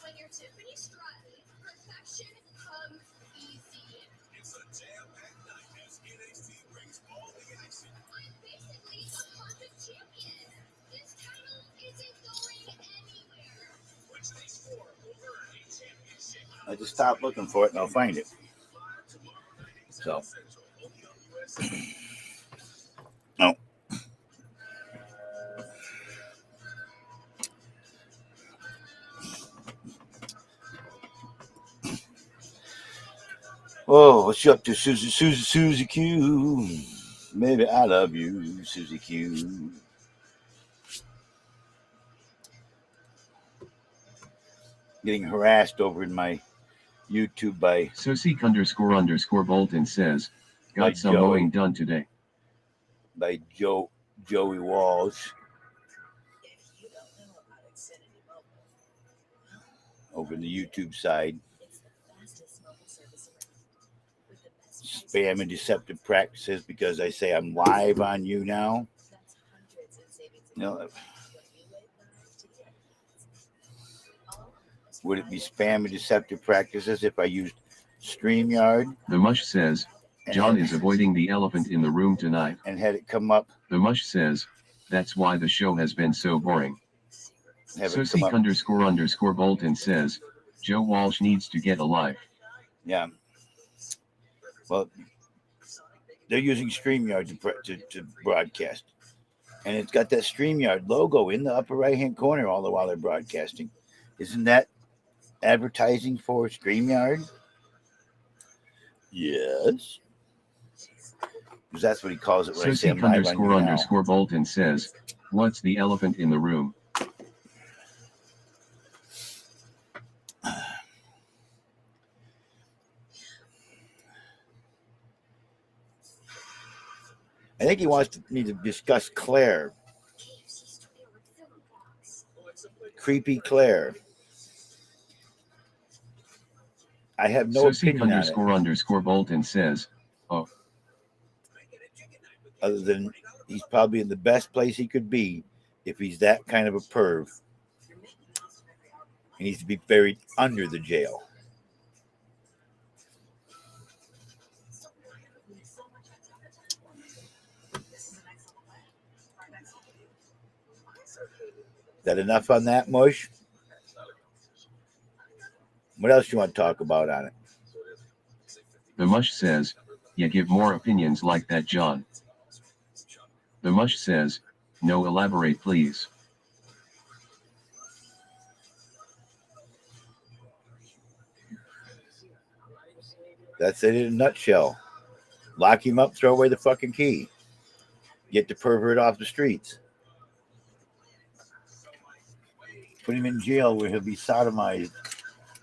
When you're Tiffany Stratton, perfection comes easy. It's a jam-packed night as NXT brings all the action. I'm basically a content champion. This title isn't going anywhere. Which these four will earn a championship. I just stopped looking for it and I'll find it. So. Oh. Oh, what's you up to, Susie Q? Maybe I love you, Susie Q. Getting harassed over in my YouTube by Sosik__Bolton says, By "Got some Joey. mowing done today." Joey Walsh If you don't know about Xfinity Mobile, over in the YouTube side. it's the fastest mobile service around. With the best Spam and deceptive practices because I say I'm live on YouNow. That's hundreds in savings. No, When you wait live to get all would it be spam and deceptive practices if I used StreamYard The Mush says, "John is avoiding the elephant in the room tonight." and had it come up? The Mush says, "That's why the show has been so boring." Have it come up? Sosik__Bolton says, "Joe Walsh needs to get a life." Yeah. Well, they're using StreamYard to broadcast. And it's got that StreamYard logo in the upper right-hand corner all the while they're broadcasting. Isn't that advertising for StreamYard? Yes. Because that's what he calls it when I say I'm live on YouNow. Bolton says, "What's the elephant in the room?" I think he wants me to discuss Claire. Creepy Claire. I have no opinion on it. Bolton says, "Oh." Other than he's probably in the best place he could be if he's that kind of a perv. He needs to be buried under the jail. Is that enough on that, Mush? What else you want to talk about on it? The Mush says, "You give more opinions like that, John." The Mush says, "No, elaborate, please." That's it in a nutshell. Lock him up, throw away the fucking key. Get the pervert off the streets. Put him in jail where he'll be sodomized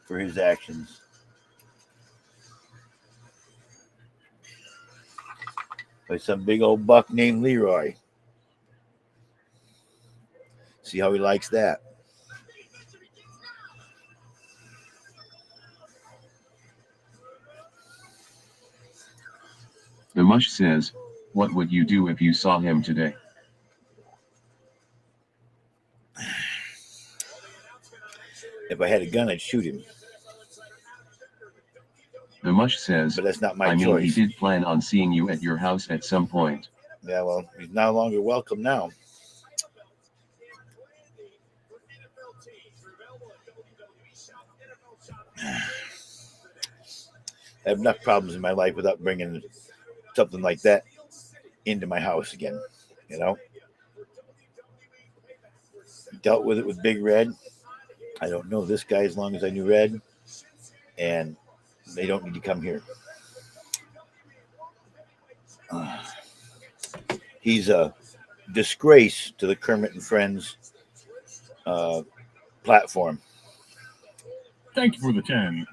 for his actions. By some big old buck named Leroy. See how he likes that. The Mush says, "What would you do if you saw him today?" If I had a gun, I'd shoot him. The Mush says, but that's not my I mean, choice. he did plan on seeing you at your house at some point. Yeah, well, he's no longer welcome now. I have enough problems in my life without bringing something like that into my house again, you know? Dealt with it with Big Red. I don't know this guy as long as I knew Red, and they don't need to come here. He's a disgrace to the Kermit and Friends platform. Thank you for the 10.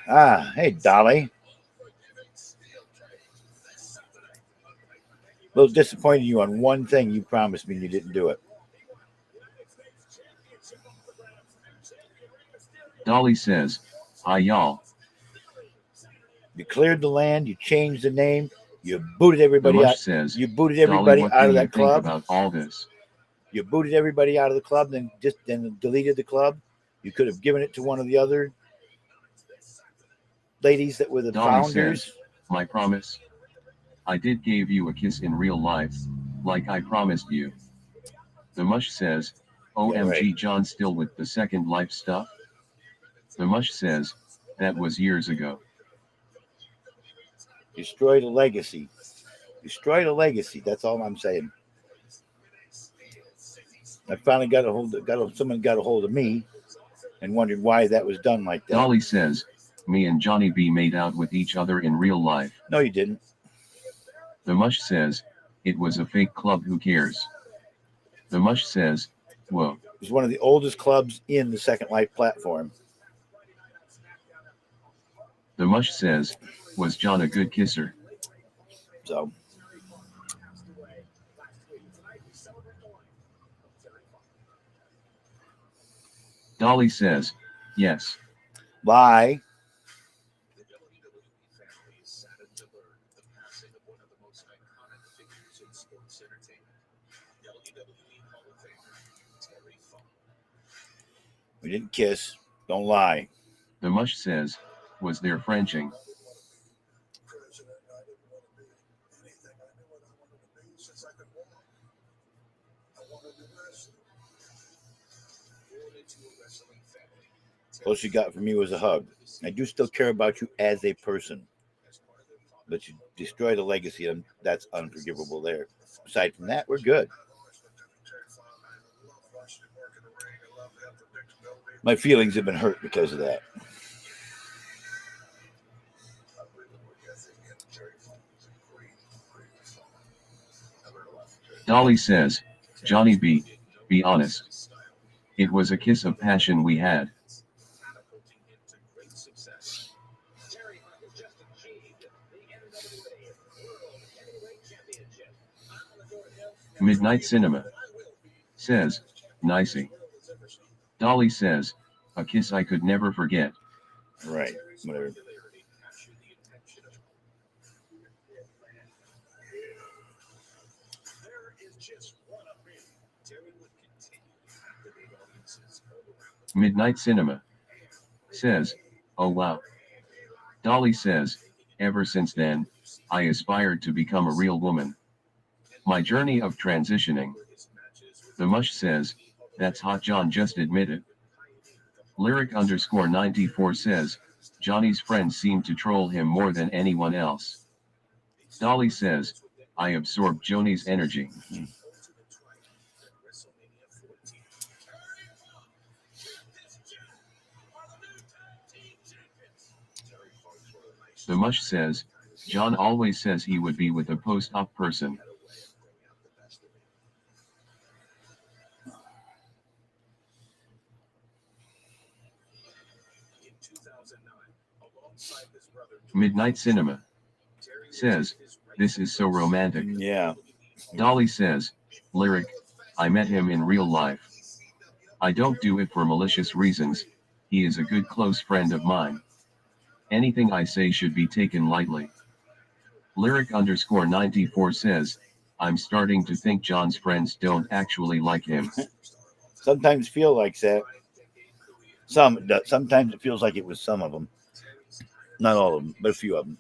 Ah, hey, Dolly. A little disappointed you on one thing you promised me and you didn't do it. Dolly says, "Hi, y'all." You cleared the land, you changed the name, you booted everybody out. Says, you booted everybody Dolly, out of that club. About all this? You booted everybody out of the club, then deleted the club. You could have given it to one of the other ladies that were the Dolly founders. Says, "My promise. I did give you a kiss in real life, like I promised you." The Mush says, "OMG, Yeah, right. John still with the Second Life stuff?" The Mush says, "That was years ago." Destroyed a legacy. Destroyed a legacy. That's all I'm saying. I finally someone got a hold of me and wondered why that was done like that. Dolly says, "Me and Johnny B made out with each other in real life." No, you didn't. The Mush says, "It was a fake club, who cares?" The Mush says, "Whoa." It was one of the oldest clubs in the Second Life platform. The Mush says, "Was John a good kisser?" So. Dolly says, "Yes." Lie. We didn't kiss. Don't lie. The Mush says, "Was there Frenching?" Closest you got from me was a hug. I do still care about you as a person, but you destroyed a legacy, and that's unforgivable there. Aside from that, we're good. My feelings have been hurt because of that. Dolly says, Johnny B, be honest. It was a kiss of passion we had. Midnight Cinema says, nicey. Dolly says, a kiss I could never forget. Right, whatever. Midnight Cinema says, oh wow. Dolly says, ever since then, I aspired to become a real woman. My journey of transitioning. The Mush says, that's hot. John just admitted. Lyric_94 says, Johnny's friends seem to troll him more than anyone else. Dolly says, I absorbed Joni's energy. The Mush says, John always says he would be with a post-op person. Midnight Cinema says, this is so romantic. Yeah. Dolly says, Lyric, I met him in real life. I don't do it for malicious reasons. He is a good close friend of mine. Anything I say should be taken lightly. Lyric_94 says, I'm starting to think John's friends don't actually like him. Sometimes feel like that. Sometimes it feels like it was some of them. Not all of them, but a few of them.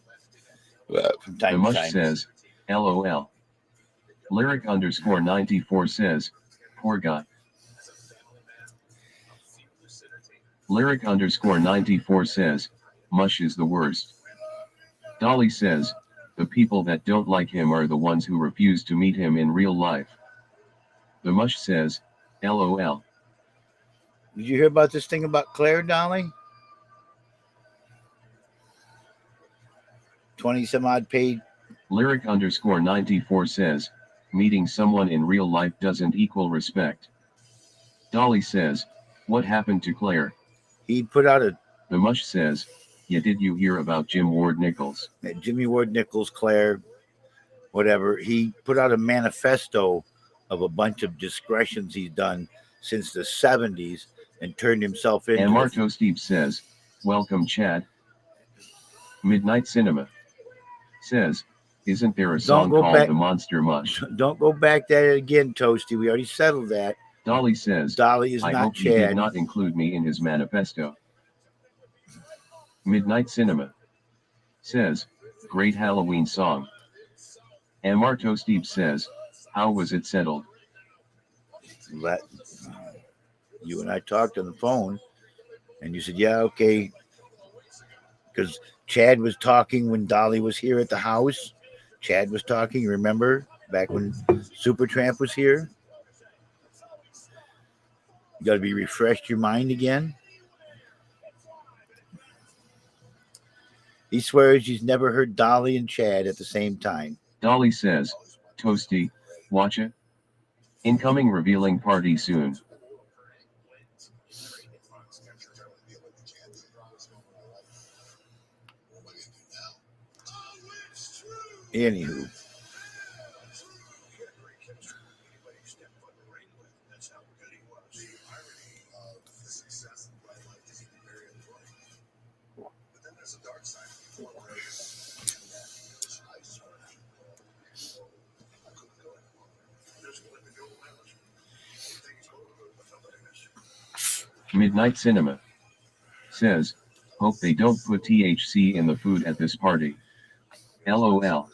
From time The to Mush time. says, LOL. Lyric_94 says, poor guy. Lyric_94 says, Mush is the worst. Dolly says, the people that don't like him are the ones who refuse to meet him in real life. The Mush says, LOL. Did you hear about this thing about Claire, Dolly? 20 some odd paid. Lyric_94 says, meeting someone in real life doesn't equal respect. Dolly says, what happened to Claire? He put out a... The Mush says, yeah, did you hear about Jim Ward Nichols? Jimmy Ward Nichols, Claire, whatever. He put out a manifesto of a bunch of discretions he's done since the 70s and turned himself into... And Marto Steve says, welcome Chad. Midnight Cinema says, isn't there a song called The Monster Mush? Don't go back there again, Toasty. We already settled that. Dolly says, Dolly is I not hope Chad. he did not include me in his manifesto. Midnight Cinema says, great Halloween song. And Marto Steve says, how was it settled? You and I talked on the phone, and you said, yeah, okay. Because Chad was talking when Dolly was here at the house. Chad was talking, remember? Back when Supertramp was here. You got to be refreshed your mind again. He swears he's never heard Dolly and Chad at the same time. Dolly says, Toasty, watch it. Incoming revealing party soon. Anywho. Midnight Cinema says, hope they don't put THC in the food at this party. LOL.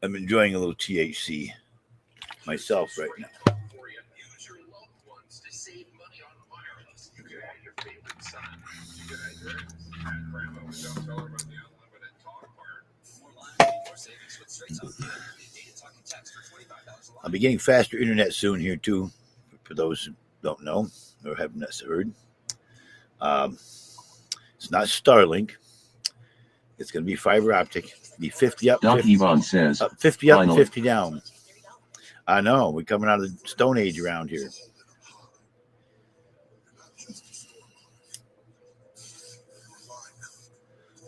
I'm enjoying a little THC myself right now. I'll be getting faster internet soon here too, for those who don't know or haven't heard. It's not Starlink. It's going to be fiber optic. Be 50 up, Doc 50, Yvonne says, 50 up finally. and 50 down. I know. We're coming out of the Stone Age around here.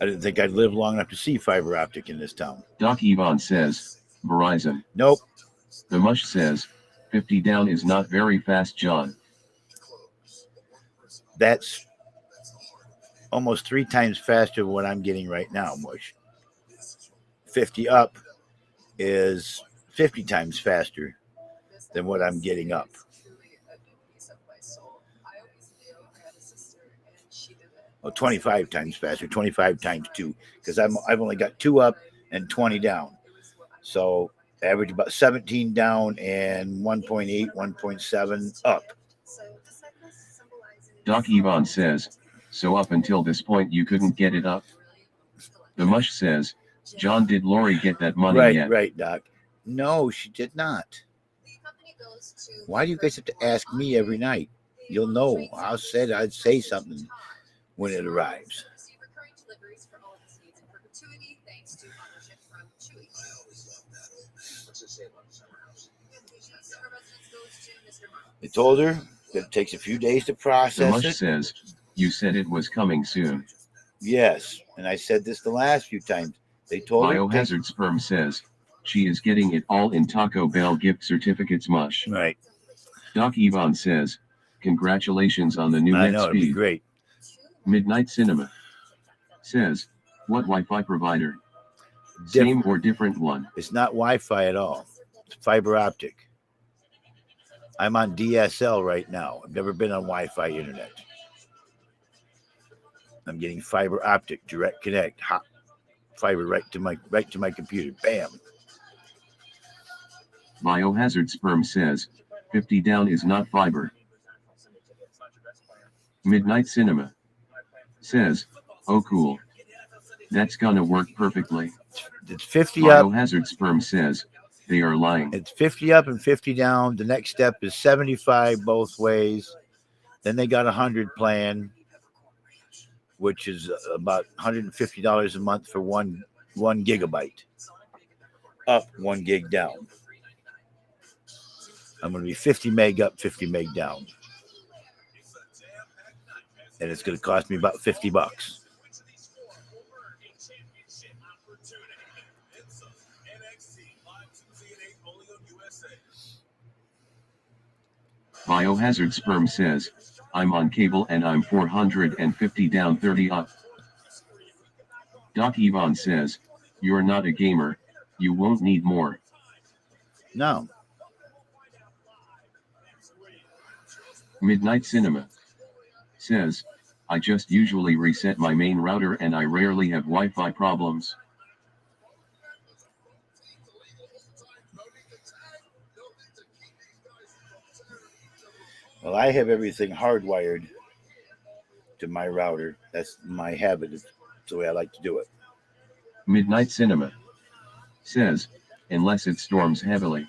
I didn't think I'd live long enough to see fiber optic in this town. Doc Yvonne says, Verizon. Nope. The Mush says, 50 down is not very fast, John. That's almost 3 times faster than what I'm getting right now, Mush. 50 up is 50 times faster than what I'm getting up. Oh, 25 times faster, 25 times 2, because I've only got 2 up and 20 down. So average about 17 down and 1.8, 1.7 up. Doc Yvonne says, so up until this point you couldn't get it up? The Mush says, John, did Lori get that money yet? Right, Doc. No, she did not. Why do you guys have to ask me every night? You'll know. I'd say something when it arrives. I told her that it takes a few days to process the Mush it. Says, you said it was coming soon. Yes, and I said this the last few times. They told Biohazard Sperm says, she is getting it all in Taco Bell gift certificates, Mush. Right. Doc Yvonne says, congratulations on the new I net know, it'd be speed. great. Midnight Cinema says, what Wi-Fi provider? Same or different one? It's not Wi-Fi at all. It's fiber optic. I'm on DSL right now. I've never been on Wi-Fi internet. I'm getting fiber optic, direct connect, hot fiber right to my computer. Bam. Biohazard Sperm says, 50 down is not fiber. Midnight Cinema says, oh cool. That's gonna work perfectly. It's 50 up. Biohazard Sperm says, they are lying. It's 50 up and 50 down. The next step is 75 both ways. Then they got 100 plan, which is about $150 a month for one gigabyte. Up 1 gig down. I'm going to be 50 meg up, 50 meg down. And it's going to cost me about $50. Biohazard Sperm says, I'm on cable and I'm 450 down 30 up. Doc Yvonne says, you're not a gamer, you won't need more. No. Midnight Cinema says, I just usually reset my main router and I rarely have Wi-Fi problems. Well, I have everything hardwired to my router. That's my habit. It's the way I like to do it. Midnight Cinema says, unless it storms heavily.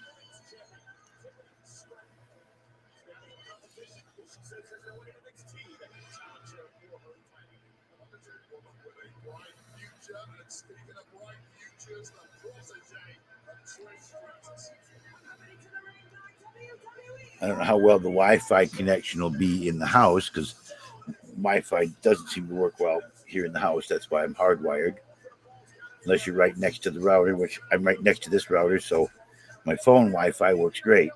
I don't know how well the Wi-Fi connection will be in the house because Wi-Fi doesn't seem to work well here in the house. That's why I'm hardwired. Unless you're right next to the router, which I'm right next to this router, so my phone Wi-Fi works great.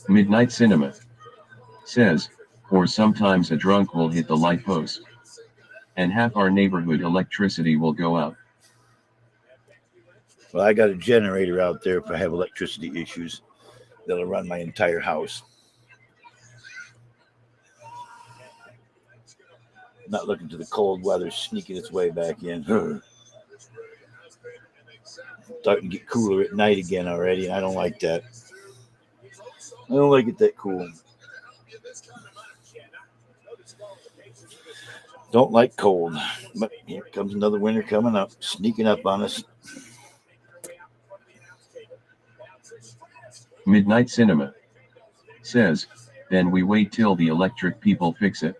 Midnight Cinema says, or sometimes a drunk will hit the light post. and half our neighborhood electricity will go out. Well, I got a generator out there if I have electricity issues that'll run my entire house. Not looking to the cold weather sneaking its way back in. Starting to get cooler at night again already, and I don't like that. I don't like it that cool. Don't like cold. But here comes another winter coming up, sneaking up on us. Midnight Cinema says, then we wait till the electric people fix it.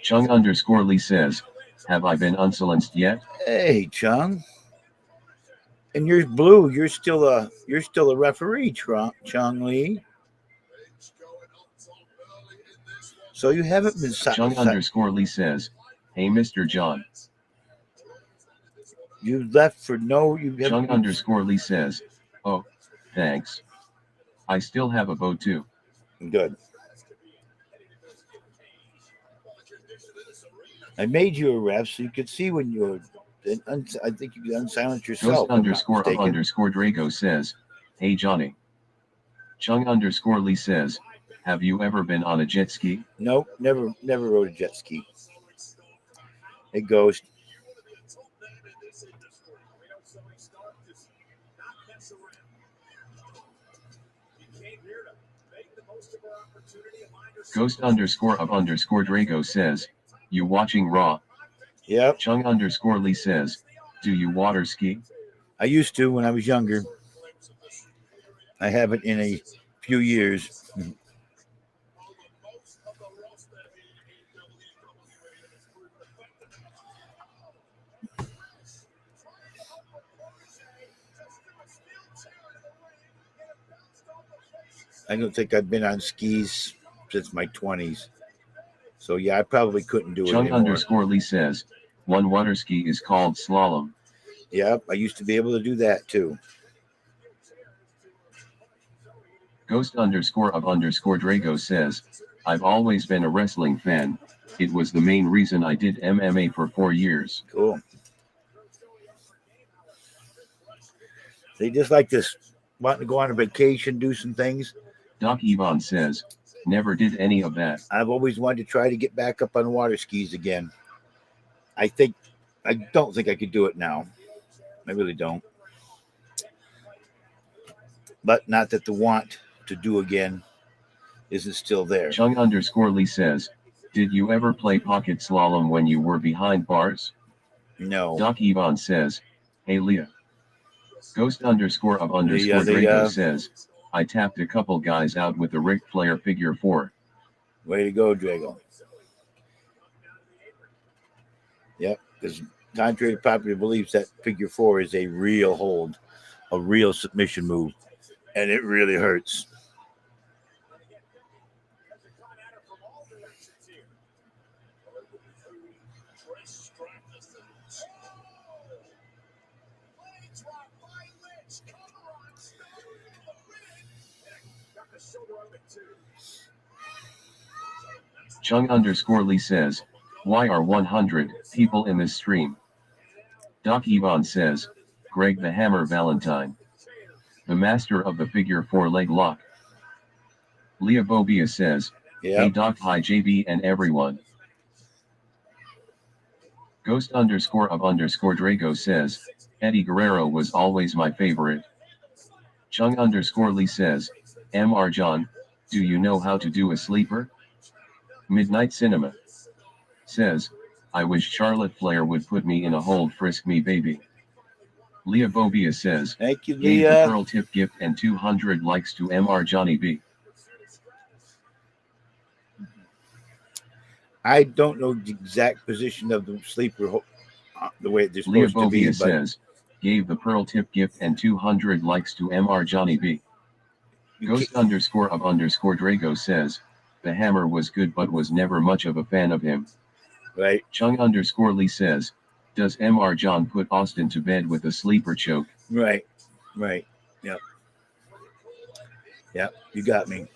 Chung_Lee says, have I been unsilenced yet? Hey, Chung. And you're blue. You're still a referee, Chung Lee. So you haven't been Chung_Lee says, hey, Mr. John. You left for no. You Chung_Lee says, oh, thanks. I still have a bow too. Good. I made you a ref so you could see when you're. I think you can unsilence yourself. Ghost_Drago says, hey Johnny. Chung_Lee says, have you ever been on a jet ski? Nope, never rode a jet ski. Hey Ghost. Ghost_Drago says, you watching Raw? Yep. Chung_Lee says, do you water ski? I used to when I was younger. I haven't in a few years. I don't think I've been on skis since my 20s. So yeah, I probably couldn't do it anymore. Chung_Lee says, one water ski is called slalom. Yep, I used to be able to do that too. Ghost_Drago says, I've always been a wrestling fan. It was the main reason I did MMA for 4 years. Cool. They just like this, wanting to go on a vacation, do some things. Doc Yvonne says, never did any of that. I've always wanted to try to get back up on water skis again. I don't think I could do it now. I really don't. But not that the want to do again isn't still there. Chung_Lee says, did you ever play pocket slalom when you were behind bars? No. Doc Yvonne says, hey Leah. Ghost_Drago says, I tapped a couple guys out with the Ric Flair figure 4. Way to go, Drago. Yep, because contrary to popular beliefs, that figure 4 is a real hold, a real submission move, and it really hurts. Chung_Lee says, why are 100 people in this stream? Doc Yvonne says, Greg the Hammer Valentine. The master of the figure 4 leg lock. Leah Bobia says, hey Doc, hi JB and everyone. Ghost_Drago says, Eddie Guerrero was always my favorite. Chung_Lee says, Mr. John, do you know how to do a sleeper? Midnight Cinema says, I wish Charlotte Flair would put me in a hold, frisk me baby. Leah Bobia says, thank you, gave Leah. the Pearl Tip gift and 200 likes to Mr. Johnny B. I don't know the exact position of the sleeper, the way they're Leah supposed to be. Bobia says, gave the Pearl Tip gift and 200 likes to Mr. Johnny B. Ghost_Drago says, The Hammer was good but was never much of a fan of him. Right. Chung_Lee says, does Mr. John put Austin to bed with a sleeper choke? Right. Yep. Yep. You got me.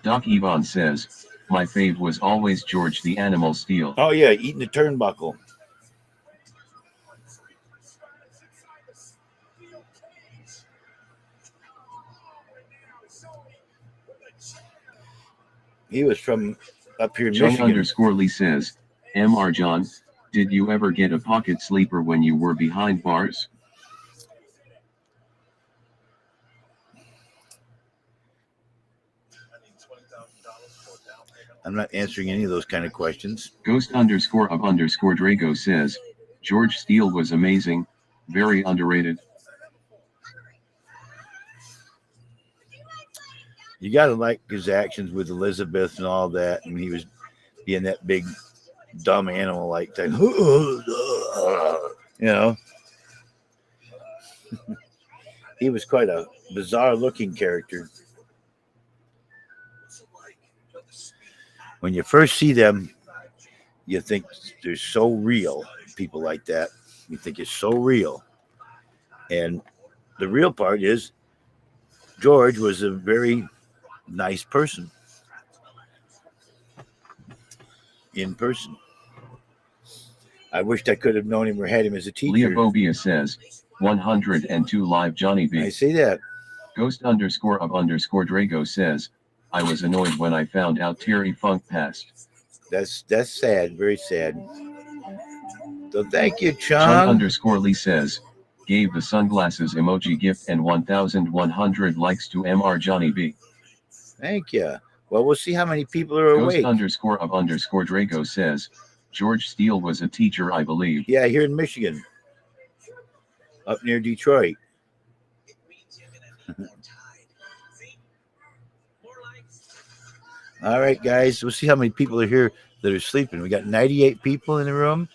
Doc Yvonne says, my fave was always George the Animal Steel. Oh yeah, eating the turnbuckle. He was from up here in Michigan. Chung_Lee says, Mr. John, did you ever get a pocket sleeper when you were behind bars? I'm not answering any of those kind of questions. Ghost_Drago says, George Steele was amazing, very underrated. You got to like his actions with Elizabeth and all that. And he was being that big, dumb animal like thing. You know, he was quite a bizarre looking character. When you first see them, you think they're so real. People like that, you think it's so real. And the real part is George was a very nice person in person. I wished I could have known him or had him as a teacher. Leah Bobia says, 102 live Johnny B. I see that. Ghost_Drago says, I was annoyed when I found out Terry Funk passed. That's sad, very sad. So thank you, Chung. Chung_Lee says, gave the sunglasses emoji gift and 1,100 likes to Mr. Johnny B. Thank you. Well, we'll see how many people are awake. Ghost_Drago says, George Steele was a teacher, I believe. Yeah, here in Michigan, up near Detroit. All right, guys. We'll see how many people are here that are sleeping. We got 98 people in the room,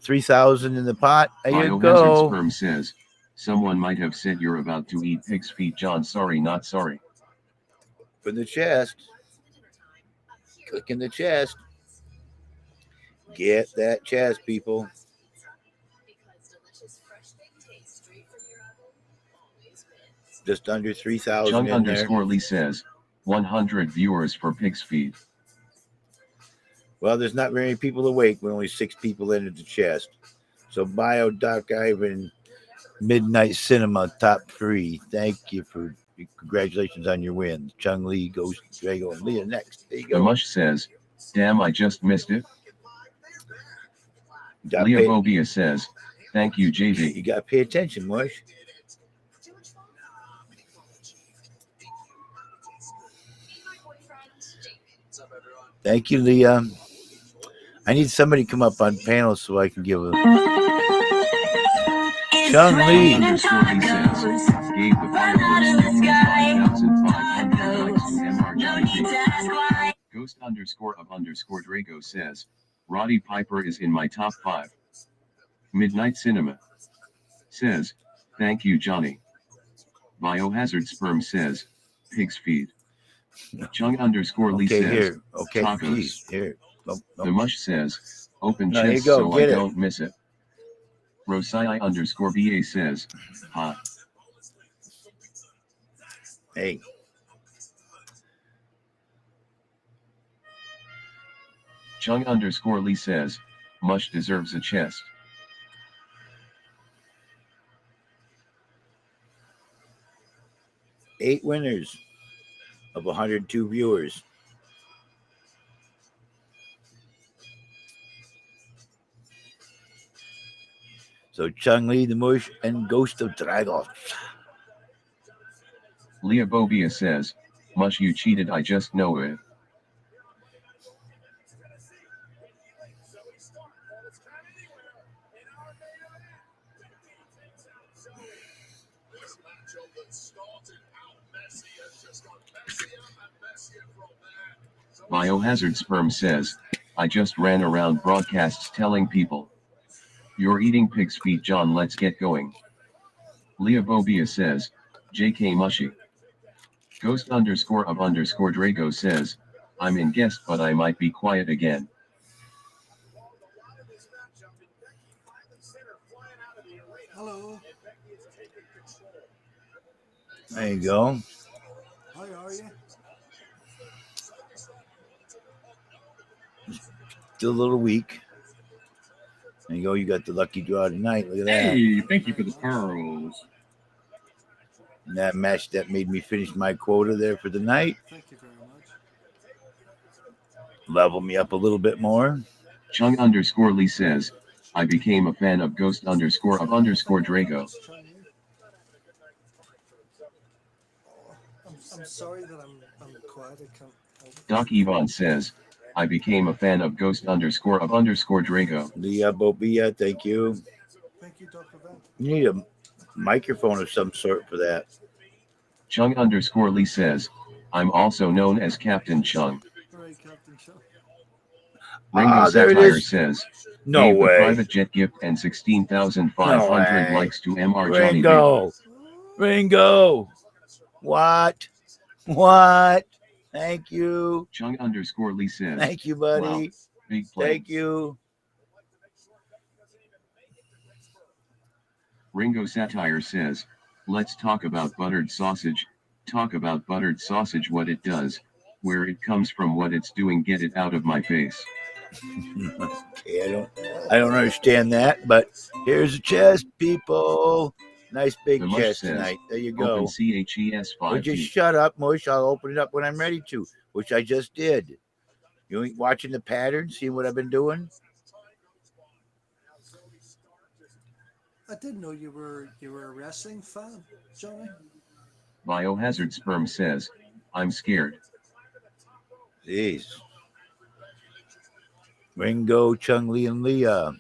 3,000 in the pot. There you go. Sperm says, someone might have said you're about to eat pig's feet, John. Sorry, not sorry. From the chest. Click in the chest. Get that chest, people. Just under 3,000 in there. Chung_Lee says, 100 viewers for pig's feet. Well, there's not very many people awake. We're only 6 people in at the chest. So, Bio, Doc Ivan, Midnight Cinema, top 3. Thank you for congratulations on your win. Chung Lee, Ghost, Drago, and Leah next. There you go. The Mush says, damn, I just missed it. Leah Bobia says, thank you, JV. You got to pay attention, Mush. Thank you, Leah. I need somebody to come up on panel so I can give a Chung Lee. Ghost_Drago says, Roddy Piper is in my top 5. Midnight Cinema says, thank you, Johnny. Biohazard Sperm says, pig's feet. Chung_Lee says, here. Okay, tacos. please, here. Nope. The Mush says, open No, chest go. so Get I it. don't miss it. Rosai_BA says, hot. Hey. Chung_Lee says, Mush deserves a chest. Eight winners of 102 viewers. So Chung Lee, the Mush, and Ghost of Dragos. Leah Bobia says, Mush, you cheated, I just know it. Biohazard Sperm says, I just ran around broadcasts telling people. You're eating pig's feet, John, let's get going. Leah Bobia says, JK Mushy. Ghost _of_ Drago says, I'm in guest but I might be quiet again. Hello. There you go. How are you? Still a little weak. There you go. You got the lucky draw tonight. Look at that. Hey, thank you for the pearls. And that match that made me finish my quota there for the night. Thank you very much. Level me up a little bit more. Chung _Lee says, I became a fan of Ghost _of_ Drago. I'm sorry that I'm quiet. I can't. Doc Yvonne says, I became a fan of Ghost _of_ Drago. Leah Bobia, thank you. Thank you, Dr. Van. You need a microphone of some sort for that. Chung _Lee says, I'm also known as Captain Chung. Right, Captain Chung. Ringo there it Satire is. says, No gave way. the private jet gift and 16,500 No likes to MR Johnny. Ringo. What? Thank you. Chung _Lee says, Thank you, buddy. Wow, big play. Thank you. Ringo Satire says, let's talk about buttered sausage. Talk about buttered sausage, what it does, where it comes from, what it's doing. Get it out of my face. Okay, I don't understand that, but here's a chest, people. Nice big The Mush chest says, tonight. There you go. Open CHES Or 5G. just shut up, Mush. I'll open it up when I'm ready to, which I just did. You ain't watching the pattern, seeing what I've been doing? I didn't know you were a wrestling fan, Johnny. Biohazard Sperm says, I'm scared. Jeez. Ringo, Chung Lee, and Leah.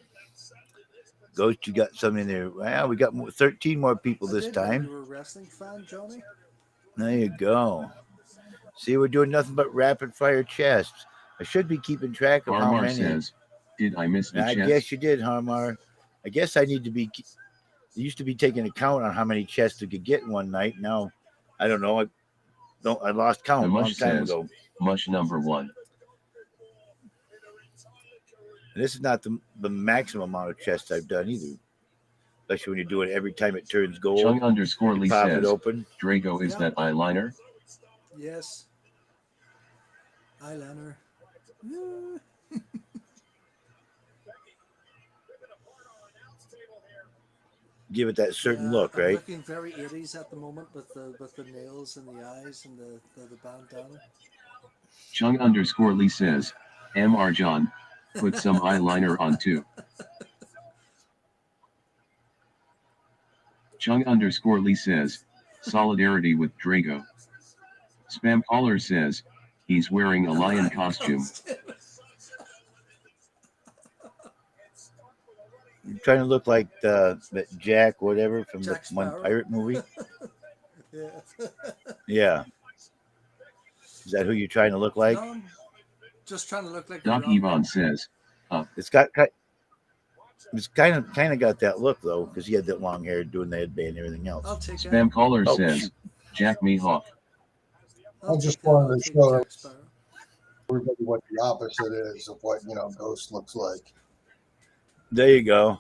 Ghost, you got some in there. Well, we got 13 more people this time. You were a wrestling fan, Johnny. There you go. See, we're doing nothing but rapid fire chests. I should be keeping track of how Harmar many. says, did I miss the I chest? guess you did, Harmar. I guess I need to be. Used to be taking account on how many chests we could get in one night. Now, I don't know. I lost count The a long Mush time says, ago. Mush number 1. And this is not the maximum amount of chests I've done either. Especially when you do it every time it turns gold. Chung _Lee pop says, it open. Drago, is that eyeliner? Yes. Eyeliner. Give it that certain look, right? I'm looking very 80s at the moment with the nails and the eyes and the bandana. Chung _Lee says, MR John, put some eyeliner on too. Chung _Lee says, solidarity with Drago. Spam caller says, he's wearing a lion costume. You're trying to look like that Jack, whatever, from Jack the one Sparrow. pirate movie. Yeah. Yeah. Is that who you're trying to look like? No, I'm just trying to look like Doc Yvonne says, It's kind of got that look though, because he had that long hair doing the headband and everything else. I'll take Spam caller Oh, says, Jack me off. I just wanted to show everybody what the opposite is of what Ghost looks like. There you go.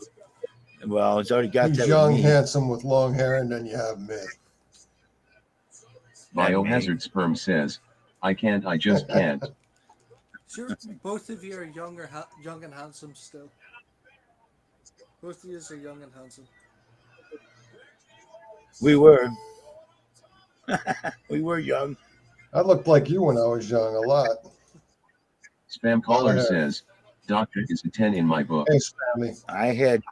Well, it's already got He's that. young, with me. handsome, with long hair, and then you have me. Biohazard Sperm says, I just can't. Sure, both of you are young and handsome still. Both of you are young and handsome. We were. We were young. I looked like you when I was young a lot. Spam caller says, Doctor is a 10 in my book. Hey, Spammy. I had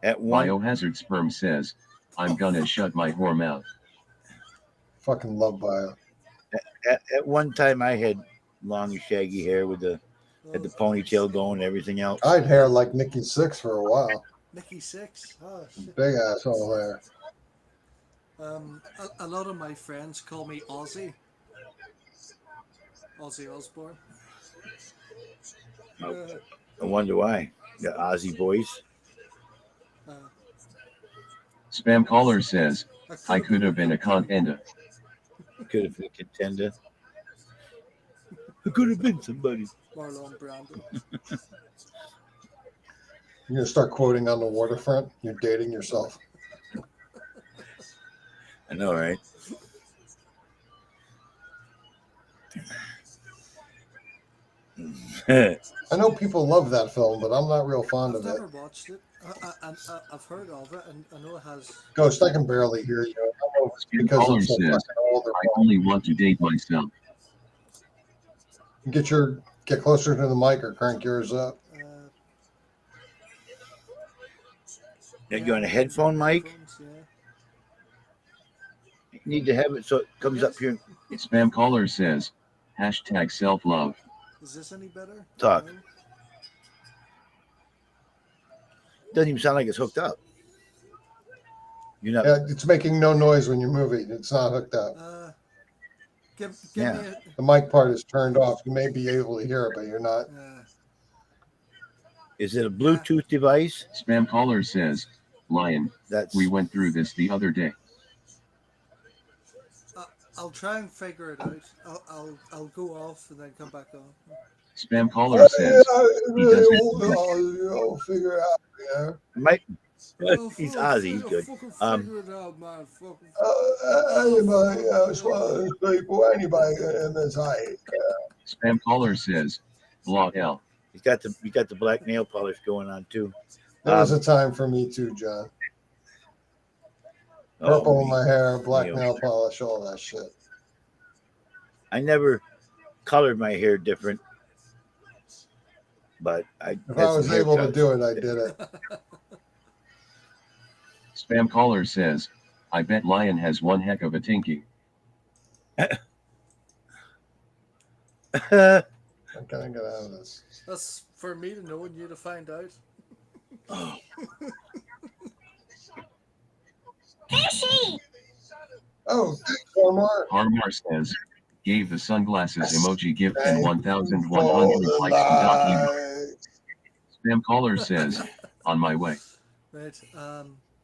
at one. Biohazard Sperm says, I'm gonna shut my whore mouth. Fucking love Bio. At one time, I had long, shaggy hair with had the ponytail going and everything else. I had hair like Nikki Sixx for a while. Nikki Sixx? Oh, shit. Big asshole hair. A lot of my friends call me Ozzy. Ozzy Osbourne. I wonder why. The Aussie voice. Spam caller says, I could have been a contender. Could have been a contender. It could have been somebody. Marlon Brando. You're gonna start quoting on the waterfront. You're dating yourself. I know, right? I know people love that film, but I'm not real fond I've of it. never watched it. I've heard of it, and I know it has. Ghost, I can barely hear you. I don't know if it's Spam because caller I'm so says, fucking old or I only want to date myself. get closer to the mic or crank yours up. You're on a headphone mic? Yeah. You need to have it so it comes up here. Spam caller says, hashtag self-love. Is this any better? Talk. No? Doesn't even sound like it's hooked up. You're not. Yeah, it's making no noise when you're moving. It's not hooked up. Give Yeah. me The mic part is turned off. You may be able to hear it, but you're not. Is it a Bluetooth device? Spam caller says, Lion, we went through this the other day. I'll try and figure it out. I'll go off and then come back on. Spam caller says, he doesn't. I'll figure it out. Yeah. Mike, he's Aussie. He's good. Figure it out, man. Anybody else, one of those people, anybody in this height. Spam caller says, Block L. You got the black nail polish going on too. There was a time for me too, John. Purple in my hair, black nail polish, all that shit. I never colored my hair different, but if I was able to do it, I did it. Spam caller says, I bet Lion has one heck of a tinky. I'm gonna get out of this. That's for me to know and you to find out. Oh, Harmar. Harmar says, gave the sunglasses emoji gift and 1,100 likes to Doc. Spam caller says, on my way. Right.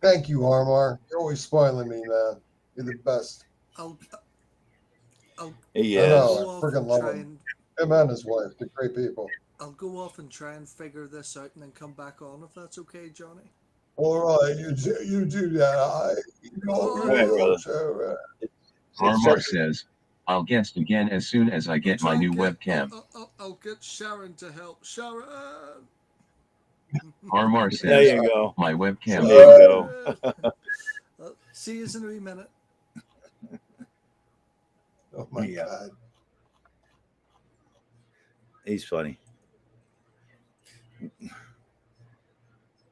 Thank you, Harmar. You're always spoiling me, man. You're the best. I'll yeah. I know, go I off freaking and love try him. Him and his wife, they're great people. I'll go off and try and figure this out and then come back on if that's okay, Johnny. All right, you do that. Harmar says, I'll guest again as soon as I get my new webcam. I'll get Sharon to help. Sharon! Harmar says, there you go. My webcam. There you go. See you in a wee minute. Oh my God. He's funny.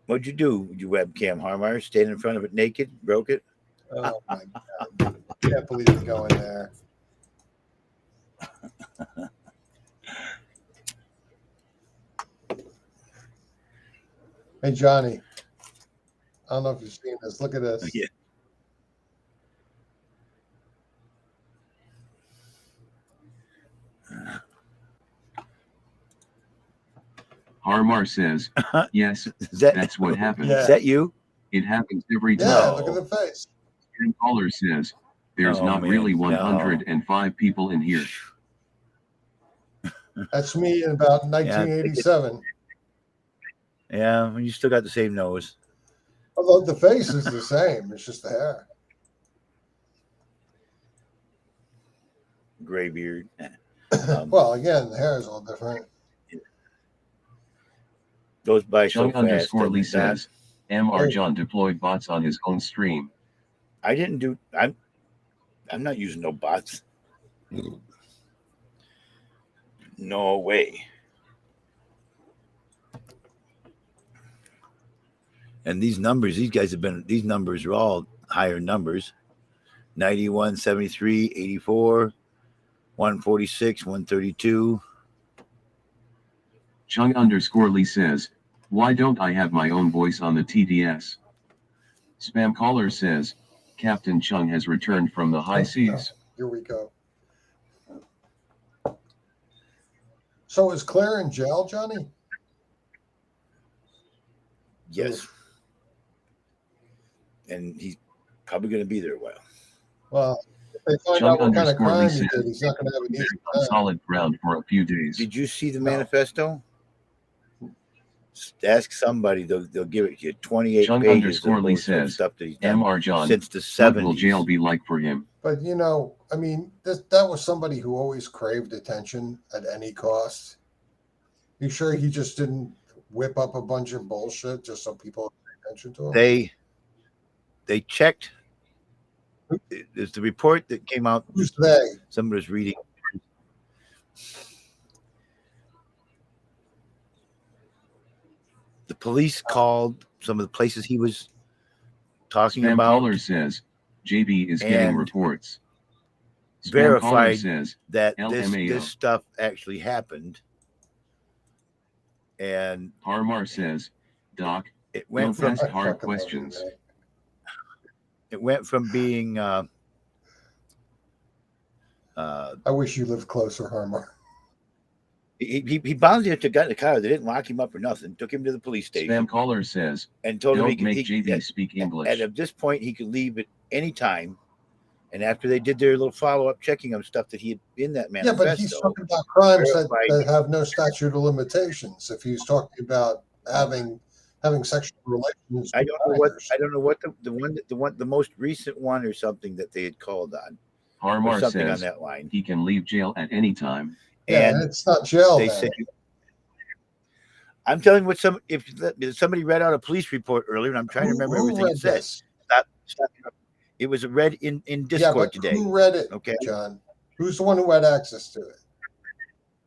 What'd you do with your webcam, Harmar? Stand in front of it naked? Broke it? Oh my God. I can't believe you go in there. Hey, Johnny. I don't know if you've seen this. Look at this. Yeah. Harmar says, yes, that's what happens. Is that you? It happens every time. Yeah, look at the face. Spam caller says, there's not man, really no. 105 people in here. That's me in about 1987. Yeah, you still got the same nose. Although the face is the same. It's just the hair. Gray beard. Well, again, the hair is all different. Goes by so Chung fast. underscore Lee doesn't it? says, MR John deployed bots on his own stream. I didn't do. I'm not using no bots. No way. And these numbers, these guys have been. These numbers are all higher numbers. 91, 73, 84, 146, 132. Chung underscore Lee says, why don't I have my own voice on the TDS? Spam caller says, Captain Chung has returned from the high seas. Here we go. So is Claire in jail, Johnny? Yes. And he's probably going to be there a while. Well, if they find Chung out what kind of underscore Lee crime he says, did, he's not going to have an easy on time. solid ground for a few days. Did you see the No. manifesto? Ask somebody; they'll give it to you. 28 Chung pages underscore of Lee posts of says, stuff that he's done Mr. John, since the what will 70s. jail be like for him? But you know, I mean, that was somebody who always craved attention at any cost. You sure he just didn't whip up a bunch of bullshit just so people pay attention to him? They checked. There's the report that came out. Who's they? Somebody was reading. The police called some of the places he was talking Spam about. caller says, JB is getting and reports. Spam caller verified says, that LMAO. this stuff actually happened. And Harmar says, Doc, it don't went from ask hard questions. it went from being I wish you lived closer, Harmar. he bounced him to got in the car. They didn't lock him up or nothing. Took him to the police station. Spam caller says, and told him don't he could make JB speak English. at this point he could leave at any time. And after they did their little follow-up checking of stuff that he had in that manifesto. Yeah, but he's talking about crimes that have no statute of limitations. If he's talking about having sexual relations, I don't know what the most recent one or something that they had called on. Harmar something says on that line. He can leave jail at any time. Yeah, and it's not jail. They said, I'm telling you what if somebody read out a police report earlier, and I'm trying to remember everything it said. Stop. It was read in Discord today. Who read it? Okay, John. Who's the one who had access to it?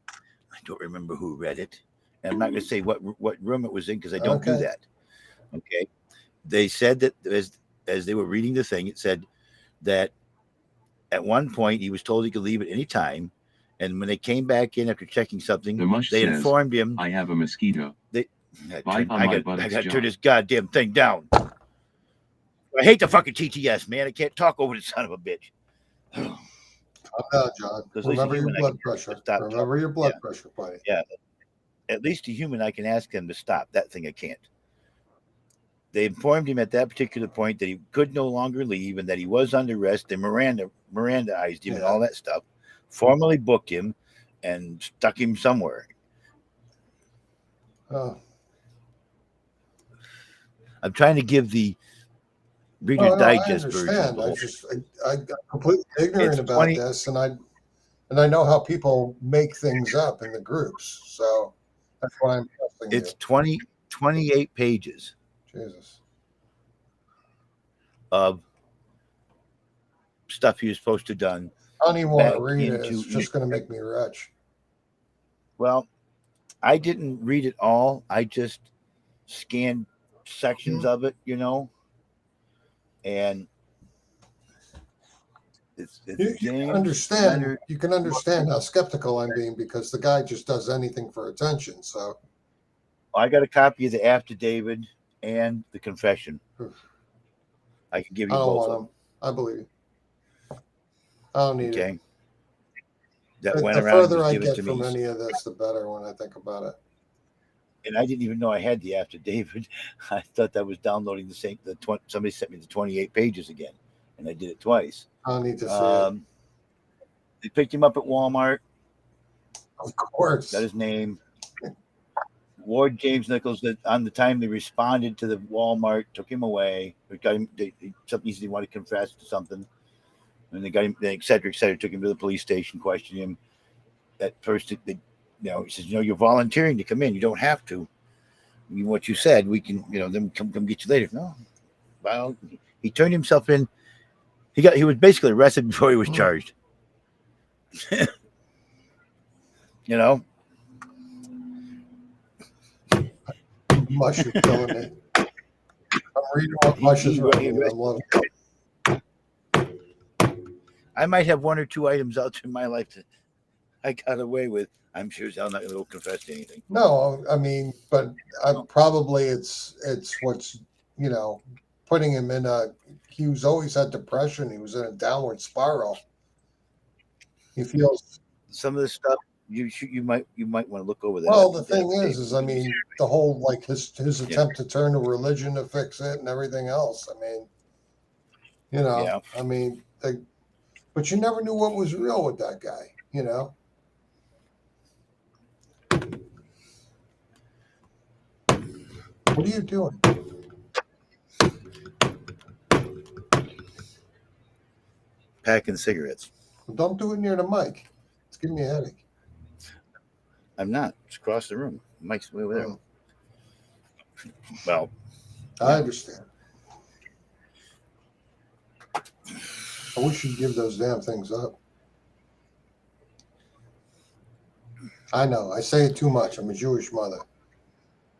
I don't remember who read it. And I'm not going to say what room it was in because I don't do that. Okay. They said that as they were reading the thing, it said that at one point he was told he could leave at any time. And when they came back in after checking something, they informed him. I have a mosquito. I I got to turn this goddamn thing down. I hate the fucking TTS, man. I can't talk over the son of a bitch. Calm down, John. Remember your blood pressure. Remember your blood pressure, buddy. Yeah. At least a human, I can ask him to stop. That thing I can't. They informed him at that particular point that he could no longer leave and that he was under arrest. They Mirandaized him and all that stuff. Formally booked him and stuck him somewhere. Oh. I'm trying to give the Reader's Digest version. I'm completely ignorant about this, and I know how people make things up in the groups, so that's why I'm trusting It's 28 pages. Jesus. Of stuff he was supposed to have done. I don't even want to read it. It's just going to make me rich. Well, I didn't read it all. I just scanned sections of it, and you can understand how skeptical I'm being because the guy just does anything for attention. So I got a copy of the affidavit and the confession. I can give you both of them. I believe you. I don't need it. That the went around. Further I get from any of this, the better when I think about it. And I didn't even know I had the affidavit. I thought that was downloading the same. Somebody sent me the 28 pages again, and I did it twice. I don't need to see it. They picked him up at Walmart. Of course. Got his name. Ward James Nichols. On the time they responded to the Walmart, took him away. Got him. Something he wanted to confess to something. And they got him, et cetera, took him to the police station, questioned him. At first, he says, you're volunteering to come in. You don't have to. I mean, what you said, we can, then come get you later. No. Well, he turned himself in. He was basically arrested before he was charged. Mush, you're killing me. I'm reading what Mush is writing. I'm loving it. I might have one or two items out in my life that I got away with. I'm sure I'm not going to confess to anything. No, I mean, but probably it's what's putting him in he was always had depression. He was in a downward spiral. He feels some of the stuff you might want to look over that. Well, the thing is I mean, the whole like his attempt to turn to religion to fix it and everything else. I mean, you know, Yeah. I mean, but you never knew what was real with that guy. You know. What are you doing? Packing cigarettes. Well, don't do it near the mic. It's giving me a headache. I'm not. It's across the room. Mike's way over there. Oh. Well, I understand. I wish you'd give those damn things up. I know. I say it too much. I'm a Jewish mother.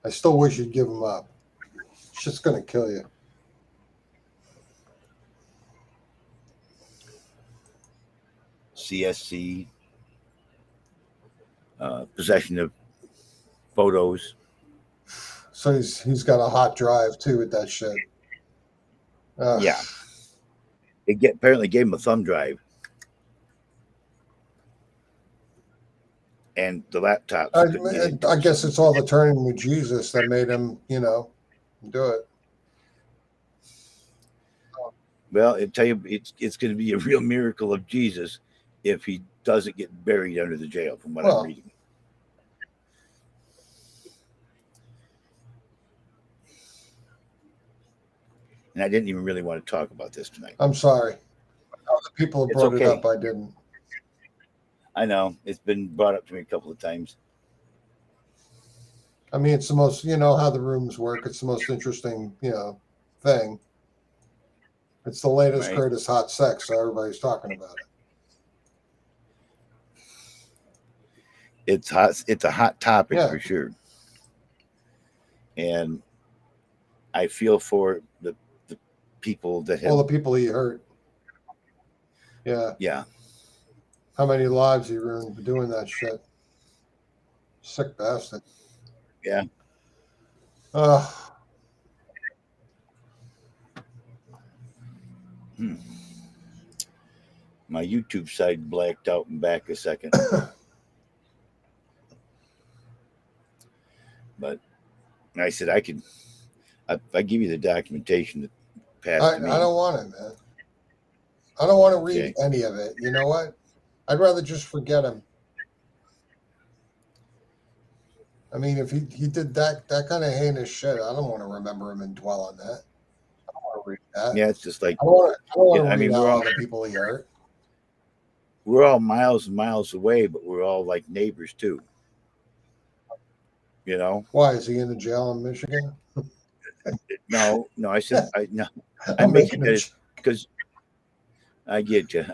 I still wish you'd give them up. It's just going to kill you. CSC, possession of photos. So he's got a hot drive too with that shit. Yeah. Apparently gave him a thumb drive. And the laptop. I guess it's all the turning with Jesus that made him, you know, do it. Well, I tell you, it's going to be a real miracle of Jesus if he doesn't get buried under the jail, from what I'm reading. And I didn't even really want to talk about this tonight. I'm sorry. Other people have brought it up. I didn't. I know. It's been brought up to me a couple of times. I mean, it's the most, you know, how the rooms work. It's the most interesting, you know, thing. It's the latest, greatest hot sex, so everybody's talking about it. It's hot. It's a hot topic for sure. And I feel for the people that have. All the people he hurt. Yeah. Yeah. How many lives he ruined doing that shit? Sick bastard. Yeah. My YouTube side blacked out and back a second. But I said I give you the documentation that passed to me. I don't want it, man. I don't want to read any of it. You know what? I'd rather just forget him. I mean, if he did that kind of heinous shit, I don't want to remember him and dwell on that. I don't want to read that. Yeah, it's just like I don't want to read all the people he hurt. We're all miles and miles away, but we're all like neighbors too. You know? Why is he in the jail in Michigan? No. I said I'm making that because I get you.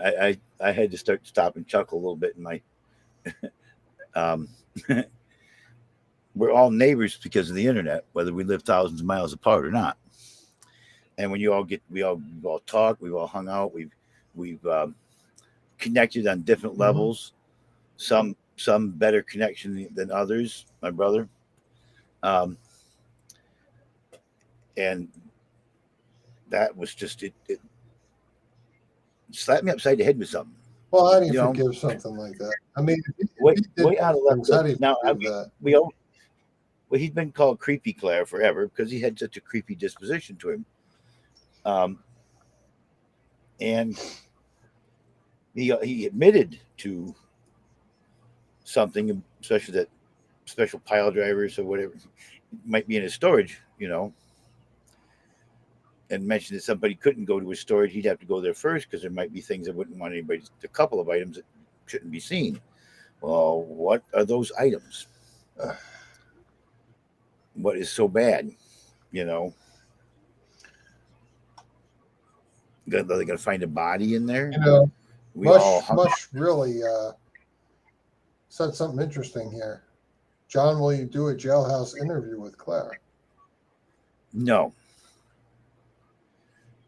I had to stop and chuckle a little bit in my. We're all neighbors because of the internet, whether we live thousands of miles apart or not. And when we all talk, we've all hung out, we've connected on different levels. Some better connection than others. My brother, and that was just it slapped me upside the head with something. Well, how do you forgive something like that? I mean, way out of left. How do you now forgive that? Well, he's been called Creepy Claire forever because he had such a creepy disposition to him. And he admitted to something, especially that special pile drivers or whatever might be in his storage, you know, and mentioned that somebody couldn't go to his storage. He'd have to go there first because there might be things that wouldn't want anybody, a couple of items that shouldn't be seen. Well, what are those items? What is so bad, you know? Are they going to find a body in there? You know, Mush really said something interesting here. John, will you do a jailhouse interview with Claire? No.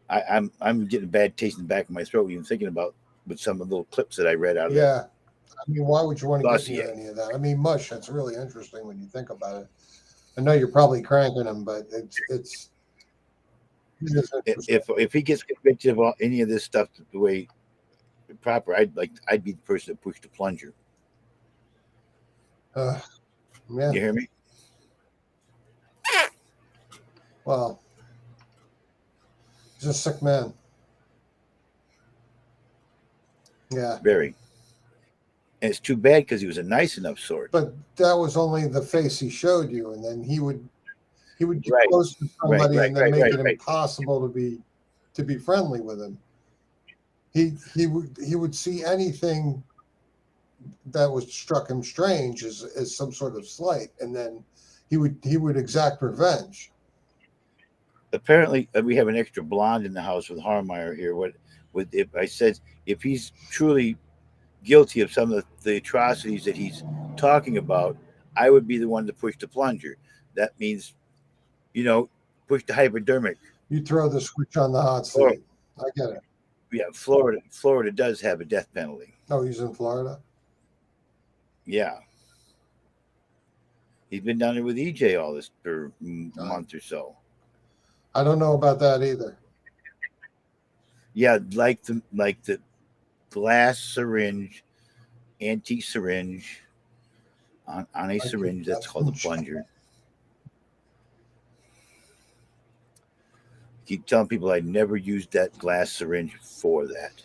I'm getting a bad taste in the back of my throat even thinking about with some of the little clips that I read out of I mean, why would you want to get into dossier. any of that? I mean, Mush, that's really interesting when you think about it. I know you're probably cranking him, but it's if he gets convicted of any of this stuff the way proper, I'd be the person that pushed the plunger. Yeah. You hear me? Well, he's a sick man. Yeah. Very. And it's too bad because he was a nice enough sort. But that was only the face he showed you, and then he would get Right. close to somebody Right. and then make it Right. impossible to be friendly with him. He would see anything that was struck him strange as some sort of slight, and then he would exact revenge. Apparently, we have an extra blonde in the house with Harmeyer here. If I said if he's truly guilty of some of the atrocities that he's talking about, I would be the one to push the plunger. That means, push the hypodermic. You throw the switch on the hot Florida, seat. I get it. yeah, Florida does have a death penalty. Oh, he's in Florida? Yeah. He's been down there with EJ all this for a month or so. I don't know about that either. Yeah, like the glass syringe, antique syringe on a syringe. That's called the plunger. Keep telling people I never used that glass syringe for that.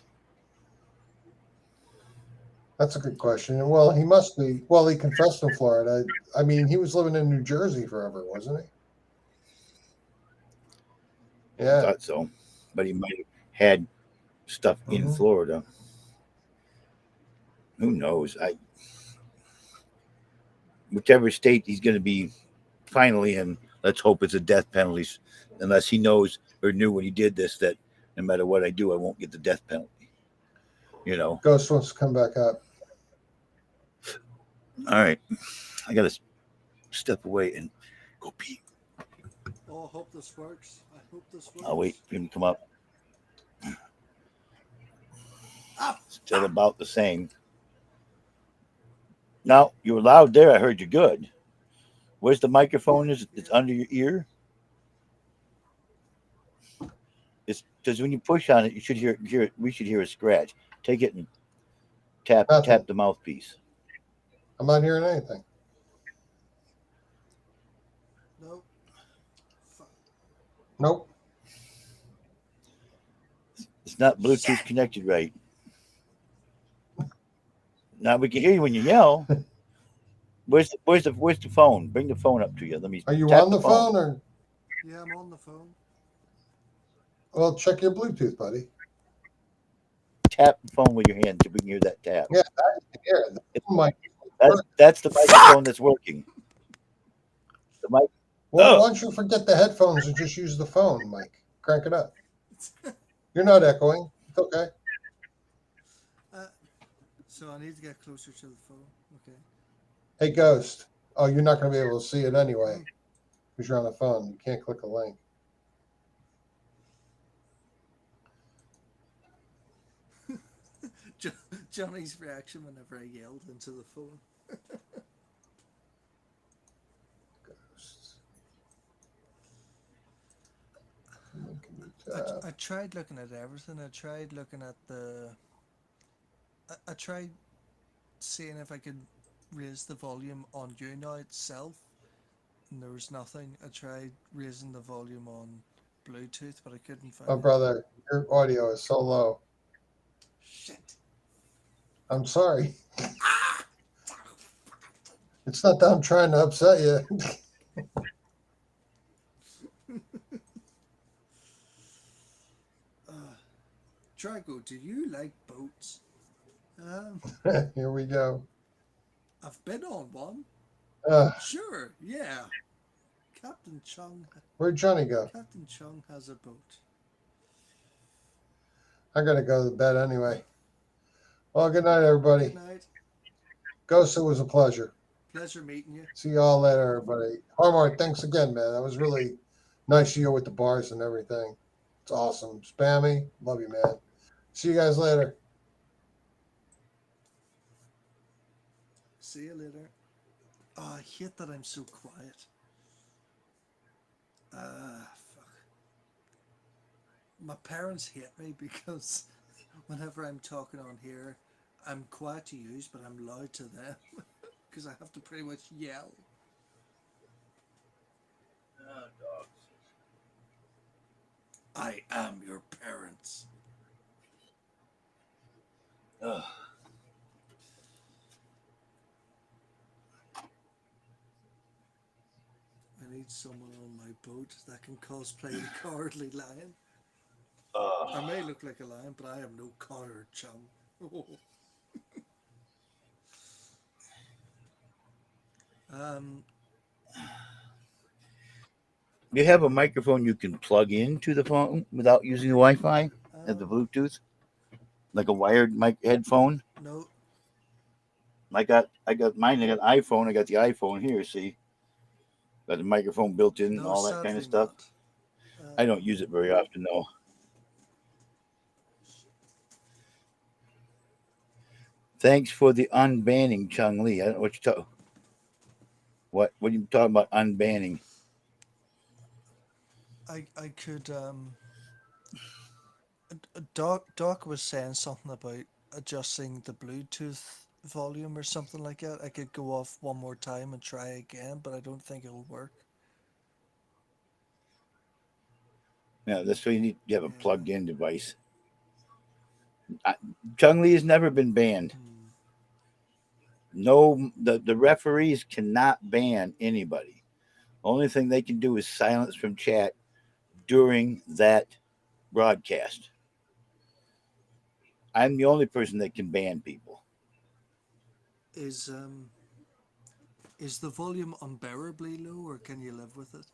That's a good question. Well, he must be. Well, he confessed in Florida. I mean, he was living in New Jersey forever, wasn't he? Yeah. I thought so. But he might have had stuff in Florida. Who knows? Whichever state he's going to be finally in, let's hope it's a death penalty, unless he knows or knew when he did this that no matter what I do, I won't get the death penalty. Ghost wants to come back up. All right. I got to step away and go pee. Oh, I hope this works. I hope this works. I'll wait for him to come up. Still about the same. Now, you were loud there. I heard you good. Where's the microphone? It's under your ear? It's because when you push on it, you should hear we should hear a scratch. Take it and tap the mouthpiece. I'm not hearing anything. Nope. Nope. It's not Bluetooth connected right. Now we can hear you when you yell. Where's the phone? Bring the phone up to you. Let me. Are you tap on the phone or? Yeah, I'm on the phone. Well, check your Bluetooth, buddy. Tap the phone with your hand so we can hear that tap. Yeah, I can hear it. That's the microphone that's working. The mic. Well, why don't you forget the headphones and just use the phone, Mike? Crank it up. You're not echoing. It's okay. So I need to get closer to the phone. Okay. Hey, Ghost. Oh, you're not going to be able to see it anyway because you're on the phone. You can't click a link. Johnny's reaction whenever I yelled into the phone. I tried looking at everything. I tried looking at I tried seeing if I could raise the volume on YouNow itself, and there was nothing. I tried raising the volume on Bluetooth, but I couldn't find Oh, brother, your audio is so low. Shit. I'm sorry. It's not that I'm trying to upset you. Drago, do you like boats? Here we go. I've been on one. Sure, yeah. Captain Chung. Where'd Johnny go? Captain Chung has a boat. I gotta go to bed anyway. Well, good night, everybody. Good night. Ghost, it was a pleasure. Pleasure meeting you. See you all later, everybody. Harmar, thanks again, man. That was really nice of you with the bars and everything. It's awesome. Spammy, love you, man. See you guys later. See you later. Oh, I hate that I'm so quiet. Fuck. My parents hate me because whenever I'm talking on here, I'm quiet to use, but I'm loud to them. because I have to pretty much yell. I am your parents. Ugh. I need someone on my boat that can cosplay the Cowardly Lion. I Ugh. may look like a lion, but I am no Connor Chung. um, You have a microphone you can plug into the phone without using the Wi-Fi as the Bluetooth, like a wired mic headphone. no, I got mine. I got iPhone. I got the iPhone here. See, got the microphone built in and no, all that kind of sadly stuff. not. I don't use it very often though. Thanks for the unbanning, Chung Lee. I don't know what you talk. What are you talking about unbanning? I could Doc was saying something about adjusting the Bluetooth volume or something like that. I could go off one more time and try again, but I don't think it'll work. Yeah, that's why you have a plugged-in device. Chung Lee has never been banned. No, the referees cannot ban anybody. Only thing they can do is silence from chat during that broadcast. I'm the only person that can ban people. Is is the volume unbearably low, or can you live with it?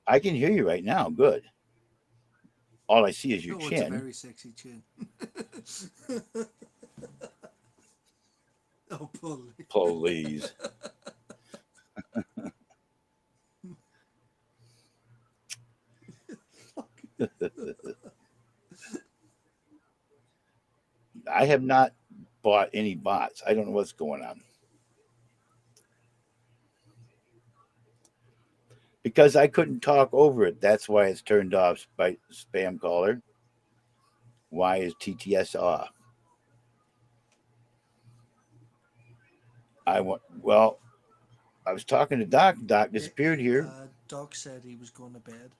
I can hear you right now. Good. All I see is your Oh, it's a chin. very sexy chin. Oh, please. Please. I have not bought any bots. I don't know what's going on. Because I couldn't talk over it. That's why it's turned off by spam caller. Why is TTS off? I was talking to Doc. Doc disappeared here. Doc said he was going to bed.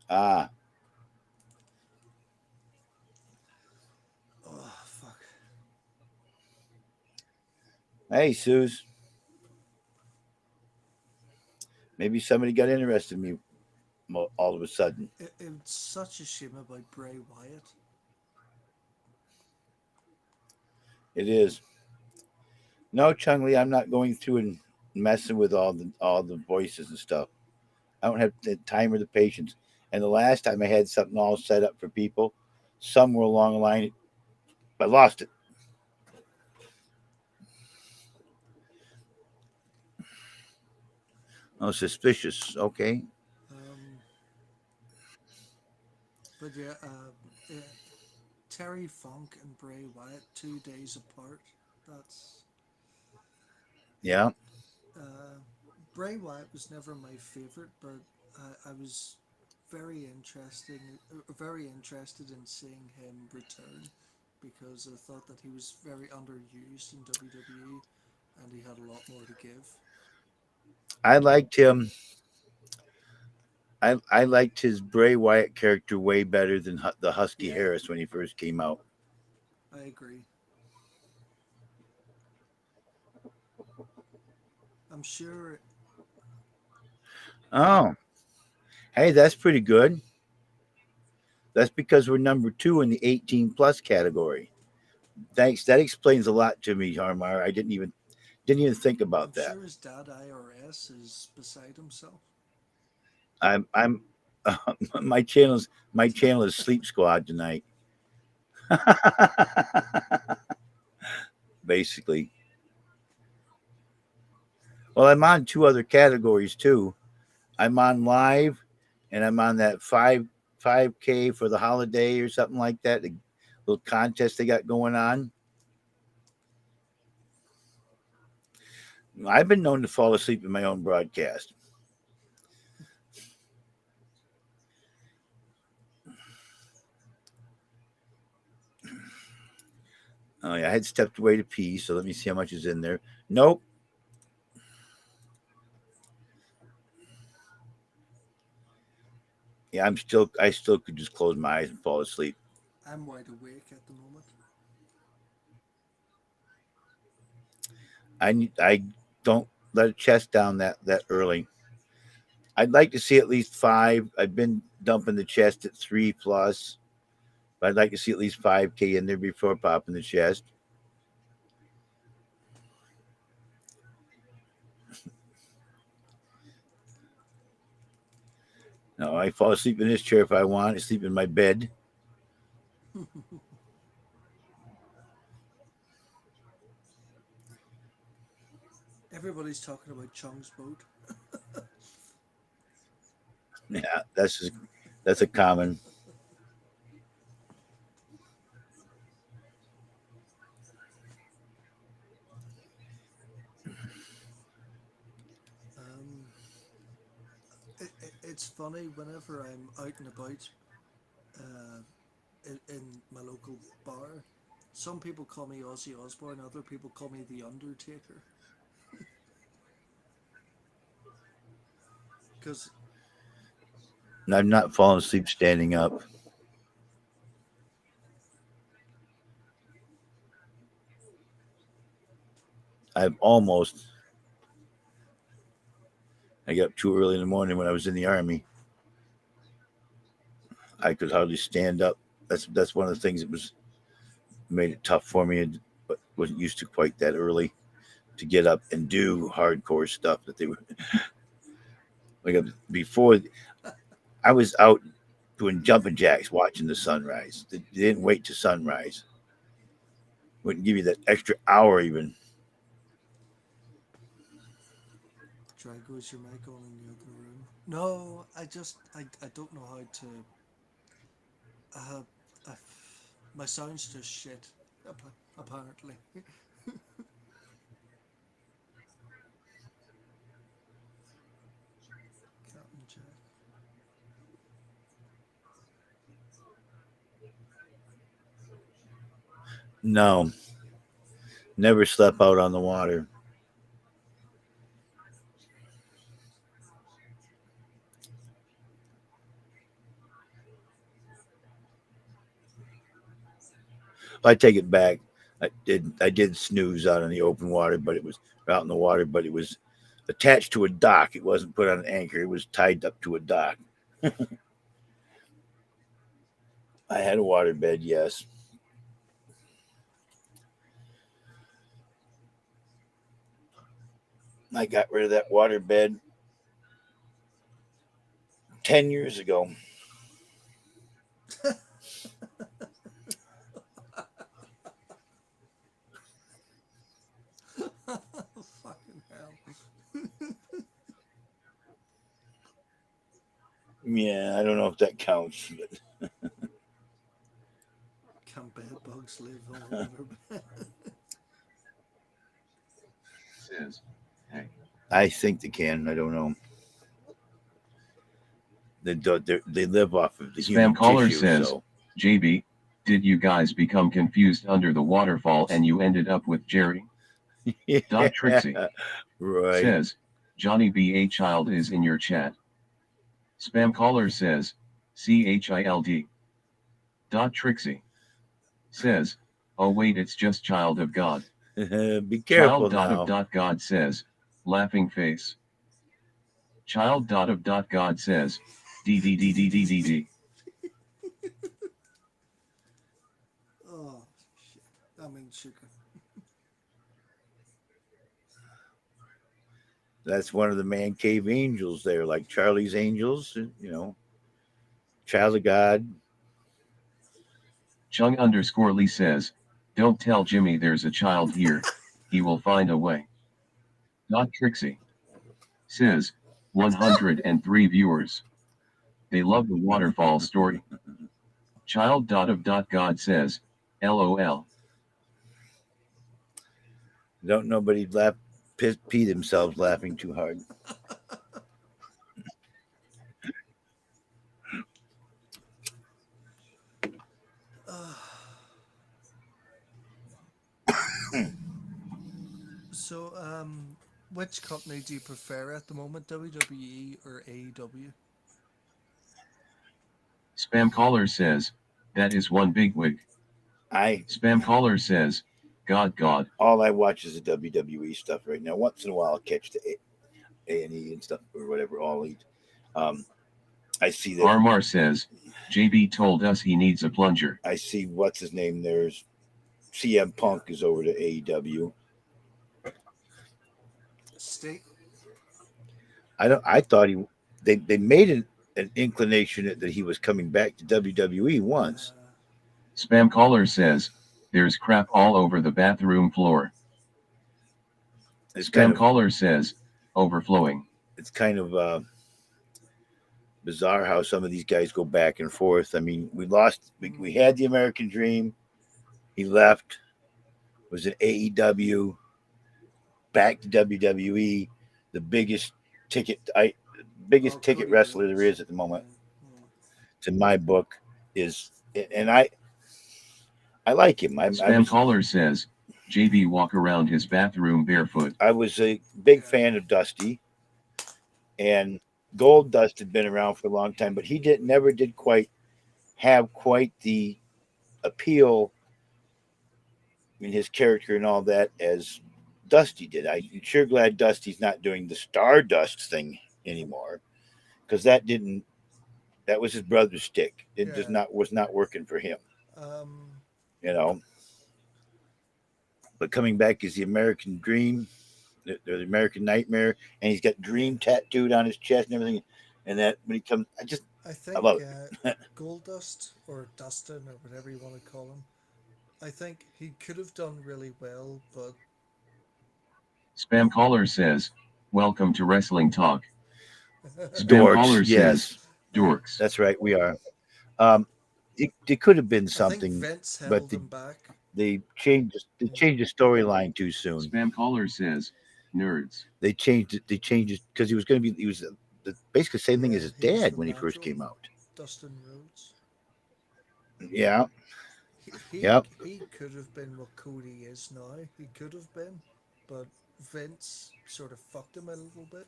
Ah. Oh, fuck. Hey, Suze. Maybe somebody got interested in me all of a sudden. It's such a shame about Bray Wyatt. It is. No, Chung Lee, I'm not going through and messing with all the voices and stuff. I don't have the time or the patience. And the last time I had something all set up for people, somewhere along the line, I lost it. Oh, suspicious. Okay. But yeah, Terry Funk and Bray Wyatt 2 days apart. That's Yeah. Bray Wyatt was never my favorite, but I was very interested in seeing him return because I thought that he was very underused in WWE, and he had a lot more to give. I liked him. I liked his Bray Wyatt character way better than the Husky Harris when he first came out. I agree. I'm sure. Oh, hey, that's pretty good. That's because we're number 2 in the 18 plus category. Thanks. That explains a lot to me, Harmar. I didn't even think about I'm that. sure his dad IRS is beside himself. I'm my channel is Sleep Squad tonight. Basically. Well, I'm on 2 other categories too. I'm on live, and I'm on that 5K for the holiday or something like that. The little contest they got going on. I've been known to fall asleep in my own broadcast. Oh yeah, I had stepped away to pee, so let me see how much is in there. Nope. Yeah, I still could just close my eyes and fall asleep. I'm wide awake at the moment. I don't let a chest down that early. I'd like to see at least 5. I've been dumping the chest at 3 plus, but I'd like to see at least 5K in there before popping the chest. No, I fall asleep in this chair if I want. I sleep in my bed. Everybody's talking about Chung's boat. Yeah, that's a common. Um, it's funny whenever I'm out and about uh, in my local bar. Some people call me Ozzy Osbourne, other people call me the Undertaker. Because I've not fallen asleep standing up. I've almost. I got up too early in the morning when I was in the army. I could hardly stand up. That's one of the things that made it tough for me, but wasn't used to quite that early to get up and do hardcore stuff that they were like before. I was out doing jumping jacks, watching the sunrise. They didn't wait to sunrise. Wouldn't give you that extra hour even. Drago, is your mic on in the other room? No, I don't know how to. Uh, uh, my sound's just shit. Apparently. Captain Jack. No, never slept out on the water. I take it back. I did snooze out in the open water, but it was out in the water, but it was attached to a dock. It wasn't put on an anchor. It was tied up to a dock. I had a water bed, yes. I got rid of that water bed 10 years ago. Fucking hell. Yeah, I don't know if that counts. But Can bed bugs live on a water bed? Says, hey. I think they can. I don't know. They live off of the Spam human caller tissue, says, so JB, did you guys become confused under the waterfall and you ended up with Jerry? yeah, Dot Trixie right. says, Johnny B. A child is in your chat. Spam caller says, CHILD. Dot Trixie says, oh wait, it's just child of God. Be careful Child dot of now. dot God says, laughing face. Child dot of dot God says, DDDDDDD. Oh, shit. I mean, sugar. That's one of the man cave angels there, like Charlie's Angels. Child of God. Chung underscore Lee says, don't tell Jimmy there's a child here, he will find a way. Dot Trixie says, 103 viewers. They love the waterfall story. Child dot of dot God says, LOL. Don't nobody pee themselves laughing too hard. So, which company do you prefer at the moment, WWE or AEW? Spam caller says, that is one big wig. Spam caller says, God. All I watch is the WWE stuff right now. Once in a while, I'll catch the A&E and stuff or whatever. All Elite. I see that. Armar says, JB told us he needs a plunger. I see what's his name. There's CM Punk is over to AEW. State. I thought they made an inclination that he was coming back to WWE once. Spam caller says, there's crap all over the bathroom floor. Spam caller says, overflowing. It's kind of bizarre how some of these guys go back and forth. I mean, we had the American Dream. He left, was in AEW, back to WWE, the biggest ticket wrestler there is at the moment. To my book is, and I like him. Spam caller says, JB walk around his bathroom barefoot. I was a big fan of Dusty, and Gold Dust had been around for a long time, but he never did quite have the appeal in his character and all that as Dusty did. I'm sure glad Dusty's not doing the Stardust thing anymore, because that was his brother's stick. It was not working for him. You know. But coming back is the American Dream, the American Nightmare, and he's got Dream tattooed on his chest and everything. And that when he comes, I love it. Goldust or Dustin or whatever you want to call him, I think he could have done really well, but Spam caller says, welcome to Wrestling Talk. Spam Dorks, caller yes. says, dorks. That's right, we are. It could have been something, but they changed the storyline too soon. Spam caller says, nerds. They changed it because he was basically the same thing as his dad when he first came out. Dustin Rhodes. Yeah. He could have been what Cody is now. He could have been, but Vince sort of fucked him a little bit.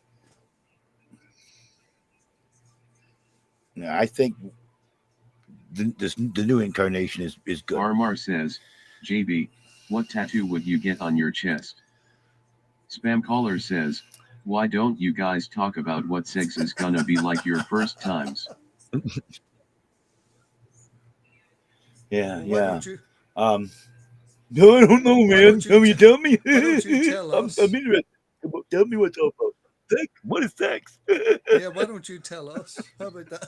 Yeah, I think the new incarnation is good. Armar says, JB, what tattoo would you get on your chest? Spam caller says, why don't you guys talk about what sex is gonna be like your first times? Yeah. No, I don't know, man. Tell me. Why don't you tell us? I'm interested. Tell me what's up about sex. What is sex? Yeah, why don't you tell us? How about that?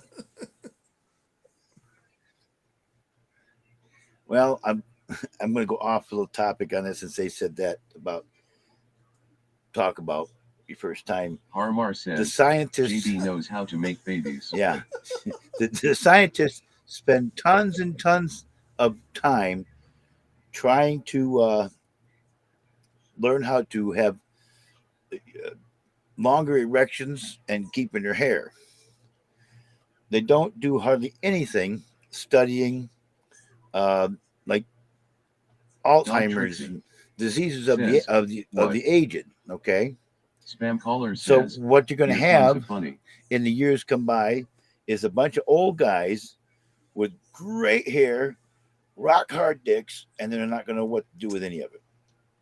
Well, I'm going to go off a little topic on this since they said that talk about your first time. Harmar says, the scientists, JB knows how to make babies. Yeah. the scientists spend tons and tons of time trying to learn how to have longer erections and keeping their hair. They don't do hardly anything studying like Alzheimer's and diseases of the aged. Okay. Spam caller says, so what you're going to have funny. In the years come by is a bunch of old guys with great hair, rock hard dicks, and they're not going to know what to do with any of it.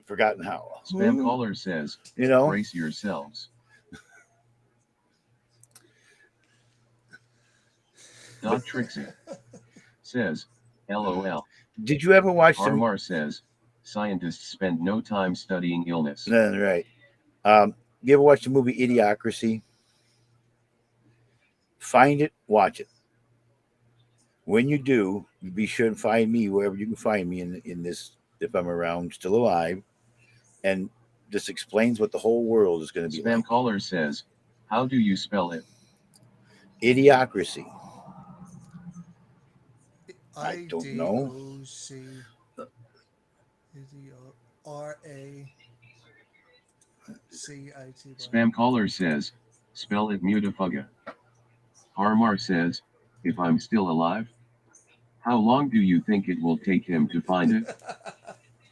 Forgotten how. Spam caller says, brace yourselves. Dot Trixie says, LOL. Did you ever watch Armar says, scientists spend no time studying illness. Right. You ever watch the movie Idiocracy? Find it, watch it. When you do, be sure and find me wherever you can find me in this, if I'm around, still alive. And this explains what the whole world is going to be Spam like. caller says, how do you spell it? Idiocracy. I don't know. R-A-C-I-T-Y. Spam caller says, spell it mutafuga. Harmar says, if I'm still alive, how long do you think it will take him to find it?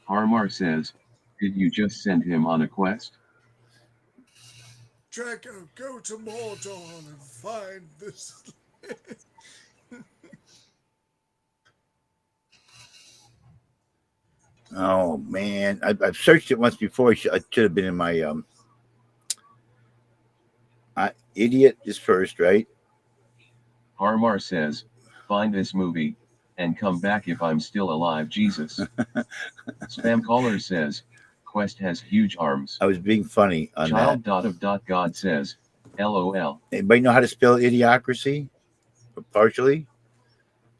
Harmar says, Did you just send him on a quest? Draco, go to Mordor and find this. Oh man, I've searched it once before. I should have been in my idiot is first, right? Harmar says, find this movie, and come back if I'm still alive, Jesus. Spam caller says, Quest has huge arms. I was being funny on Child that. dot of dot God says, LOL. Anybody know how to spell idiocracy? Partially.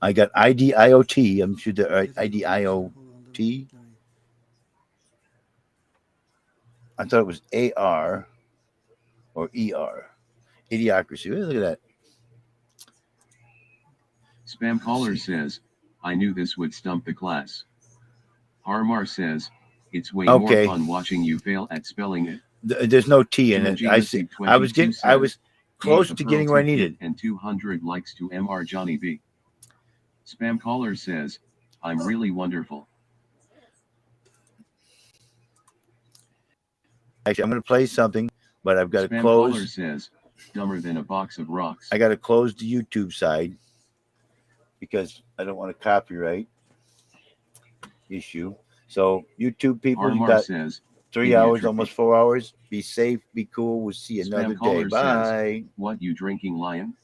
I got IDIOT. I'm sure the IDIOT. I thought it was AR or ER. Idiocracy. Look at that. Spam caller says, I knew this would stump the class. Harmar says, it's way more fun watching you fail at spelling it. There's no T in it. I was close to getting what I needed. And 200 likes to MR Johnny B. Spam caller says, I'm really wonderful. Actually, I'm going to play something, but I've got to Spam close. Caller says, dumber than a box of rocks. I got to close the YouTube side because I don't want a copyright issue. So YouTube people, you got 3 hours, almost 4 hours. Be safe, be cool. We'll see you another day. Bye. Says, what, you drinking lion?